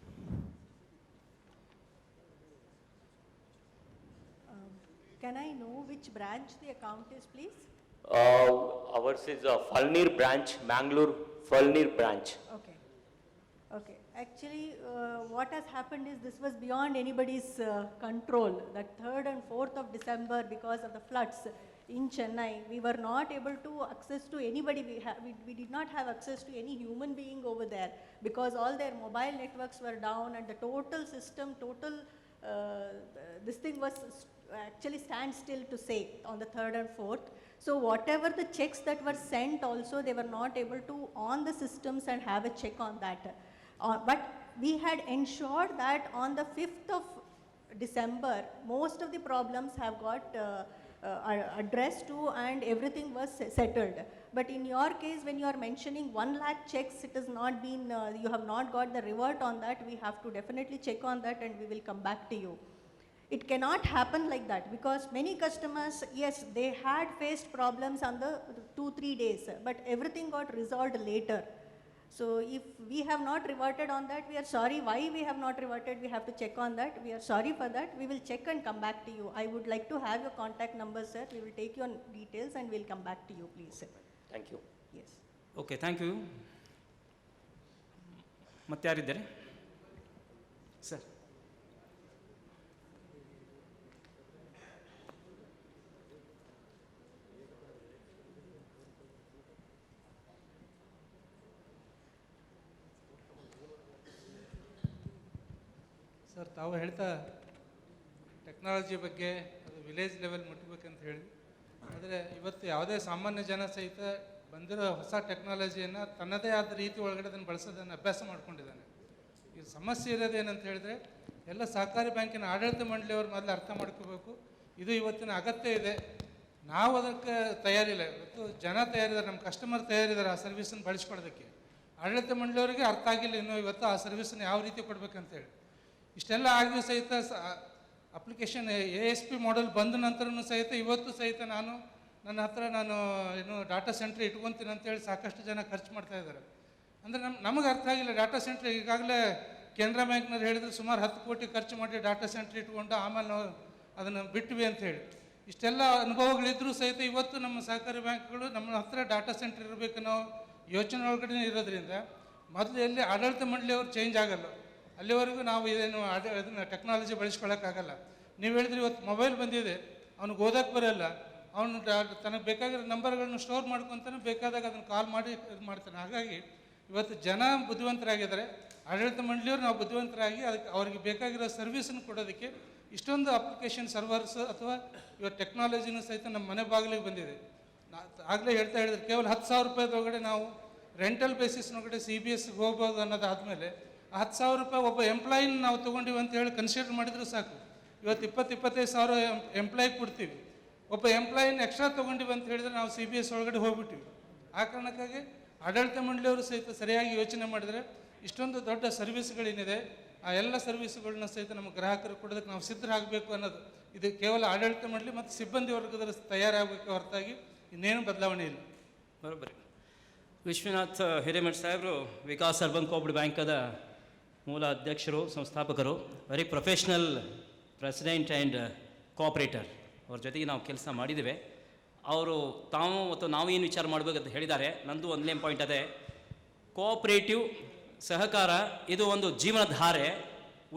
Can I know which branch the account is, please? Ours is Falnir branch, Mangalore Falnir branch. Okay. Okay. Actually, what has happened is this was beyond anybody's control. That 3rd and 4th of December, because of the floods in Chennai, we were not able to access to anybody. We did not have access to any human being over there because all their mobile networks were down, and the total system, this thing was actually standstill to say on the 3rd and 4th. So whatever the checks that were sent also, they were not able to on the systems and have a check on that. But we had ensured that on the 5th of December, most of the problems have got addressed to and everything was settled. But in your case, when you are mentioning 1 lakh checks, it has not been, you have not got the revert on that. We have to definitely check on that and we will come back to you. It cannot happen like that, because many customers, yes, they had faced problems on the 2-3 days, but everything got resolved later. So if we have not reverted on that, we are sorry. Why we have not reverted, we have to check on that. We are sorry for that. We will check and come back to you. I would like to have your contact number, sir. We will take your details and we'll come back to you, please, sir. Thank you. Yes. Okay, thank you. ಮತ್ತೆ ಯಾರಿದ್ದಾರೆ ಸರ್? ಸರ್, ತಾವು ಹೇಳ್ತಾ ಟೆಕ್ನಾಲಜಿ ಬಗ್ಗೆ ಅದು ವಿಲೇಜ್ ಲೆವೆಲ್ ಮುಟ್ಟಬೇಕಂತ ಹೇಳಿ, ಆದರೆ ಇವತ್ತು ಯಾವುದೇ ಸಾಮಾನ್ಯ ಜನ ಸಹಿತ ಬಂದಿರೋ ಹೊಸ ಟೆಕ್ನಾಲಜಿಯನ್ನು ತನ್ನದೇ ಆದ ರೀತಿ ಒಳಗಡೆ ಅದನ್ನು ಬಳಸೋದನ್ನು ಅಭ್ಯಾಸ ಮಾಡ್ಕೊಂಡಿದ್ದಾನೆ. ಈ ಸಮಸ್ಯೆ ಇರೋದೇನಂತ ಹೇಳಿದ್ರೆ, ಎಲ್ಲ ಸಹಕಾರಿ ಬ್ಯಾಂಕಿನ ಆಡಳಿತ ಮಂಡಳಿಯವರು ಮೊದಲು ಅರ್ಥ ಮಾಡ್ಕೋಬೇಕು, ಇದು ಇವತ್ತಿನ ಅಗತ್ಯ ಇದೆ. ನಾವು ಅದಕ್ಕೆ ತಯಾರಿಲ್ಲ. ಇವತ್ತು ಜನ ತಯಾರಿದ್ದಾರೆ, ನಮ್ಮ ಕಸ್ಟಮರ್ ತಯಾರಿದ್ದಾರೆ ಆ ಸರ್ವಿಸನ್ನು ಬಳಸ್ಕೊಳ್ಳೋದಕ್ಕೆ. ಆಡಳಿತ ಮಂಡಳಿಯವರಿಗೆ ಅರ್ಥ ಆಗಿಲ್ಲ ಇನ್ನೂ ಇವತ್ತು ಆ ಸರ್ವಿಸನ್ನು ಯಾವ ರೀತಿ ಕೊಡಬೇಕಂತೇಳಿ. ಇಷ್ಟೆಲ್ಲ ಆಗಿಯೂ ಸಹಿತ ಅಪ್ಲಿಕೇಶನ್ ASP ಮಾಡೆಲ್ ಬಂದ ನಂತರನೂ ಸಹಿತ ಇವತ್ತು ಸಹಿತ ನಾನು ಏನು ಡಾಟಾ ಸೆಂಟ್ರ್ ಇಟ್ಕೊತೀನಿ ಅಂತೇಳಿ ಸಾಕಷ್ಟು ಜನ ಖರ್ಚು ಮಾಡ್ತಾ ಇದ್ದಾರೆ. ಅಂದರೆ ನಮಗೆ ಅರ್ಥ ಆಗಿಲ್ಲ ಡಾಟಾ ಸೆಂಟ್ರ್. ಈಗಾಗಲೇ ಕೆನರಾ ಬ್ಯಾಂಕ್ನವ್ರು ಹೇಳಿದ್ರು ಸುಮಾರು 10 ಕೋಟಿ ಖರ್ಚು ಮಾಡಿ ಡಾಟಾ ಸೆಂಟ್ರ್ ಇಟ್ಕೊಂಡು ಆಮೇಲೆ ನಾವು ಅದನ್ನು ಬಿಟ್ವಿ ಅಂಥೇಳಿ. ಇಷ್ಟೆಲ್ಲ ಅನುಭವಗಳಿದ್ದರೂ ಸಹಿತ ಇವತ್ತು ನಮ್ಮ ಸಹಕಾರಿ ಬ್ಯಾಂಕ್ಗಳು ನಮ್ಮ ಹತ್ರ ಡಾಟಾ ಸೆಂಟ್ರ್ ಇರಬೇಕು ನಾವು ಯೋಚನೆ ಒಳಗಡೆ ಇರೋದ್ರಿಂದ ಮೊದಲು ಎಲ್ಲಿ ಆಡಳಿತ ಮಂಡಳಿಯವರು ಚೇಂಜ್ ಆಗಲ್ಲ, ಅಲ್ಲಿವರೆಗೂ ನಾವು ಇದೇನು ಅದನ್ನು ಟೆಕ್ನಾಲಜಿ ಬಳಸ್ಕೊಳ್ಳೋಕ್ಕಾಗಲ್ಲ. ನೀವು ಹೇಳಿದ್ರೆ ಇವತ್ತು ಮೊಬೈಲ್ ಬಂದಿದೆ, ಅವ್ನಿಗೆ ಓದೋಕ್ಕೆ ಬರೋಲ್ಲ, ಅವನು ತನಗೆ ಬೇಕಾಗಿರೋ ನಂಬರ್ಗಳನ್ನ ಸ್ಟೋರ್ ಮಾಡ್ಕೊತಾನೆ, ಬೇಕಾದಾಗ ಅದನ್ನು ಕಾಲ್ ಮಾಡಿ ಇದು ಮಾಡ್ತಾನೆ. ಹಾಗಾಗಿ ಇವತ್ತು ಜನ ಬುದ್ಧಿವಂತರಾಗಿದ್ದಾರೆ, ಆಡಳಿತ ಮಂಡಳಿಯವರು ನಾವು ಬುದ್ಧಿವಂತರಾಗಿ ಅದಕ್ಕೆ ಅವ್ರಿಗೆ ಬೇಕಾಗಿರೋ ಸರ್ವಿಸನ್ನು ಕೊಡೋದಕ್ಕೆ ಇಷ್ಟೊಂದು ಅಪ್ಲಿಕೇಶನ್ ಸರ್ವರ್ಸ್ ಅಥವಾ ಇವತ್ತು ಟೆಕ್ನಾಲಜಿನೂ ಸಹಿತ ನಮ್ಮ ಮನೆ ಬಾಗಿಲಿಗೆ ಬಂದಿದೆ. ಆಗಲೇ ಹೇಳಿದ್ರೆ ಕೇವಲ 10,000 ರೂಪಾಯಿದೊಳಗಡೆ ನಾವು ರೆಂಟಲ್ ಬೇಸಿಸ್ನೊಳಗಡೆ CBSಗೆ ಹೋಗ್ಬೋದು ಅನ್ನೋದಾದಮೇಲೆ ಆ 10,000 ರೂಪಾಯಿ ಒಬ್ಬ ಎಂಪ್ಲಾಯಿನ ನಾವು ತೊಗೊಂಡಿವಿ ಅಂತ ಹೇಳಿ ಕನ್ಸಿಡರ್ ಮಾಡಿದರೂ ಸಾಕು. ಇವತ್ತು 20-25 ಸಾವಿರ ಎಂಪ್ಲಾಯಿಗೆ ಕೊಡ್ತೀವಿ. ಒಬ್ಬ ಎಂಪ್ಲಾಯಿನ ಎಕ್ಸ್ಟ್ರಾ ತೊಗೊಂಡಿವಿ ಅಂತ ಹೇಳಿದ್ರೆ ನಾವು CBS ಒಳಗಡೆ ಹೋಗ್ಬಿಟ್ಟಿವಿ. ಆ ಕಾರಣಕ್ಕಾಗಿ ಆಡಳಿತ ಮಂಡಳಿಯವರು ಸಹಿತ ಸರಿಯಾಗಿ ಯೋಚನೆ ಮಾಡಿದರೆ ಇಷ್ಟೊಂದು ದೊಡ್ಡ ಸರ್ವಿಸ್ಗಳೇನಿದೆ ಆ ಎಲ್ಲ ಸರ್ವಿಸ್ಗಳನ್ನ ಸಹಿತ ನಮ್ಮ ಗ್ರಾಹಕರು ಕೊಡೋದಕ್ಕೆ ನಾವು ಸಿದ್ಧರಾಗಬೇಕು ಅನ್ನೋದು. ಇದು ಕೇವಲ ಆಡಳಿತ ಮಂಡಳಿ ಮತ್ತು ಸಿಬ್ಬಂದಿ ವರ್ಗದ ತಯಾರಾಗಬೇಕು ಹೊರತಾಗಿ ಇನ್ನೇನು ಬದಲಾವಣೆ ಇಲ್ಲ. ಬರೋಬ್ಬರಿ. ವಿಶ್ವನಾಥ್ ಹಿರೇಮಠ್ ಸಾಹೇಬರು ವಿಕಾಸ್ ಅರ್ಬನ್ ಕೋಆಪರೇಟಿವ್ ಬ್ಯಾಂಕದ ಮೂಲ ಅಧ್ಯಕ್ಷರು, ಸಂಸ್ಥಾಪಕರು, ವೆರಿ ಪ್ರೊಫೆಷ್ನಲ್ ಪ್ರೆಸಿಡೆಂಟ್ ಆ್ಯಂಡ್ ಕೋಆಪರೇಟರ್. ಅವ್ರ ಜೊತೆಗೆ ನಾವು ಕೆಲಸ ಮಾಡಿದ್ದೇವೆ. ಅವರು ತಾವು ಮತ್ತು ನಾವು ಏನು ವಿಚಾರ ಮಾಡಬೇಕಂತ ಹೇಳಿದ್ದಾರೆ. ನಂದು ಒಂದನೇ ಪಾಯಿಂಟ್ ಅದೇ, ಕೋಆಪರೇಟಿವ್ ಸಹಕಾರ ಇದು ಒಂದು ಜೀವನಧಾರೆ,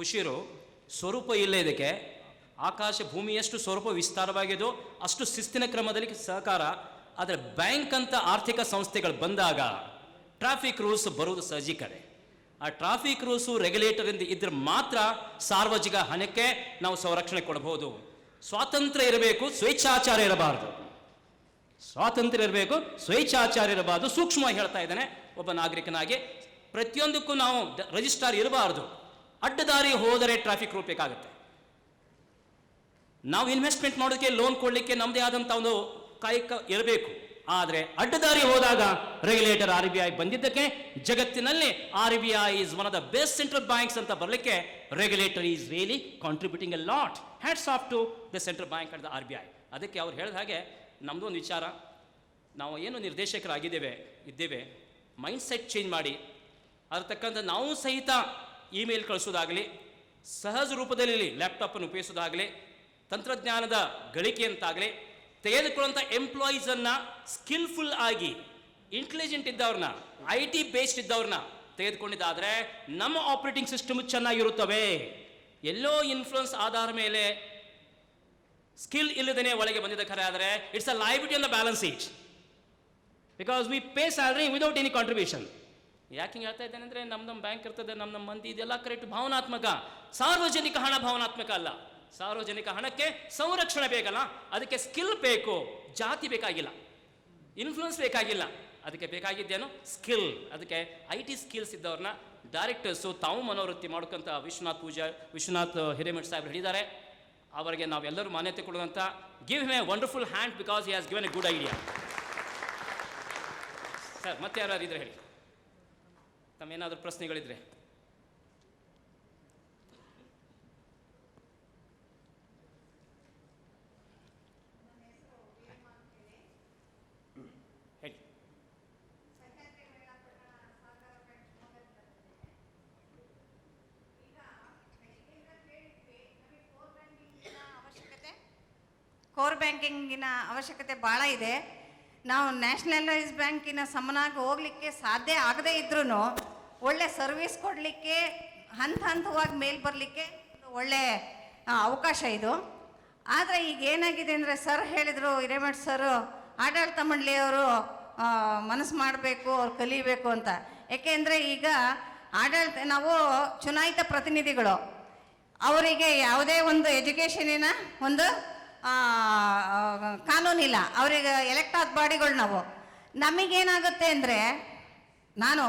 ಉಸಿರು, ಸ್ವರೂಪ ಇಲ್ಲ ಇದಕ್ಕೆ. ಆಕಾಶ ಭೂಮಿಯಷ್ಟು ಸ್ವರೂಪ ವಿಸ್ತಾರವಾಗಿದ್ದು ಅಷ್ಟು ಶಿಸ್ತಿನ ಕ್ರಮದಲ್ಲಿ ಸಹಕಾರ. ಆದರೆ ಬ್ಯಾಂಕ್ ಅಂತ ಆರ್ಥಿಕ ಸಂಸ್ಥೆಗಳು ಬಂದಾಗ ಟ್ರಾಫಿಕ್ ರೂಲ್ಸ್ ಬರುವುದು ಸಹಜಿಕತೆ. ಆ ಟ್ರಾಫಿಕ್ ರೂಲ್ಸು ರೆಗ್ಯುಲೇಟರಿಂದ ಇದ್ರೆ ಮಾತ್ರ ಸಾರ್ವಜನಿಕ ಹಣಕ್ಕೆ ನಾವು ಸಂರಕ್ಷಣೆ ಕೊಡಬಹುದು. ಸ್ವಾತಂತ್ರ್ಯ ಇರಬೇಕು, ಸ್ವೇಚ್ಛಾಚಾರ ಇರಬಾರ್ದು. ಸ್ವಾತಂತ್ರ್ಯ ಇರಬೇಕು, ಸ್ವೇಚ್ಛಾಚಾರ ಇರಬಾರ್ದು. ಸೂಕ್ಷ್ಮವಾಗಿ ಹೇಳ್ತಾ ಇದ್ದಾನೆ ಒಬ್ಬ ನಾಗರಿಕನಾಗಿ. ಪ್ರತಿಯೊಂದಕ್ಕೂ ನಾವು ರಿಜಿಸ್ಟ್ರಾರ್ ಇರಬಾರ್ದು. ಅಡ್ಡದಾರಿ ಹೋದರೆ ಟ್ರಾಫಿಕ್ ರೂಲ್ ಬೇಕಾಗುತ್ತೆ. ನಾವು ಇನ್ವೆಸ್ಟ್ಮೆಂಟ್ ಮಾಡೋದಕ್ಕೆ, ಲೋನ್ ಕೊಡಲಿಕ್ಕೆ ನಮ್ಮದೇ ಆದಂಥ ಒಂದು ಕಾಯಕ ಇರಬೇಕು. ಆದರೆ ಅಡ್ಡದಾರಿ ಹೋದಾಗ ರೆಗ್ಯುಲೇಟರ್ RBI ಬಂದಿದ್ದಕ್ಕೆ ಜಗತ್ತಿನಲ್ಲಿ RBI is one of the best central banks ಅಂತ ಬರಲಿಕ್ಕೆ regulator is really contributing a lot. Hats off to the central bank and the RBI. ಅದಕ್ಕೆ ಅವ್ರು ಹೇಳಿದ ಹಾಗೆ ನಮ್ಮದು ಒಂದು ವಿಚಾರ, ನಾವು ಏನು ಇದ್ದೇವೆ ಮೈಂಡ್ ಸೆಟ್ ಚೇಂಜ್ ಮಾಡಿ ಅದ್ರ ತಕ್ಕಂಥ ನಾವು ಸಹಿತ ಇಮೇಲ್ ಕಳಿಸೋದಾಗಲಿ, ಸಹಜ ರೂಪದಲ್ಲಿ ಲ್ಯಾಪ್ಟಾಪನ್ನು ಉಪಯೋಗಿಸೋದಾಗಲಿ, ತಂತ್ರಜ್ಞಾನದ ಗಳಿಕೆಯಂತಾಗಲಿ, ತೆಗೆದುಕೊಳ್ಳುವಂಥ ಎಂಪ್ಲಾಯೀಸನ್ನು ಸ್ಕಿಲ್ಫುಲ್ ಆಗಿ ಇಂಟೆಲಿಜೆಂಟ್ ಇದ್ದವ್ರನ್ನ, IT ಬೇಸ್ಡ್ ಇದ್ದವ್ರನ್ನ ತೆಗೆದುಕೊಂಡಿದ್ದಾದರೆ ನಮ್ಮ ಆಪರೇಟಿಂಗ್ ಸಿಸ್ಟಮ್ ಚೆನ್ನಾಗಿರುತ್ತವೆ. ಎಲ್ಲೋ ಇನ್ಫ್ಲುಯೆನ್ಸ್ ಆಧಾರ ಮೇಲೆ ಸ್ಕಿಲ್ ಇಲ್ಲದೇ ಒಳಗೆ ಬಂದಿದ್ದ ಖರೆ ಆದರೆ it's a liability on the balance sheet, because we pay salary without any contribution. ಯಾಕೆ ಹಿಂಗೆ ಹೇಳ್ತಾ ಇದ್ದೇನೆ ಅಂದರೆ ನಮ್ಮ ಬ್ಯಾಂಕ್ ಇರ್ತದೆ, ನಮ್ಮ ಮಂದಿ, ಇದೆಲ್ಲ ಕರೆಕ್ಟ್ ಭಾವನಾತ್ಮಕ. ಸಾರ್ವಜನಿಕ ಹಣ ಭಾವನಾತ್ಮಕ ಅಲ್ಲ. ಸಾರ್ವಜನಿಕ ಹಣಕ್ಕೆ ಸಂರಕ್ಷಣೆ ಬೇಕಲ್ಲ, ಅದಕ್ಕೆ ಸ್ಕಿಲ್ ಬೇಕು. ಜಾತಿ ಬೇಕಾಗಿಲ್ಲ, ಇನ್ಫ್ಲುಯೆನ್ಸ್ ಬೇಕಾಗಿಲ್ಲ, ಅದಕ್ಕೆ ಬೇಕಾಗಿದ್ದೇನು ಸ್ಕಿಲ್. ಅದಕ್ಕೆ IT ಸ್ಕಿಲ್ಸ್ ಇದ್ದವ್ರನ್ನ ಡೈರೆಕ್ಟರ್ಸು ತಾವು ಮನೋವೃತ್ತಿ ಮಾಡ್ಕೊಂತ ವಿಶ್ವನಾಥ್ ಹಿರೇಮಠ್ ಸಾಹೇಬ್ರು ಹೇಳಿದ್ದಾರೆ. ಅವರಿಗೆ ನಾವೆಲ್ಲರೂ ಮಾನ್ಯತೆ ಕೊಡುವಂಥ give him A wonderful hand because he has given A good idea. Sir ಮತ್ತೆ ಯಾರು ಇದ್ರೆ ಹೇಳಿ, ತಮ್ಮೇನಾದರೂ ಪ್ರಶ್ನೆಗಳಿದ್ರೆ. ಹೇಳಿ. ಕೋರ್ ಬ್ಯಾಂಕಿಂಗಿನ ಅವಶ್ಯಕತೆ ಭಾಳ ಇದೆ. ನಾವು ನ್ಯಾಷನಲೈಸ್ ಬ್ಯಾಂಕಿನ ಸಮನಾಗಿ ಹೋಗಲಿಕ್ಕೆ ಸಾಧ್ಯ ಆಗದೇ ಇದ್ರೂ ಒಳ್ಳೆ ಸರ್ವಿಸ್ ಕೊಡಲಿಕ್ಕೆ ಹಂತ ಹಂತವಾಗಿ ಮೇಲೆ ಬರಲಿಕ್ಕೆ ಒಳ್ಳೆ ಅವಕಾಶ ಇದು. ಆದರೆ ಈಗ ಏನಾಗಿದೆ ಅಂದರೆ, ಸರ್ ಹೇಳಿದರು, ಹಿರೇಮಠ್ ಸರ್, ಆಡಳಿತ ಮಂಡಳಿಯವರು ಮನಸ್ಸು ಮಾಡಬೇಕು, ಅವ್ರು ಕಲಿಬೇಕು ಅಂತ. ಏಕೆಂದರೆ ಈಗ ನಾವು ಚುನಾಯಿತ ಪ್ರತಿನಿಧಿಗಳು, ಅವರಿಗೆ ಯಾವುದೇ ಒಂದು ಎಜುಕೇಷನಿನ ಒಂದು ಕಾನೂನಿಲ್ಲ, ಅವರಿಗೆ ಎಲೆಕ್ಟ್ ಆದ ಬಾಡಿಗಳು ನಾವು. ನಮಗೇನಾಗುತ್ತೆ ಅಂದರೆ, ನಾನು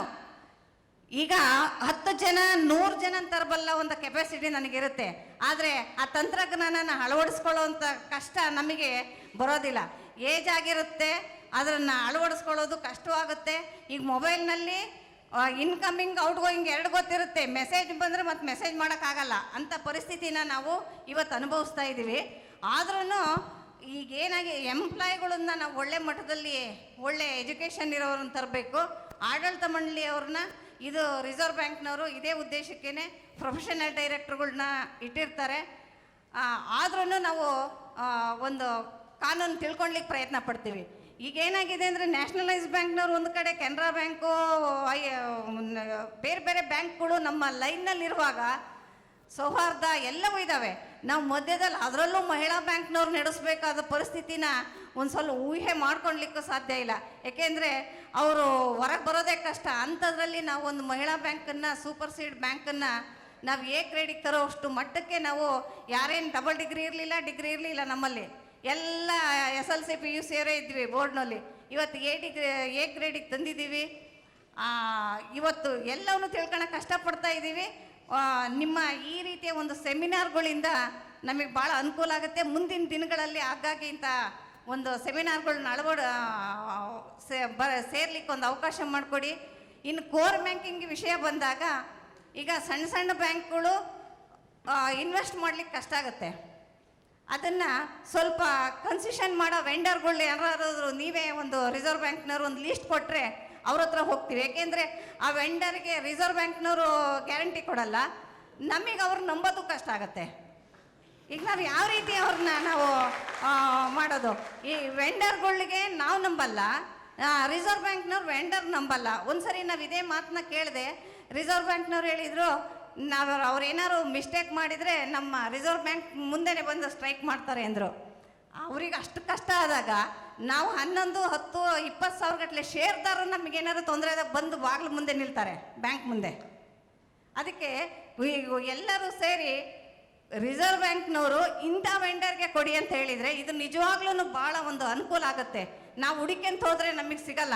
ಈಗ 10 ಜನ 100 ಜನ ತರಬಲ್ಲ ಒಂದು ಕೆಪಾಸಿಟಿ ನನಗಿರುತ್ತೆ. ಆದರೆ ಆ ತಂತ್ರಜ್ಞಾನನ ಅಳವಡಿಸ್ಕೊಳ್ಳೋವಂಥ ಕಷ್ಟ ನಮಗೆ ಬರೋದಿಲ್ಲ. ಏಜ್ ಆಗಿರುತ್ತೆ, ಅದನ್ನು ಅಳವಡಿಸ್ಕೊಳ್ಳೋದು ಕಷ್ಟವಾಗುತ್ತೆ. ಈಗ ಮೊಬೈಲ್ನಲ್ಲಿ ಇನ್ಕಮಿಂಗ್ ಔಟ್ ಗೋಯಿಂಗ್ 2 ಗೊತ್ತಿರುತ್ತೆ. ಮೆಸೇಜ್ ಬಂದರೆ ಮತ್ತೆ ಮೆಸೇಜ್ ಮಾಡೋಕ್ಕಾಗಲ್ಲ. ಅಂಥ ಪರಿಸ್ಥಿತಿನ ನಾವು ಇವತ್ತು ಅನುಭವಿಸ್ತಾ ಇದ್ದೀವಿ. ಆದ್ರೂ ಈಗೇನಾಗಿ ಎಂಪ್ಲಾಯಿಗಳನ್ನ ನಾವು ಒಳ್ಳೆ ಮಟ್ಟದಲ್ಲಿ ಒಳ್ಳೆ ಎಜುಕೇಷನ್ ಇರೋರನ್ನ ತರಬೇಕು. ಆಡಳಿತ ಮಂಡಳಿಯವ್ರನ್ನ, ಇದು ರಿಸರ್ವ್ ಬ್ಯಾಂಕ್ನವರು ಇದೇ ಉದ್ದೇಶಕ್ಕೇ ಪ್ರೊಫೆಷನಲ್ ಡೈರೆಕ್ಟರ್ಗಳನ್ನ ಇಟ್ಟಿರ್ತಾರೆ. ಆದ್ರೂ ನಾವು ಒಂದು ಕಾನೂನು ತಿಳ್ಕೊಳ್ಲಿಕ್ಕೆ ಪ್ರಯತ್ನ ಪಡ್ತೀವಿ. ಈಗೇನಾಗಿದೆ ಅಂದರೆ, ನ್ಯಾಷನಲೈಸ್ ಬ್ಯಾಂಕ್ನವ್ರು ಒಂದು ಕಡೆ, ಕೆನರಾ ಬ್ಯಾಂಕು, ಬೇರೆ ಬೇರೆ ಬ್ಯಾಂಕ್ಗಳು ನಮ್ಮ ಲೈನ್ನಲ್ಲಿರುವಾಗ ಸೌಹಾರ್ದ ಎಲ್ಲವೂ ಇದ್ದಾವೆ. ನಾವು ಮಧ್ಯದಲ್ಲಿ ಅದರಲ್ಲೂ ಮಹಿಳಾ ಬ್ಯಾಂಕ್ನವ್ರು ನಡೆಸಬೇಕಾದ ಪರಿಸ್ಥಿತಿನ ಒಂದು ಸ್ವಲ್ಪ ಊಹೆ ಮಾಡ್ಕೊಳ್ಲಿಕ್ಕೂ ಸಾಧ್ಯ ಇಲ್ಲ. ಏಕೆಂದರೆ ಅವರು ಹೊರಗೆ ಬರೋದೇ ಕಷ್ಟ. ಅಂಥದ್ರಲ್ಲಿ ನಾವು ಒಂದು ಮಹಿಳಾ ಬ್ಯಾಂಕನ್ನು, ಸೂಪರ್ ಸೀಡ್ ಬ್ಯಾಂಕನ್ನು ನಾವು ಕ್ರೆಡಿಟ್ ತರೋ ಅಷ್ಟು ಮಟ್ಟಕ್ಕೆ ನಾವು ಯಾರೇನು ಡಬಲ್ ಡಿಗ್ರಿ ಇರಲಿಲ್ಲ ನಮ್ಮಲ್ಲಿ. ಎಲ್ಲ SLC PUC ಅವರೇ ಇದ್ವಿ ಬೋರ್ಡ್ನಲ್ಲಿ. ಇವತ್ತು ಎ ಗ್ರೇಡಿಗೆ ತಂದಿದ್ದೀವಿ. ಇವತ್ತು ಎಲ್ಲವನ್ನೂ ತಿಳ್ಕೊಳ್ಳೋಕೆ ಕಷ್ಟಪಡ್ತಾ ಇದ್ದೀವಿ. ನಿಮ್ಮ ಈ ರೀತಿಯ ಒಂದು ಸೆಮಿನಾರ್ಗಳಿಂದ ನಮಗೆ ಭಾಳ ಅನುಕೂಲ ಆಗುತ್ತೆ. ಮುಂದಿನ ದಿನಗಳಲ್ಲಿ ಆಗಾಗ್ಗೆ ಇಂಥ ಒಂದು ಸೆಮಿನಾರ್ಗಳನ್ನ ಸೇರ್ಲಿಕ್ಕೆ ಒಂದು ಅವಕಾಶ ಮಾಡಿಕೊಡಿ. ಇನ್ನು ಕೋರ್ ಬ್ಯಾಂಕಿಂಗ್ ವಿಷಯ ಬಂದಾಗ, ಈಗ ಸಣ್ಣ ಸಣ್ಣ ಬ್ಯಾಂಕ್ಗಳು ಇನ್ವೆಸ್ಟ್ ಮಾಡ್ಲಿಕ್ಕೆ ಕಷ್ಟ ಆಗುತ್ತೆ. ಅದನ್ನು ಸ್ವಲ್ಪ ಕನ್ಸೆಷನ್ ಮಾಡೋ ವೆಂಡರ್ಗಳು ಯಾರಾದರೂ, ನೀವೇ ಒಂದು ರಿಸರ್ವ್ ಬ್ಯಾಂಕ್ನವ್ರು ಒಂದು ಲೀಸ್ಟ್ ಕೊಟ್ಟರೆ ಅವ್ರ ಹತ್ರ ಹೋಗ್ತೀವಿ. ಏಕೆಂದರೆ ಆ ವೆಂಡರ್ಗೆ ರಿಸರ್ವ್ ಬ್ಯಾಂಕ್ನವರು ಗ್ಯಾರಂಟಿ ಕೊಡಲ್ಲ, ನಮಗೆ ಅವ್ರು ನಂಬೋದು ಕಷ್ಟ ಆಗುತ್ತೆ. ಈಗ ನಾವು ಯಾವ ರೀತಿ ಅವ್ರನ್ನ ನಾವು ಮಾಡೋದು? ಈ ವೆಂಡರ್ಗಳಿಗೆ ನಾವು ನಂಬಲ್ಲ, ರಿಸರ್ವ್ ಬ್ಯಾಂಕ್ನವ್ರು ವೆಂಡರ್ ನಂಬಲ್ಲ. ಒಂದು ಸರಿ ನಾವು ಇದೇ ಮಾತನ್ನ ಕೇಳಿದೆ. ರಿಸರ್ವ್ ಬ್ಯಾಂಕ್ನವ್ರು ಹೇಳಿದರು, ಅವ್ರೇನಾದ್ರು ಮಿಸ್ಟೇಕ್ ಮಾಡಿದರೆ ನಮ್ಮ ರಿಸರ್ವ್ ಬ್ಯಾಂಕ್ ಮುಂದೆನೇ ಬಂದು ಸ್ಟ್ರೈಕ್ ಮಾಡ್ತಾರೆ ಅಂದರು. ಅವ್ರಿಗೆ ಅಷ್ಟು ಕಷ್ಟ ಆದಾಗ ನಾವು 11, 10, 20 ಸಾವಿರ ಗಟ್ಟಲೆ ಶೇರ್ದಾರರು ನಮಗೇನಾದ್ರು ತೊಂದರೆ ಆದಾಗ ಬಂದು ಬಾಗಿಲು ಮುಂದೆ ನಿಲ್ತಾರೆ, ಬ್ಯಾಂಕ್ ಮುಂದೆ. ಅದಕ್ಕೆ ಎಲ್ಲರೂ ಸೇರಿ ರಿಸರ್ವ್ ಬ್ಯಾಂಕ್ನವರು ಇಂಥ ವೆಂಡರ್ಗೆ ಕೊಡಿ ಅಂತ ಹೇಳಿದರೆ ಇದು ನಿಜವಾಗ್ಲೂ ಭಾಳ ಒಂದು ಅನುಕೂಲ ಆಗುತ್ತೆ. ನಾವು ಹುಡುಕ್ಯಂತ ಹೋದರೆ ನಮಗೆ ಸಿಗಲ್ಲ.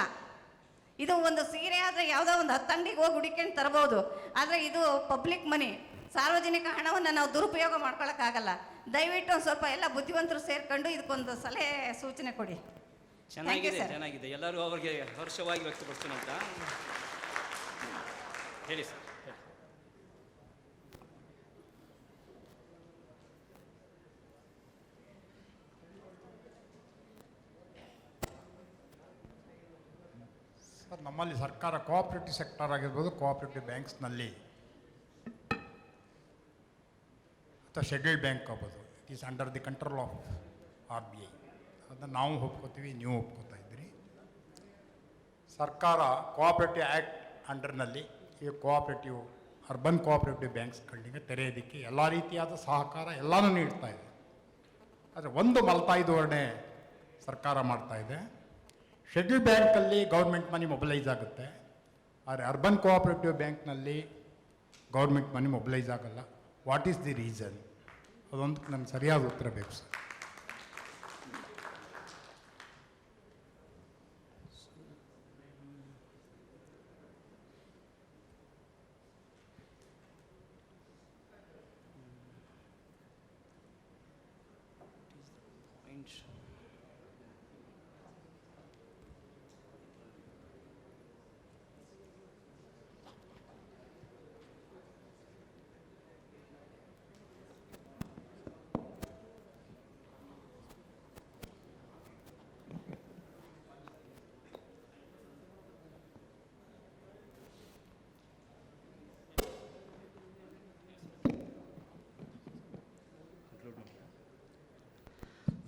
ಇದು ಒಂದು ಸೀರೆ ಆದರೆ ಯಾವುದೋ ಒಂದು 10 ಅಂಗಡಿಗೆ ಹೋಗಿ ಹುಡುಕ್ಯಂತ ತರ್ಬೋದು. ಆದರೆ ಇದು ಪಬ್ಲಿಕ್ ಮನಿ, ಸಾರ್ವಜನಿಕ ಹಣವನ್ನು ನಾವು ದುರುಪಯೋಗ ಮಾಡ್ಕೊಳ್ಳೋಕ್ಕಾಗಲ್ಲ. ದಯವಿಟ್ಟು ಒಂದು ಸ್ವಲ್ಪ ಎಲ್ಲ ಬುದ್ಧಿವಂತರು ಸೇರ್ಕೊಂಡು ಇದಕ್ಕೊಂದು ಸಲಹೆ ಸೂಚನೆ ಕೊಡಿ. ಚೆನ್ನಾಗಿದೆ. ಎಲ್ಲರೂ ಅವರಿಗೆ ಹರ್ಷವಾಗಿ ವ್ಯಕ್ತಪಡಿಸೋಣ ಅಂತ ಹೇಳಿ ಸರ್. ಸರ್, ನಮ್ಮಲ್ಲಿ ಸರ್ಕಾರ ಕೋಆಪರೇಟಿವ್ ಸೆಕ್ಟರ್ ಆಗಿರ್ಬೋದು, ಕೋಆಪರೇಟಿವ್ ಬ್ಯಾಂಕ್ಸ್ನಲ್ಲಿ ಅಥವಾ ಶೆಡ್ಯೂಲ್ಡ್ ಬ್ಯಾಂಕ್ ಆಗ್ಬೋದು, it is under the control of RBI. ಅದನ್ನು ನಾವು ಒಪ್ಕೋತೀವಿ, ನೀವು ಒಪ್ಕೋತಾ ಇದ್ದೀರಿ. ಸರ್ಕಾರ ಕೋಆಪರೇಟಿವ್ ಆ್ಯಕ್ಟ್ ಅಂಡರ್ನಲ್ಲಿ ಈ ಕೋಆಪರೇಟಿವ್ ಅರ್ಬನ್ ಕೋಆಪರೇಟಿವ್ ಬ್ಯಾಂಕ್ಸ್ಗಳಿಗೆ ತೆರೆಯೋದಕ್ಕೆ ಎಲ್ಲ ರೀತಿಯಾದ ಸಹಕಾರ ಎಲ್ಲನೂ ನೀಡ್ತಾ ಇದೆ. ಆದರೆ ಒಂದು ಮಲ್ತಾಯಿ ಧೋರಣೆ ಸರ್ಕಾರ ಮಾಡ್ತಾ ಇದೆ. ಶೆಡ್ಯೂಲ್ ಬ್ಯಾಂಕಲ್ಲಿ ಗೌರ್ಮೆಂಟ್ ಮನಿ ಮೊಬಿಲೈಸ್ ಆಗುತ್ತೆ, ಆದರೆ ಅರ್ಬನ್ ಕೋಆಪರೇಟಿವ್ ಬ್ಯಾಂಕ್ನಲ್ಲಿ ಗೌರ್ಮೆಂಟ್ ಮನಿ ಮೊಬಿಲೈಸ್ ಆಗಲ್ಲ. What is the reason? ಅದೊಂದು ನಮ್ಗೆ ಸರಿಯಾದ ಉತ್ತರ ಬೇಕು ಸರ್.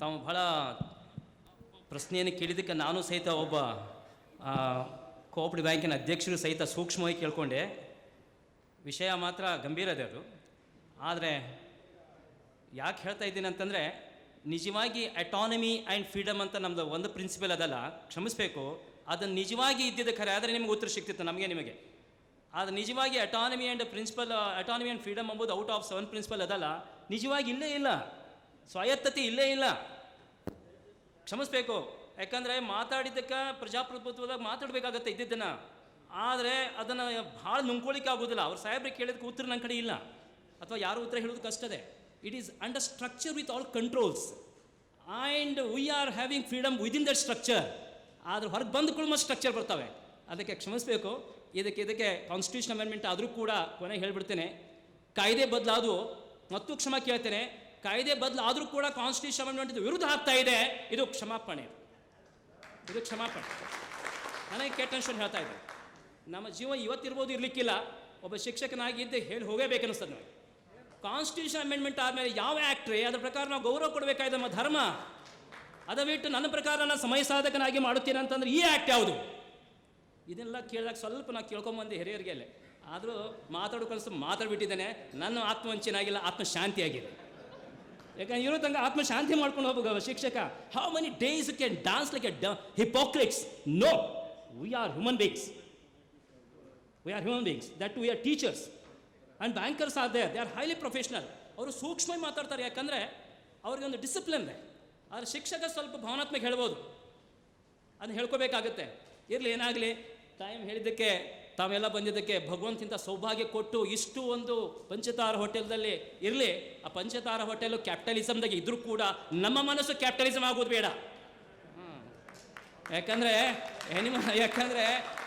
ತಾವು ಬಹಳ ಪ್ರಶ್ನೆಯನ್ನು ಕೇಳಿದ್ದಕ್ಕೆ ನಾನು ಸಹಿತ ಒಬ್ಬ ಕೋಆಪರೇಟಿವ್ ಬ್ಯಾಂಕಿನ ಅಧ್ಯಕ್ಷರು ಸಹಿತ ಸೂಕ್ಷ್ಮವಾಗಿ ಕೇಳ್ಕೊಂಡೆ. ವಿಷಯ ಮಾತ್ರ ಗಂಭೀರ ಇದೆ ಅದು. ಆದರೆ ಯಾಕೆ ಹೇಳ್ತಾ ಇದ್ದೀನಿ ಅಂತಂದರೆ, ನಿಜವಾಗಿ ಅಟಾನಮಿ ಆ್ಯಂಡ್ ಫ್ರೀಡಮ್ ಅಂತ ನಮ್ಮದು ಒಂದು ಪ್ರಿನ್ಸಿಪಲ್ ಅದಲ್ಲ, ಕ್ಷಮಿಸಬೇಕು, ಅದನ್ನು ನಿಜವಾಗಿ ಇದ್ದಿದ್ದ ಖರೆ ಆದರೆ ನಿಮಗೆ ಉತ್ತರ ಸಿಗ್ತಿತ್ತು ನಿಮಗೆ. ಆದರೆ ನಿಜವಾಗಿ ಅಟಾನಮಿ ಆ್ಯಂಡ್ ಫ್ರೀಡಮ್ ಎಂಬುದು ಔಟ್ ಆಫ್ 7 ಪ್ರಿನ್ಸಿಪಲ್ ಅದಲ್ಲ, ನಿಜವಾಗಿ ಇಲ್ಲೇ ಇಲ್ಲ, ಸ್ವಾಯತ್ತತೆ ಇಲ್ಲೇ ಇಲ್ಲ. ಕ್ಷಮಿಸಬೇಕು, ಯಾಕಂದರೆ ಮಾತಾಡಿದ್ದಕ್ಕೆ ಪ್ರಜಾಪ್ರಭುತ್ವದಾಗ ಮಾತಾಡಬೇಕಾಗತ್ತೆ ಇದ್ದಿದ್ದನ್ನು. ಆದರೆ ಅದನ್ನು ಭಾಳ ನುಂಗ್ಕೊಳ್ಳಿಕ್ಕೆ ಆಗೋದಿಲ್ಲ. ಅವ್ರು ಸಾಹೇಬ್ರಿಗೆ ಕೇಳಿದಕ್ಕೆ ಉತ್ತರ ನನ್ನ ಕಡೆ ಇಲ್ಲ, ಅಥವಾ ಯಾರು ಉತ್ತರ ಹೇಳೋದು ಕಷ್ಟದೆ. It is under structure with all controls and we are having freedom within that structure. ಆದರೆ ಹೊರಗೆ ಬಂದುಗಳು ಮತ್ತು ಸ್ಟ್ರಕ್ಚರ್ ಬರ್ತವೆ. ಅದಕ್ಕೆ ಕ್ಷಮಿಸಬೇಕು. ಇದಕ್ಕೆ ಕಾನ್ಸ್ಟಿಟ್ಯೂಷನ್ ಅಮೆಂಡ್ಮೆಂಟ್ ಆದರೂ ಕೂಡ ಕೊನೆಗೆ ಹೇಳಿಬಿಡ್ತೇನೆ, ಕಾಯ್ದೆ ಬದಲಾದು ಮತ್ತು ಕ್ಷಮ ಕೇಳ್ತೇನೆ, ಕಾಯ್ದೆ ಬದಲಾದರೂ ಕೂಡ ಕಾನ್ಸ್ಟಿಟ್ಯೂಷನ್ ಅಮೆಂಡ್ಮೆಂಟ್ ವಿರುದ್ಧ ಆಗ್ತಾ ಇದೆ. ಇದು ಕ್ಷಮಾಪಣೆ. ನನಗೆ ಕೆಟ್ಟ ಅನ್ಷನ್ ಹೇಳ್ತಾ ಇದೆ. ನಮ್ಮ ಜೀವ ಇವತ್ತಿರ್ಬೋದು, ಇರಲಿಕ್ಕಿಲ್ಲ. ಒಬ್ಬ ಶಿಕ್ಷಕನಾಗಿದ್ದು ಹೇಳಿ ಹೋಗಬೇಕನ್ನಿಸ್ತದೆ ನನಗೆ. ಕಾನ್ಸ್ಟಿಟ್ಯೂಷನ್ ಅಮೆಂಡ್ಮೆಂಟ್ ಆದಮೇಲೆ ಯಾವ ಆ್ಯಕ್ಟ್ರಿ ಅದ್ರ ಪ್ರಕಾರ ನಾವು ಗೌರವ ಕೊಡಬೇಕಾಗಿದೆ, ನಮ್ಮ ಧರ್ಮ. ಅದ ಬಿಟ್ಟು ನನ್ನ ಪ್ರಕಾರ ನಾನು ಸಮಯ ಸಾಧಕನಾಗಿ ಮಾಡುತ್ತೇನೆ ಅಂತಂದ್ರೆ ಈ ಆ್ಯಕ್ಟ್ ಯಾವುದು? ಇದೆಲ್ಲ ಕೇಳಿದಾಗ ಸ್ವಲ್ಪ ನಾನು ಕೇಳ್ಕೊಂಬಂದೆ ಹಿರಿಯರಿಗೆ. ಆದರೂ ಮಾತಾಡ್ಬಿಟ್ಟಿದ್ದೇನೆ. ನನ್ನ ಆತ್ಮವಂಚನಾಗಿಲ್ಲ, ಆತ್ಮಶಾಂತಿಯಾಗಿದೆ. ಯಾಕಂದ್ರೆ ಇರೋ ತನಕ ಆತ್ಮಶಾಂತಿ ಮಾಡ್ಕೊಂಡು ಹೋಗ್ಬೇಕು ಶಿಕ್ಷಕ. How many days can dance like a hypocrites? No, we are human beings. That we are teachers and bankers are there. They are highly professional. ಅವರು ಸೂಕ್ಷ್ಮವಾಗಿ ಮಾತಾಡ್ತಾರೆ, ಯಾಕಂದರೆ ಅವ್ರಿಗೆ ಒಂದು ಡಿಸಿಪ್ಲಿನ್ ಇದೆ. ಆದರೆ ಶಿಕ್ಷಕ ಸ್ವಲ್ಪ ಭಾವನಾತ್ಮಕ ಹೇಳ್ಬೋದು, ಅದನ್ನ ಹೇಳ್ಕೋಬೇಕಾಗತ್ತೆ. ಇರಲಿ, ಏನಾಗಲಿ, ಟೈಮ್ ಹೇಳಿದ್ದಕ್ಕೆ ತಾವೆಲ್ಲ ಬಂದಿದ್ದಕ್ಕೆ ಭಗವಂತಿಂತ ಸೌಭಾಗ್ಯ ಕೊಟ್ಟು ಇಷ್ಟು ಒಂದು ಪಂಚತಾರ ಹೋಟೆಲ್ದಲ್ಲಿ ಇರಲಿ. ಆ ಪಂಚತಾರ ಹೋಟೆಲು ಕ್ಯಾಪಿಟಲಿಸಮ್ದಾಗೆ ಇದ್ರೂ ಕೂಡ ನಮ್ಮ ಮನಸ್ಸು ಕ್ಯಾಪಿಟಲಿಸಮ್ ಆಗೋದು ಬೇಡ. ಯಾಕಂದರೆ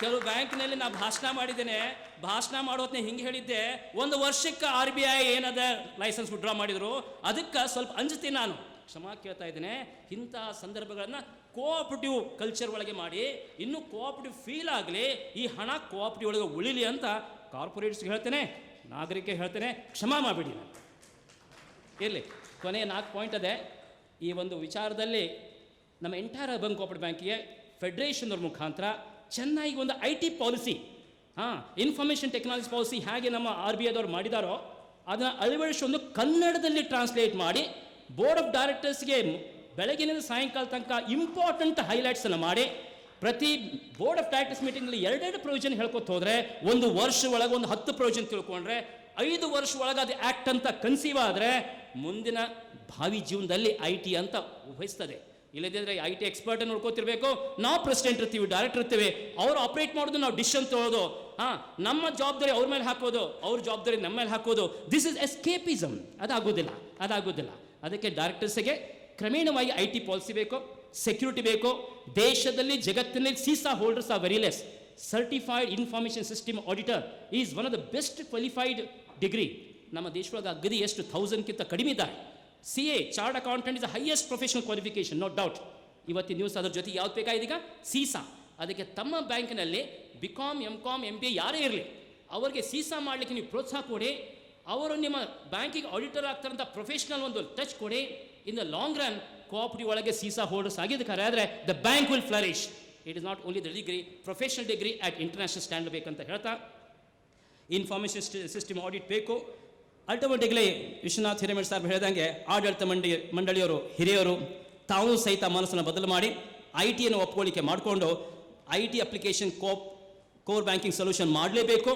ಕೆಲವು ಬ್ಯಾಂಕ್ನಲ್ಲಿ ನಾನು ಭಾಷಣ ಮಾಡಿದ್ದೇನೆ. ಭಾಷಣ ಮಾಡೋತ್ನೇ ಹಿಂಗೆ ಹೇಳಿದ್ದೆ, 1 ವರ್ಷಕ್ಕೆ RBI ಏನದ ಲೈಸೆನ್ಸ್ ವಿಡ್ರಾ ಮಾಡಿದರು, ಅದಕ್ಕೆ ಸ್ವಲ್ಪ ಅಂಜ್ತೀನಿ ನಾನು. ಕ್ಷಮಾ ಕೇಳ್ತಾ ಇದ್ದೇನೆ. ಇಂಥ ಸಂದರ್ಭಗಳನ್ನು ಕೋಆಪರೇಟಿವ್ ಕಲ್ಚರ್ ಒಳಗೆ ಮಾಡಿ, ಇನ್ನೂ ಕೋಆಪರೇಟಿವ್ ಫೀಲ್ ಆಗಲಿ, ಈ ಹಣ ಕೋಆಪರೇಟಿವ್ ಒಳಗೆ ಉಳಿಲಿ ಅಂತ ಕಾರ್ಪೊರೇಟ್ಸ್ಗೆ ಹೇಳ್ತೇನೆ, ನಾಗರಿಕ ಹೇಳ್ತೇನೆ, ಕ್ಷಮಾ ಮಾಡಿಬಿಡಿ. ನಾನು ಇರಲಿ, ಕೊನೆಯ 4 ಪಾಯಿಂಟ್ ಅದೇ. ಈ ಒಂದು ವಿಚಾರದಲ್ಲಿ ನಮ್ಮ ಎಂಟೈರ್ ಅರ್ಬನ್ ಕೋಆಪರೇಟಿವ್ ಬ್ಯಾಂಕಿಗೆ ಫೆಡರೇಷನ್ ಅವ್ರ ಮುಖಾಂತರ ಚೆನ್ನಾಗಿ ಒಂದು IT policy, information technology policy ಹೇಗೆ ನಮ್ಮ RBIದವ್ರು ಮಾಡಿದಾರೋ ಅದನ್ನು ಅಳವಡಿಸೊಂದು ಕನ್ನಡದಲ್ಲಿ ಟ್ರಾನ್ಸ್ಲೇಟ್ ಮಾಡಿ ಬೋರ್ಡ್ ಆಫ್ ಡೈರೆಕ್ಟರ್ಸ್ಗೆ ಬೆಳಗಿನಿಂದ ಸಾಯಂಕಾಲ ತನಕ ಇಂಪಾರ್ಟೆಂಟ್ ಹೈಲೈಟ್ಸನ್ನು ಮಾಡಿ ಪ್ರತಿ ಬೋರ್ಡ್ ಆಫ್ ಡೈರೆಕ್ಟರ್ಸ್ ಮೀಟಿಂಗ್ನಲ್ಲಿ 2 ಪ್ರೊವಿಷನ್ ಹೇಳ್ಕೊತ ಹೋದರೆ 1 ವರ್ಷ ಒಳಗೆ ಒಂದು 10 ಪ್ರೊವಿಷನ್ ತಿಳ್ಕೊಂಡ್ರೆ 5 ವರ್ಷ ಒಳಗೆ ಅದು ಆ್ಯಕ್ಟ್ ಅಂತ ಕನ್ಸೀವ್ ಆದರೆ ಮುಂದಿನ ಭಾವಿ ಜೀವನದಲ್ಲಿ IT ಅಂತ ಉಭಯಿಸ್ತದೆ. ಇಲ್ಲದಿದ್ದರೆ IT ಎಕ್ಸ್ಪರ್ಟ್ ನೋಡ್ಕೋತಿರ್ಬೇಕು, ನಾವು ಪ್ರೆಸಿಡೆಂಟ್ ಇರ್ತೀವಿ, ಡೈರೆಕ್ಟರ್ ಇರ್ತೀವಿ, ಅವ್ರು ಆಪ್ರೇಟ್ ಮಾಡೋದು, ನಾವು ಡಿಸಿಷನ್ ತೊಗೊಳ್ಳೋದು, ನಮ್ಮ ಜವಾಬ್ದಾರಿ ಅವ್ರ ಮೇಲೆ ಹಾಕೋದು, ಅವ್ರ ಜವಾಬ್ದಾರಿ ನಮ್ಮ ಮೇಲೆ ಹಾಕೋದು. This is escapism. ಅದಾಗೋದಿಲ್ಲ. ಅದಕ್ಕೆ ಡೈರೆಕ್ಟರ್ಸ್ಗೆ ಕ್ರಮೇಣವಾಗಿ IT ಪಾಲಿಸಿ ಬೇಕು, ಸೆಕ್ಯೂರಿಟಿ ಬೇಕು. ದೇಶದಲ್ಲಿ ಜಗತ್ತಿನಲ್ಲಿ CISA holders are very less. Certified information system auditor is one of the best qualified degree. ನಮ್ಮ ದೇಶದೊಳಗೆ ಅಗದಿ ಎಷ್ಟು 1000ಕ್ಕಿಂತ ಕಡಿಮೆ ಇದ್ದಾರೆ. CA chart accountant is the highest professional qualification, no doubt. ಇವತ್ತಿನ ನ್ಯೂಸ್ ಅದ್ರ ಜೊತೆ ಯಾವ್ದು ಬೇಕಾಗಿದೆ? ಸೀಸಾ. ಅದಕ್ಕೆ ತಮ್ಮ ಬ್ಯಾಂಕಿನಲ್ಲಿ BCom, MCom, MBA ಯಾರೇ ಇರಲಿ, ಅವರಿಗೆ ಸೀಸಾ ಮಾಡಲಿಕ್ಕೆ ನೀವು ಪ್ರೋತ್ಸಾಹ ಕೊಡಿ. ಅವರು ನಿಮ್ಮ ಬ್ಯಾಂಕಿಗೆ ಆಡಿಟರ್ ಆಗ್ತಾರಂಥ ಪ್ರೊಫೆಷನಲ್ ಒಂದು ಟಚ್ ಕೊಡಿ. In the long run cooperative ಒಳಗೆ ಸೀಸಾ ಹೋಲ್ಡರ್ಸ್ ಆಗಿದ್ದಕ್ಕಾರೆ ಆದರೆ the bank will flourish. It is not only the degree, professional degree at international standard ಬೇಕಂತ ಹೇಳ್ತಾ, ಇನ್ಫಾರ್ಮೇಷನ್ ಸಿಸ್ಟಮ್ ಆಡಿಟ್ ಬೇಕು. ಅಲ್ಟಿಮೇಟ್ಲಿ ವಿಶ್ವನಾಥ್ ಹಿರೇಮಠ್ ಸಾಹೇಬ್ ಹೇಳಿದಂಗೆ ಆಡಳಿತ ಮಂಡಳಿಯವರು, ಹಿರಿಯರು ತಾವು ಸಹಿತ ಮನಸ್ಸನ್ನು ಬದಲು ಮಾಡಿ IT ಒಪ್ಕೊಳ್ಳಿಕ್ಕೆ ಮಾಡಿಕೊಂಡು IT application core banking solution ಮಾಡಲೇಬೇಕು.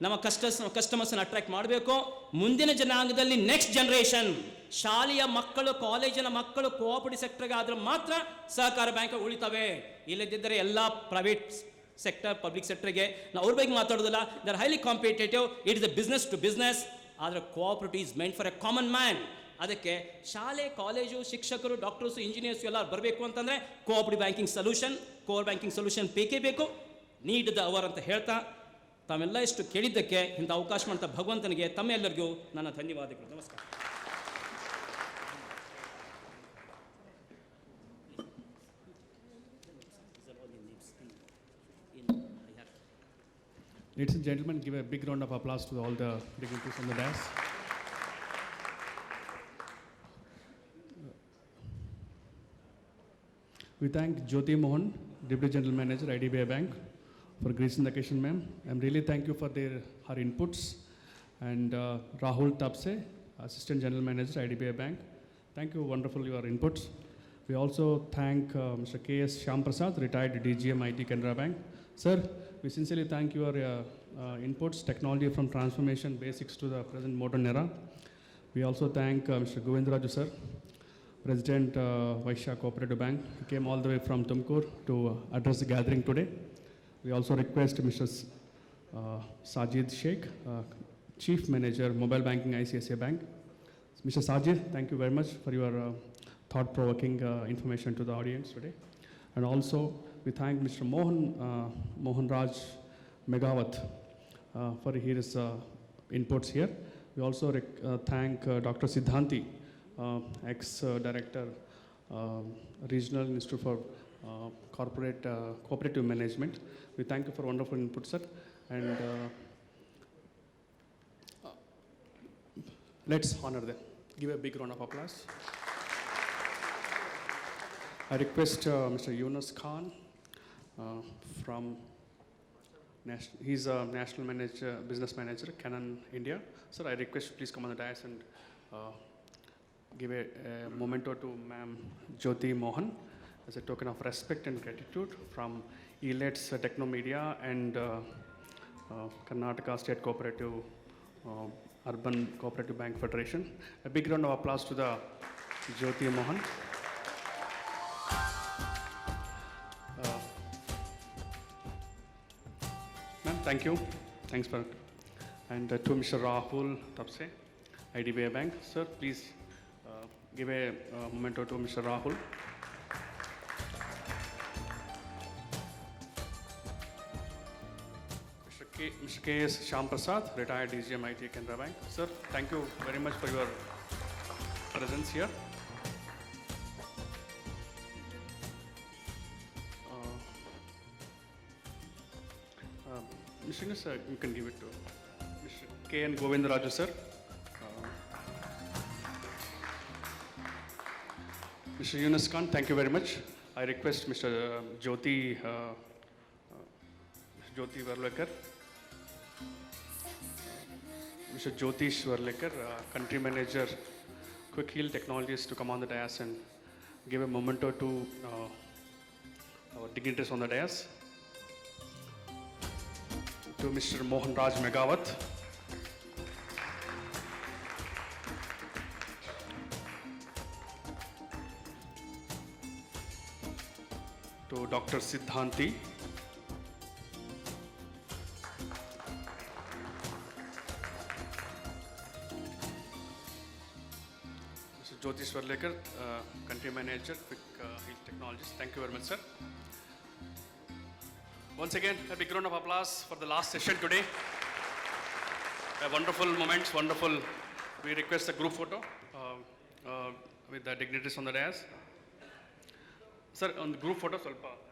ನಮ್ಮ ಕಸ್ಟಮರ್ಸನ್ನು ಅಟ್ರಾಕ್ಟ್ ಮಾಡಬೇಕು. ಮುಂದಿನ ಜನಾಂಗದಲ್ಲಿ ನೆಕ್ಸ್ಟ್ ಜನರೇಷನ್ ಶಾಲೆಯ ಮಕ್ಕಳು, ಕಾಲೇಜಿನ ಮಕ್ಕಳು ಕೋಆಪರೇಟಿವ್ ಸೆಕ್ಟರ್ಗೆ ಆದ್ರೆ ಮಾತ್ರ ಸಹಕಾರ ಬ್ಯಾಂಕ್ ಉಳಿತವೆ. ಇಲ್ಲದಿದ್ದರೆ ಎಲ್ಲ ಪ್ರೈವೇಟ್ ಸೆಕ್ಟರ್, ಪಬ್ಲಿಕ್ ಸೆಕ್ಟರ್ಗೆ ನಾವು ಅವ್ರ ಬಗ್ಗೆ ಮಾತಾಡೋದಿಲ್ಲ. They are highly competitive. It is the business to business. ಆದರೆ cooperative is meant for a common man. ಅದಕ್ಕೆ ಶಾಲೆ, ಕಾಲೇಜು, ಶಿಕ್ಷಕರು, ಡಾಕ್ಟರ್ಸು, ಇಂಜಿನಿಯರ್ಸು ಎಲ್ಲ ಬರಬೇಕು ಅಂತಂದರೆ cooperative banking solution, core banking solution ಬೇಕೇ ಬೇಕು. ನೀಡ್ ದ ಅವರ್ ಅಂತ ಹೇಳ್ತಾ, ತಾವೆಲ್ಲ ಇಷ್ಟು ಕೇಳಿದ್ದಕ್ಕೆ ಇಂಥ ಅವಕಾಶ ಮಾಡ್ತಾ ಭಗವಂತನಿಗೆ ತಮ್ಮೆಲ್ಲರಿಗೂ ನನ್ನ ಧನ್ಯವಾದಗಳು. ನಮಸ್ಕಾರ. Ladies and gentlemen, give a big round of applause to all the dignitaries on the dais. We thank Jyoti Mohan, Deputy General Manager, IDBI Bank, for gracing the occasion, ma'am. I'm really thank you for her inputs. And Rahul Tapse, Assistant General Manager, IDBI Bank. Thank you, wonderful your inputs. We also thank Mr. K.S. Shyamprasad, retired DGM IT Canara Bank. Sir, we sincerely thank your inputs, technology from transformation basics to the present modern era. We also thank Mr. Govindraju sir, President Vaishya Cooperative Bank. He came all the way from Tumkur to address the gathering today. We also request Mr. Sajid Sheikh, Chief Manager, Mobile Banking, ICICI Bank. Mr. Sajid, thank you very much for your thought-provoking information to the audience today. And also, we thank Mr. Mohan Raj Megawat for his inputs here. We also thank Dr. Siddhanti, ex-director, Regional Institute for Cooperative Management. We thank you for wonderful input, sir. And let's honor them. Give a big round of applause. I request Mr. Yunus Khan from he's a national manager, business manager, Canon India. Sir, I request you please come on the dais and give a memento to Ma'am Jyoti Mohan as a token of respect and gratitude from ELETS Technomedia and Karnataka State Cooperative Urban Cooperative Bank Federation. A big round of applause to the Jyoti Mohan. Ma'am, thank you. Thanks for. And to Mr. Rahul Tapse, IDBI Bank. Sir, please give a memento to Mr. Rahul. Mr. K.S. Shyamprasad, retired DGM IT Canara Bank. Sir, thank you very much for your presence here. Mr. Yunus, you can give it to Mr. K.N. Govindraju, sir. Mr. Yunus Khan, thank you very much. I request Mr. Jyoti Varlekar, Mr. Jyotish Varlekar, Country Manager, Quick Heal Technologies, to come on the dais and give a memento to our dignitaries on the dais. To Mr. Mohan Raj Megawat, to Dr. Siddhanti, Mr. Jyotish Varlekar, Country Manager, Quick Heal Technologies. Thank you very much, sir. Once again, a big round of applause for the last session today. Wonderful moments, wonderful. We request a group photo with the dignitaries on the dais. Sir, on the group photo, ಸ್ವಲ್ಪ